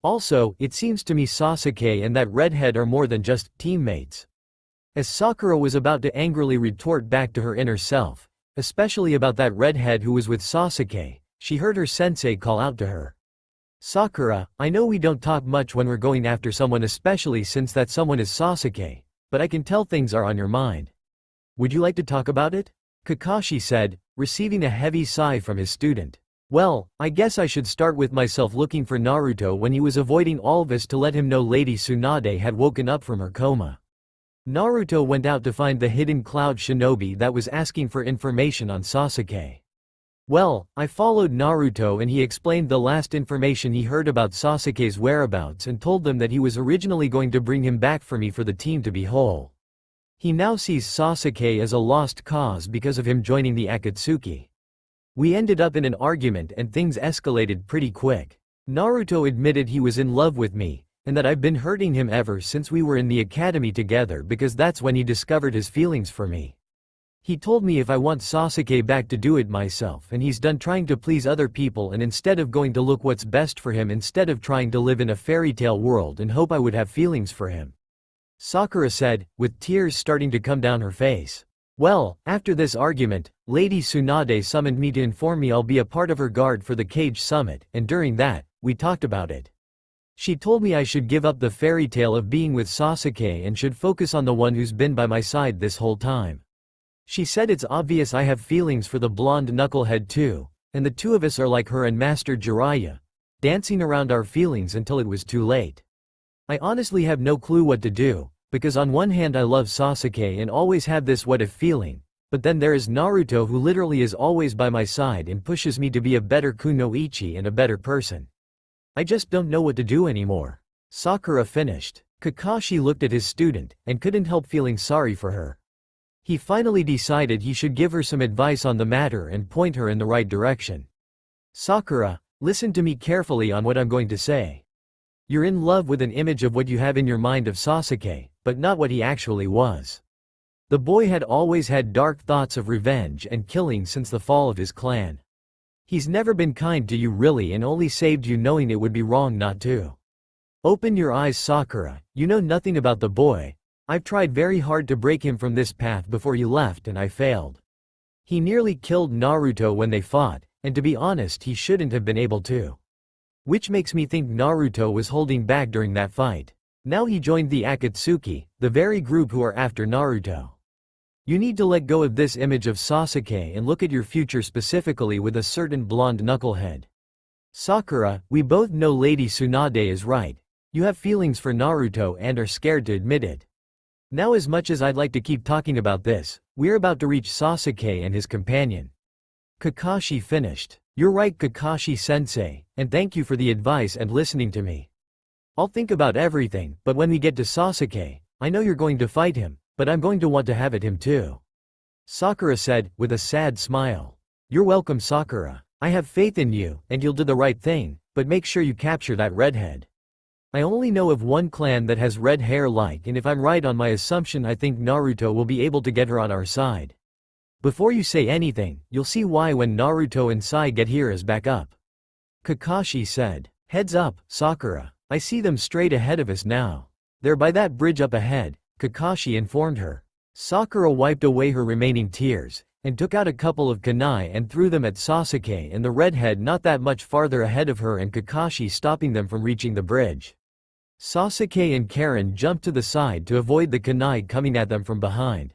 Also, it seems to me Sasuke and that redhead are more than just teammates. As Sakura was about to angrily retort back to her inner self, especially about that redhead who was with Sasuke, she heard her sensei call out to her. Sakura, I know we don't talk much when we're going after someone, especially since that someone is Sasuke, but I can tell things are on your mind. Would you like to talk about it? Kakashi said, receiving a heavy sigh from his student. Well, I guess I should start with myself looking for Naruto when he was avoiding all of us to let him know Lady Tsunade had woken up from her coma. Naruto went out to find the hidden cloud shinobi that was asking for information on Sasuke. Well, I followed Naruto and he explained the last information he heard about Sasuke's whereabouts and told them that he was originally going to bring him back for me for the team to be whole. He now sees Sasuke as a lost cause because of him joining the Akatsuki. We ended up in an argument and things escalated pretty quick. Naruto admitted he was in love with me, and that I've been hurting him ever since we were in the academy together because that's when he discovered his feelings for me. He told me if I want Sasuke back to do it myself, and he's done trying to please other people and instead of going to look what's best for him instead of trying to live in a fairy tale world and hope I would have feelings for him. Sakura said, with tears starting to come down her face. Well, after this argument, Lady Tsunade summoned me to inform me I'll be a part of her guard for the Cage Summit, and during that, we talked about it. She told me I should give up the fairy tale of being with Sasuke and should focus on the one who's been by my side this whole time. She said it's obvious I have feelings for the blonde knucklehead too, and the two of us are like her and Master Jiraiya, dancing around our feelings until it was too late. I honestly have no clue what to do, because on one hand I love Sasuke and always have this what if feeling, but then there is Naruto who literally is always by my side and pushes me to be a better kunoichi and a better person. I just don't know what to do anymore. Sakura finished. Kakashi looked at his student, and couldn't help feeling sorry for her. He finally decided he should give her some advice on the matter and point her in the right direction. Sakura, listen to me carefully on what I'm going to say. You're in love with an image of what you have in your mind of Sasuke, but not what he actually was. The boy had always had dark thoughts of revenge and killing since the fall of his clan. He's never been kind to you really and only saved you knowing it would be wrong not to. Open your eyes, Sakura, you know nothing about the boy. I've tried very hard to break him from this path before you left and I failed. He nearly killed Naruto when they fought, and to be honest he shouldn't have been able to. Which makes me think Naruto was holding back during that fight. Now he joined the Akatsuki, the very group who are after Naruto. You need to let go of this image of Sasuke and look at your future specifically with a certain blonde knucklehead. Sakura, we both know Lady Tsunade is right. You have feelings for Naruto and are scared to admit it. Now as much as I'd like to keep talking about this, we're about to reach Sasuke and his companion. Kakashi finished. You're right, Kakashi-sensei, and thank you for the advice and listening to me. I'll think about everything, but when we get to Sasuke, I know you're going to fight him, but I'm going to want to have at him too. Sakura said, with a sad smile. You're welcome, Sakura. I have faith in you, and you'll do the right thing, but make sure you capture that redhead. I only know of one clan that has red hair and if I'm right on my assumption I think Naruto will be able to get her on our side. Before you say anything, you'll see why when Naruto and Sai get here as backup. Kakashi said. Heads up, Sakura. I see them straight ahead of us now. They're by that bridge up ahead, Kakashi informed her. Sakura wiped away her remaining tears, and took out a couple of kunai and threw them at Sasuke and the redhead not that much farther ahead of her and Kakashi stopping them from reaching the bridge. Sasuke and Karen jumped to the side to avoid the kunai coming at them from behind.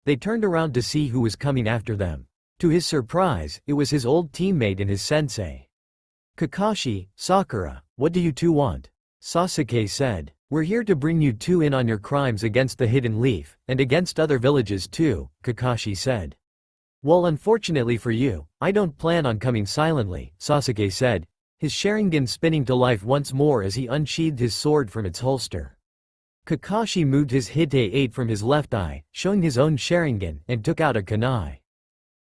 They turned around to see who was coming after them. To his surprise, it was his old teammate and his sensei. Kakashi, Sakura, what do you two want? Sasuke said. We're here to bring you two in on your crimes against the Hidden Leaf, and against other villages too, Kakashi said. Well, unfortunately for you, I don't plan on coming silently, Sasuke said, his Sharingan spinning to life once more as he unsheathed his sword from its holster. Kakashi moved his Hite-8 from his left eye, showing his own Sharingan, and took out a kunai.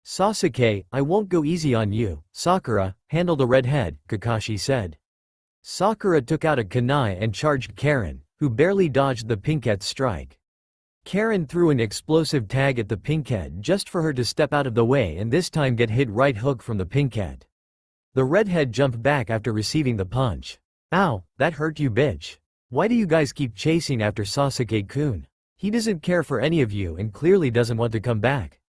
Sasuke, I won't go easy on you. Sakura, handle the redhead, Kakashi said. Sakura took out a kunai and charged Karen, who barely dodged the Pinkette's strike. Karen threw an explosive tag at the pinkhead just for her to step out of the way and this time get hit right hook from the pinkhead. The redhead jumped back after receiving the punch. Ow, that hurt you bitch. Why do you guys keep chasing after Sasuke-kun? He doesn't care for any of you and clearly doesn't want to come back.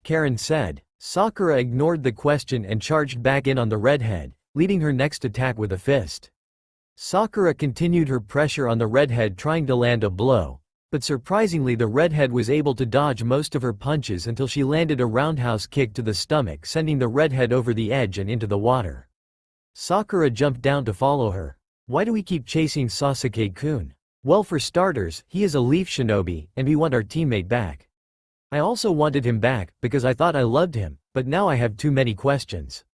Karen said. Sakura ignored the question and charged back in on the redhead, leading her next attack with a fist. Sakura continued her pressure on the redhead trying to land a blow, but surprisingly the redhead was able to dodge most of her punches until she landed a roundhouse kick to the stomach sending the redhead over the edge and into the water. Sakura jumped down to follow her. Why do we keep chasing Sasuke-kun? Well, for starters, he is a leaf shinobi, and we want our teammate back. I also wanted him back, because I thought I loved him, but now I have too many questions.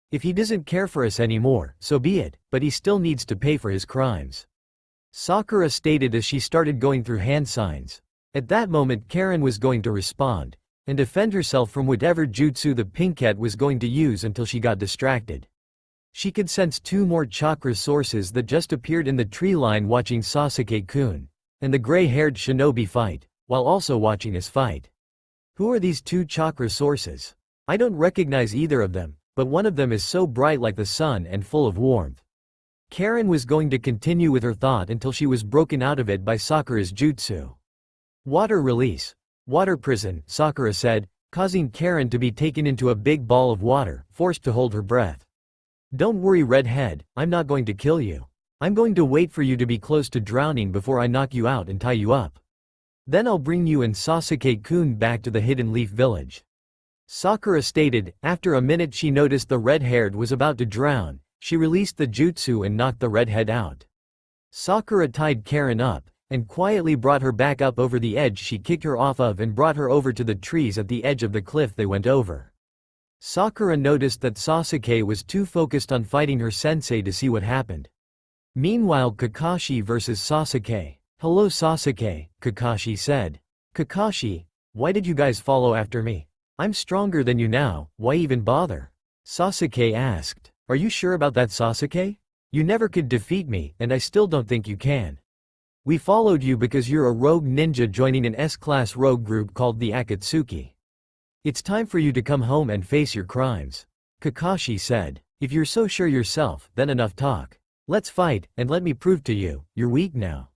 If he doesn't care for us anymore, so be it, but he still needs to pay for his crimes. Sakura stated as she started going through hand signs. At that moment Karen was going to respond, and defend herself from whatever jutsu the pinkhead was going to use until she got distracted. She could sense two more chakra sources that just appeared in the tree line watching Sasuke-kun, and the gray-haired shinobi fight, while also watching his fight. Who are these two chakra sources? I don't recognize either of them, but one of them is so bright like the sun and full of warmth. Karen was going to continue with her thought until she was broken out of it by Sakura's jutsu. Water release. Water prison, Sakura said, causing Karen to be taken into a big ball of water, forced to hold her breath. Don't worry redhead, I'm not going to kill you. I'm going to wait for you to be close to drowning before I knock you out and tie you up. Then I'll bring you and Sasuke-kun back to the Hidden Leaf Village. Sakura stated. After a minute she noticed the red-haired was about to drown. She released the jutsu and knocked the redhead out. Sakura tied Karen up, and quietly brought her back up over the edge she kicked her off of and brought her over to the trees at the edge of the cliff they went over. Sakura noticed that Sasuke was too focused on fighting her sensei to see what happened. Meanwhile Kakashi vs Sasuke. Hello Sasuke, Kakashi said. Kakashi, why did you guys follow after me? I'm stronger than you now, why even bother? Sasuke asked. Are you sure about that Sasuke? You never could defeat me, and I still don't think you can. We followed you because you're a rogue ninja joining an S-class rogue group called the Akatsuki. It's time for you to come home and face your crimes. Kakashi said. If you're so sure yourself, then enough talk. Let's fight, and let me prove to you, you're weak now.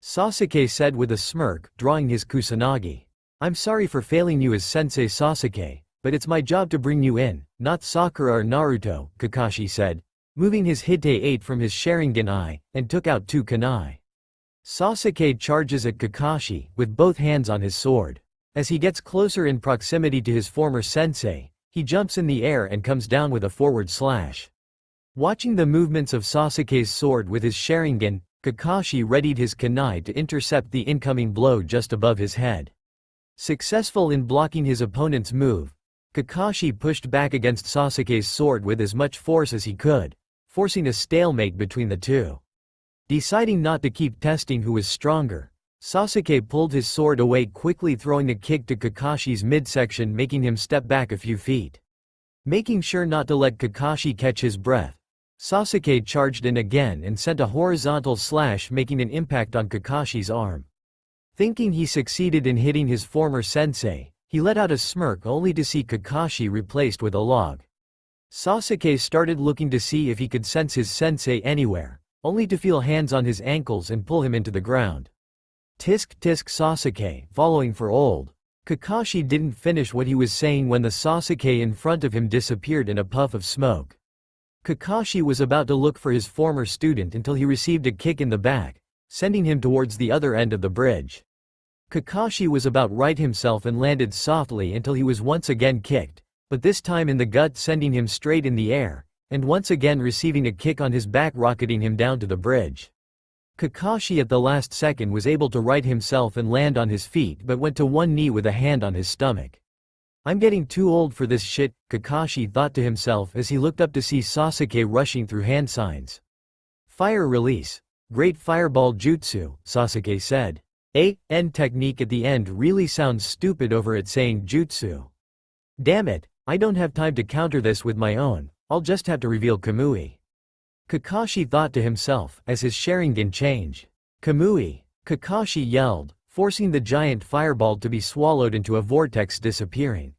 Sasuke said with a smirk, drawing his Kusanagi. I'm sorry for failing you as Sensei Sasuke, but it's my job to bring you in, not Sakura or Naruto, Kakashi said, moving his Hite-8 from his Sharingan eye, and took out two kunai. Sasuke charges at Kakashi, with both hands on his sword. As he gets closer in proximity to his former sensei, he jumps in the air and comes down with a forward slash. Watching the movements of Sasuke's sword with his Sharingan, Kakashi readied his kunai to intercept the incoming blow just above his head. Successful in blocking his opponent's move, Kakashi pushed back against Sasuke's sword with as much force as he could, forcing a stalemate between the two. Deciding not to keep testing who was stronger, Sasuke pulled his sword away quickly, throwing a kick to Kakashi's midsection, making him step back a few feet. Making sure not to let Kakashi catch his breath, Sasuke charged in again and sent a horizontal slash, making an impact on Kakashi's arm. Thinking he succeeded in hitting his former sensei, he let out a smirk only to see Kakashi replaced with a log. Sasuke started looking to see if he could sense his sensei anywhere, only to feel hands on his ankles and pull him into the ground. Tisk tisk Sasuke, following for old. Kakashi didn't finish what he was saying when the Sasuke in front of him disappeared in a puff of smoke. Kakashi was about to look for his former student until he received a kick in the back, sending him towards the other end of the bridge. Kakashi was about right himself and landed softly until he was once again kicked, but this time in the gut, sending him straight in the air, and once again receiving a kick on his back, rocketing him down to the bridge. Kakashi at the last second was able to right himself and land on his feet, but went to one knee with a hand on his stomach. I'm getting too old for this shit, Kakashi thought to himself as he looked up to see Sasuke rushing through hand signs. Fire release. Great fireball jutsu, Sasuke said. End technique at the end really sounds stupid over it saying jutsu. Damn it, I don't have time to counter this with my own, I'll just have to reveal Kamui. Kakashi thought to himself as his Sharingan changed. Kamui, Kakashi yelled, forcing the giant fireball to be swallowed into a vortex, disappearing.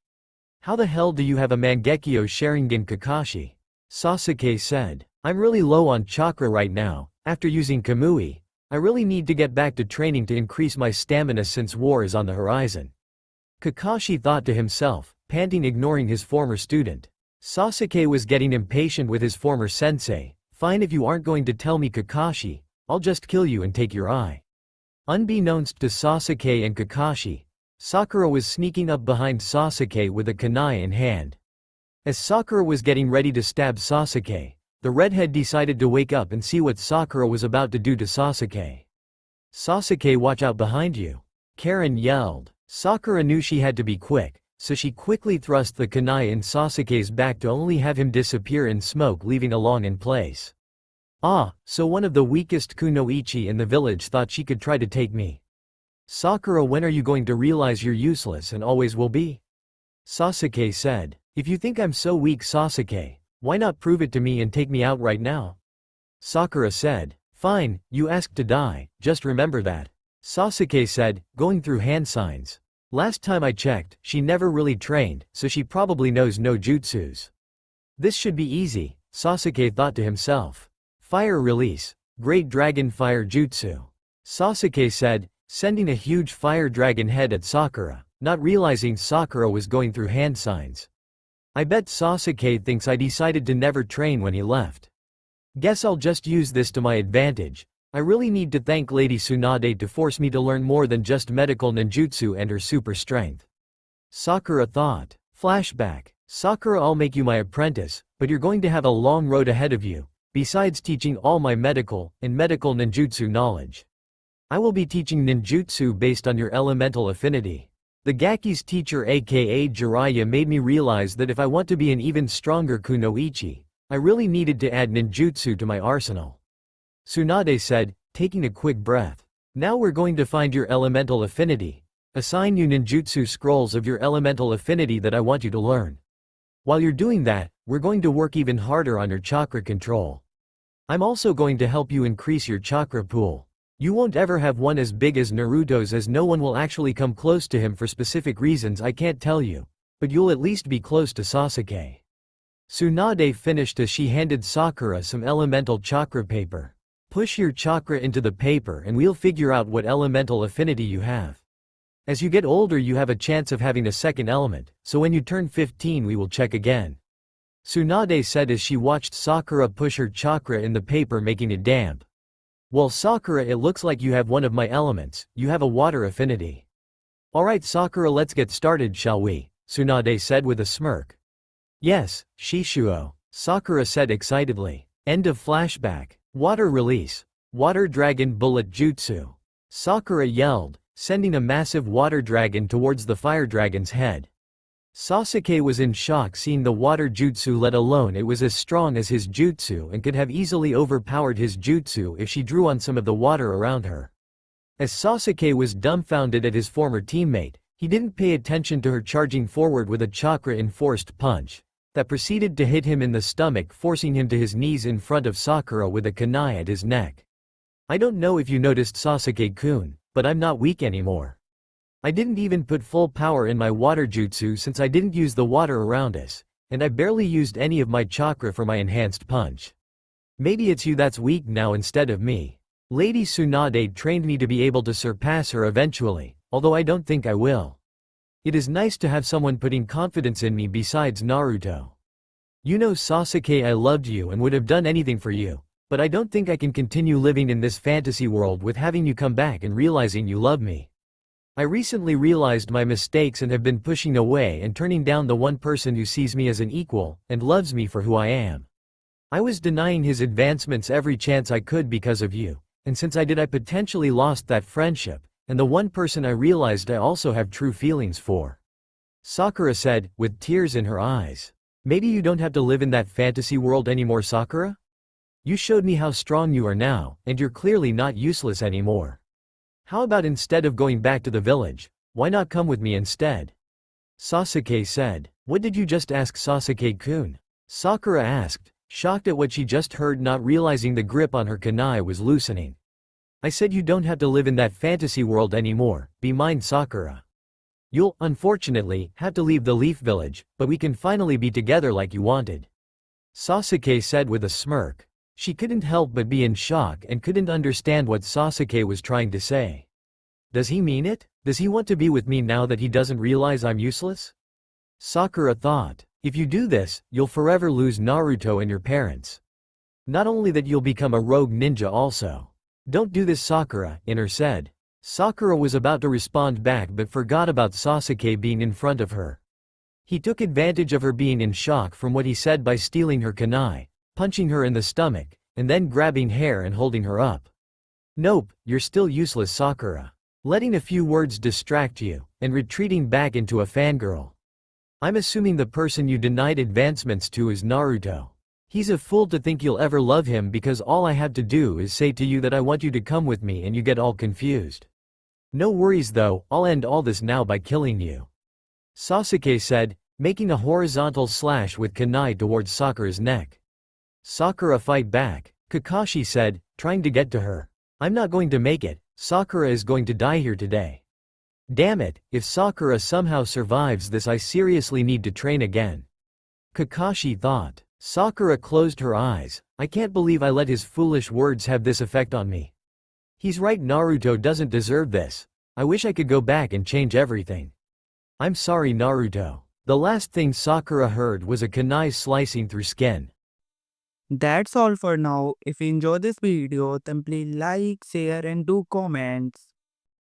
"How the hell do you have a Mangekyo Sharingan, Kakashi?" Sasuke said. "I'm really low on chakra right now. After using Kamui, I really need to get back to training to increase my stamina since war is on the horizon." Kakashi thought to himself, panting, ignoring his former student. Sasuke was getting impatient with his former sensei. "Fine, if you aren't going to tell me, Kakashi, I'll just kill you and take your eye." Unbeknownst to Sasuke and Kakashi, Sakura was sneaking up behind Sasuke with a kunai in hand. As Sakura was getting ready to stab Sasuke, the redhead decided to wake up and see what Sakura was about to do to Sasuke. "Sasuke, watch out behind you," Karen yelled. Sakura knew she had to be quick, so she quickly thrust the kunai in Sasuke's back to only have him disappear in smoke, leaving along in place. "Ah, so one of the weakest kunoichi in the village thought she could try to take me. Sakura, when are you going to realize you're useless and always will be?" Sasuke said. "If you think I'm so weak, Sasuke, why not prove it to me and take me out right now?" Sakura said. "Fine, you asked to die, just remember that," Sasuke said, going through hand signs. "Last time I checked, she never really trained, so she probably knows no jutsus. This should be easy," Sasuke thought to himself. "Fire release, Great Dragon Fire Jutsu," Sasuke said, sending a huge fire dragon head at Sakura, not realizing Sakura was going through hand signs. "I bet Sasuke thinks I decided to never train when he left. Guess I'll just use this to my advantage. I really need to thank Lady Tsunade to force me to learn more than just medical ninjutsu and her super strength," Sakura thought. Flashback. "Sakura, I'll make you my apprentice, but you're going to have a long road ahead of you, besides teaching all my medical and medical ninjutsu knowledge. I will be teaching ninjutsu based on your elemental affinity. The Gaki's teacher, aka Jiraiya, made me realize that if I want to be an even stronger kunoichi, I really needed to add ninjutsu to my arsenal," Tsunade said, taking a quick breath. "Now we're going to find your elemental affinity. Assign you ninjutsu scrolls of your elemental affinity that I want you to learn. While you're doing that, we're going to work even harder on your chakra control. I'm also going to help you increase your chakra pool. You won't ever have one as big as Naruto's, as no one will actually come close to him for specific reasons I can't tell you, but you'll at least be close to Sasuke." Tsunade finished as she handed Sakura some elemental chakra paper. "Push your chakra into the paper and we'll figure out what elemental affinity you have. As you get older you have a chance of having a second element, so when you turn 15 we will check again," Tsunade said as she watched Sakura push her chakra in the paper, making it damp. "Well, Sakura, it looks like you have one of my elements. You have a water affinity." "Alright Sakura, let's get started, shall we?" Tsunade said with a smirk. "Yes, Shishuo," Sakura said excitedly. End of flashback. Water release. Water Dragon Bullet Jutsu. Sakura yelled, sending a massive water dragon towards the fire dragon's head. Sasuke was in shock seeing the water jutsu, let alone it was as strong as his jutsu and could have easily overpowered his jutsu if she drew on some of the water around her. As Sasuke was dumbfounded at his former teammate, he didn't pay attention to her charging forward with a chakra-enforced punch that proceeded to hit him in the stomach, forcing him to his knees in front of Sakura with a kunai at his neck. "I don't know if you noticed, Sasuke-kun, but I'm not weak anymore. I didn't even put full power in my water jutsu since I didn't use the water around us, and I barely used any of my chakra for my enhanced punch. Maybe it's you that's weak now instead of me. Lady Tsunade trained me to be able to surpass her eventually, although I don't think I will. It is nice to have someone putting confidence in me besides Naruto. You know, Sasuke, I loved you and would have done anything for you, but I don't think I can continue living in this fantasy world with having you come back and realizing you love me. I recently realized my mistakes and have been pushing away and turning down the one person who sees me as an equal and loves me for who I am. I was denying his advancements every chance I could because of you, and since I did, I potentially lost that friendship, and the one person I realized I also have true feelings for," Sakura said, with tears in her eyes. "Maybe you don't have to live in that fantasy world anymore, Sakura? You showed me how strong you are now, and you're clearly not useless anymore. How about instead of going back to the village, why not come with me instead?" Sasuke said. "What did you just ask, Sasuke-kun?" Sakura asked, shocked at what she just heard, not realizing the grip on her kunai was loosening. I said you don't have to live in that fantasy world anymore, be mine Sakura. You'll, unfortunately, have to leave the Leaf Village, but we can finally be together like you wanted. Sasuke said with a smirk. She couldn't help but be in shock and couldn't understand what Sasuke was trying to say. Does he mean it? Does he want to be with me now that he doesn't realize I'm useless? Sakura thought. If you do this, you'll forever lose Naruto and your parents. Not only that, you'll become a rogue ninja also. Don't do this Sakura, Inner said. Sakura was about to respond back but forgot about Sasuke being in front of her. He took advantage of her being in shock from what he said by stealing her kunai, punching her in the stomach, and then grabbing hair and holding her up. Nope, you're still useless Sakura. Letting a few words distract you, and retreating back into a fangirl. I'm assuming the person you denied advancements to is Naruto. He's a fool to think you'll ever love him because all I have to do is say to you that I want you to come with me and you get all confused. No worries though, I'll end all this now by killing you. Sasuke said, making a horizontal slash with kunai towards Sakura's neck. Sakura fight back, Kakashi said, trying to get to her. I'm not going to make it, Sakura is going to die here today. Damn it, if Sakura somehow survives this I seriously need to train again. Kakashi thought. Sakura closed her eyes. I can't believe I let his foolish words have this effect on me. He's right, Naruto doesn't deserve this. I wish I could go back and change everything. I'm sorry Naruto. The last thing Sakura heard was a kunai slicing through skin. That's all for now. If you enjoy this video, then please like, share and do comments.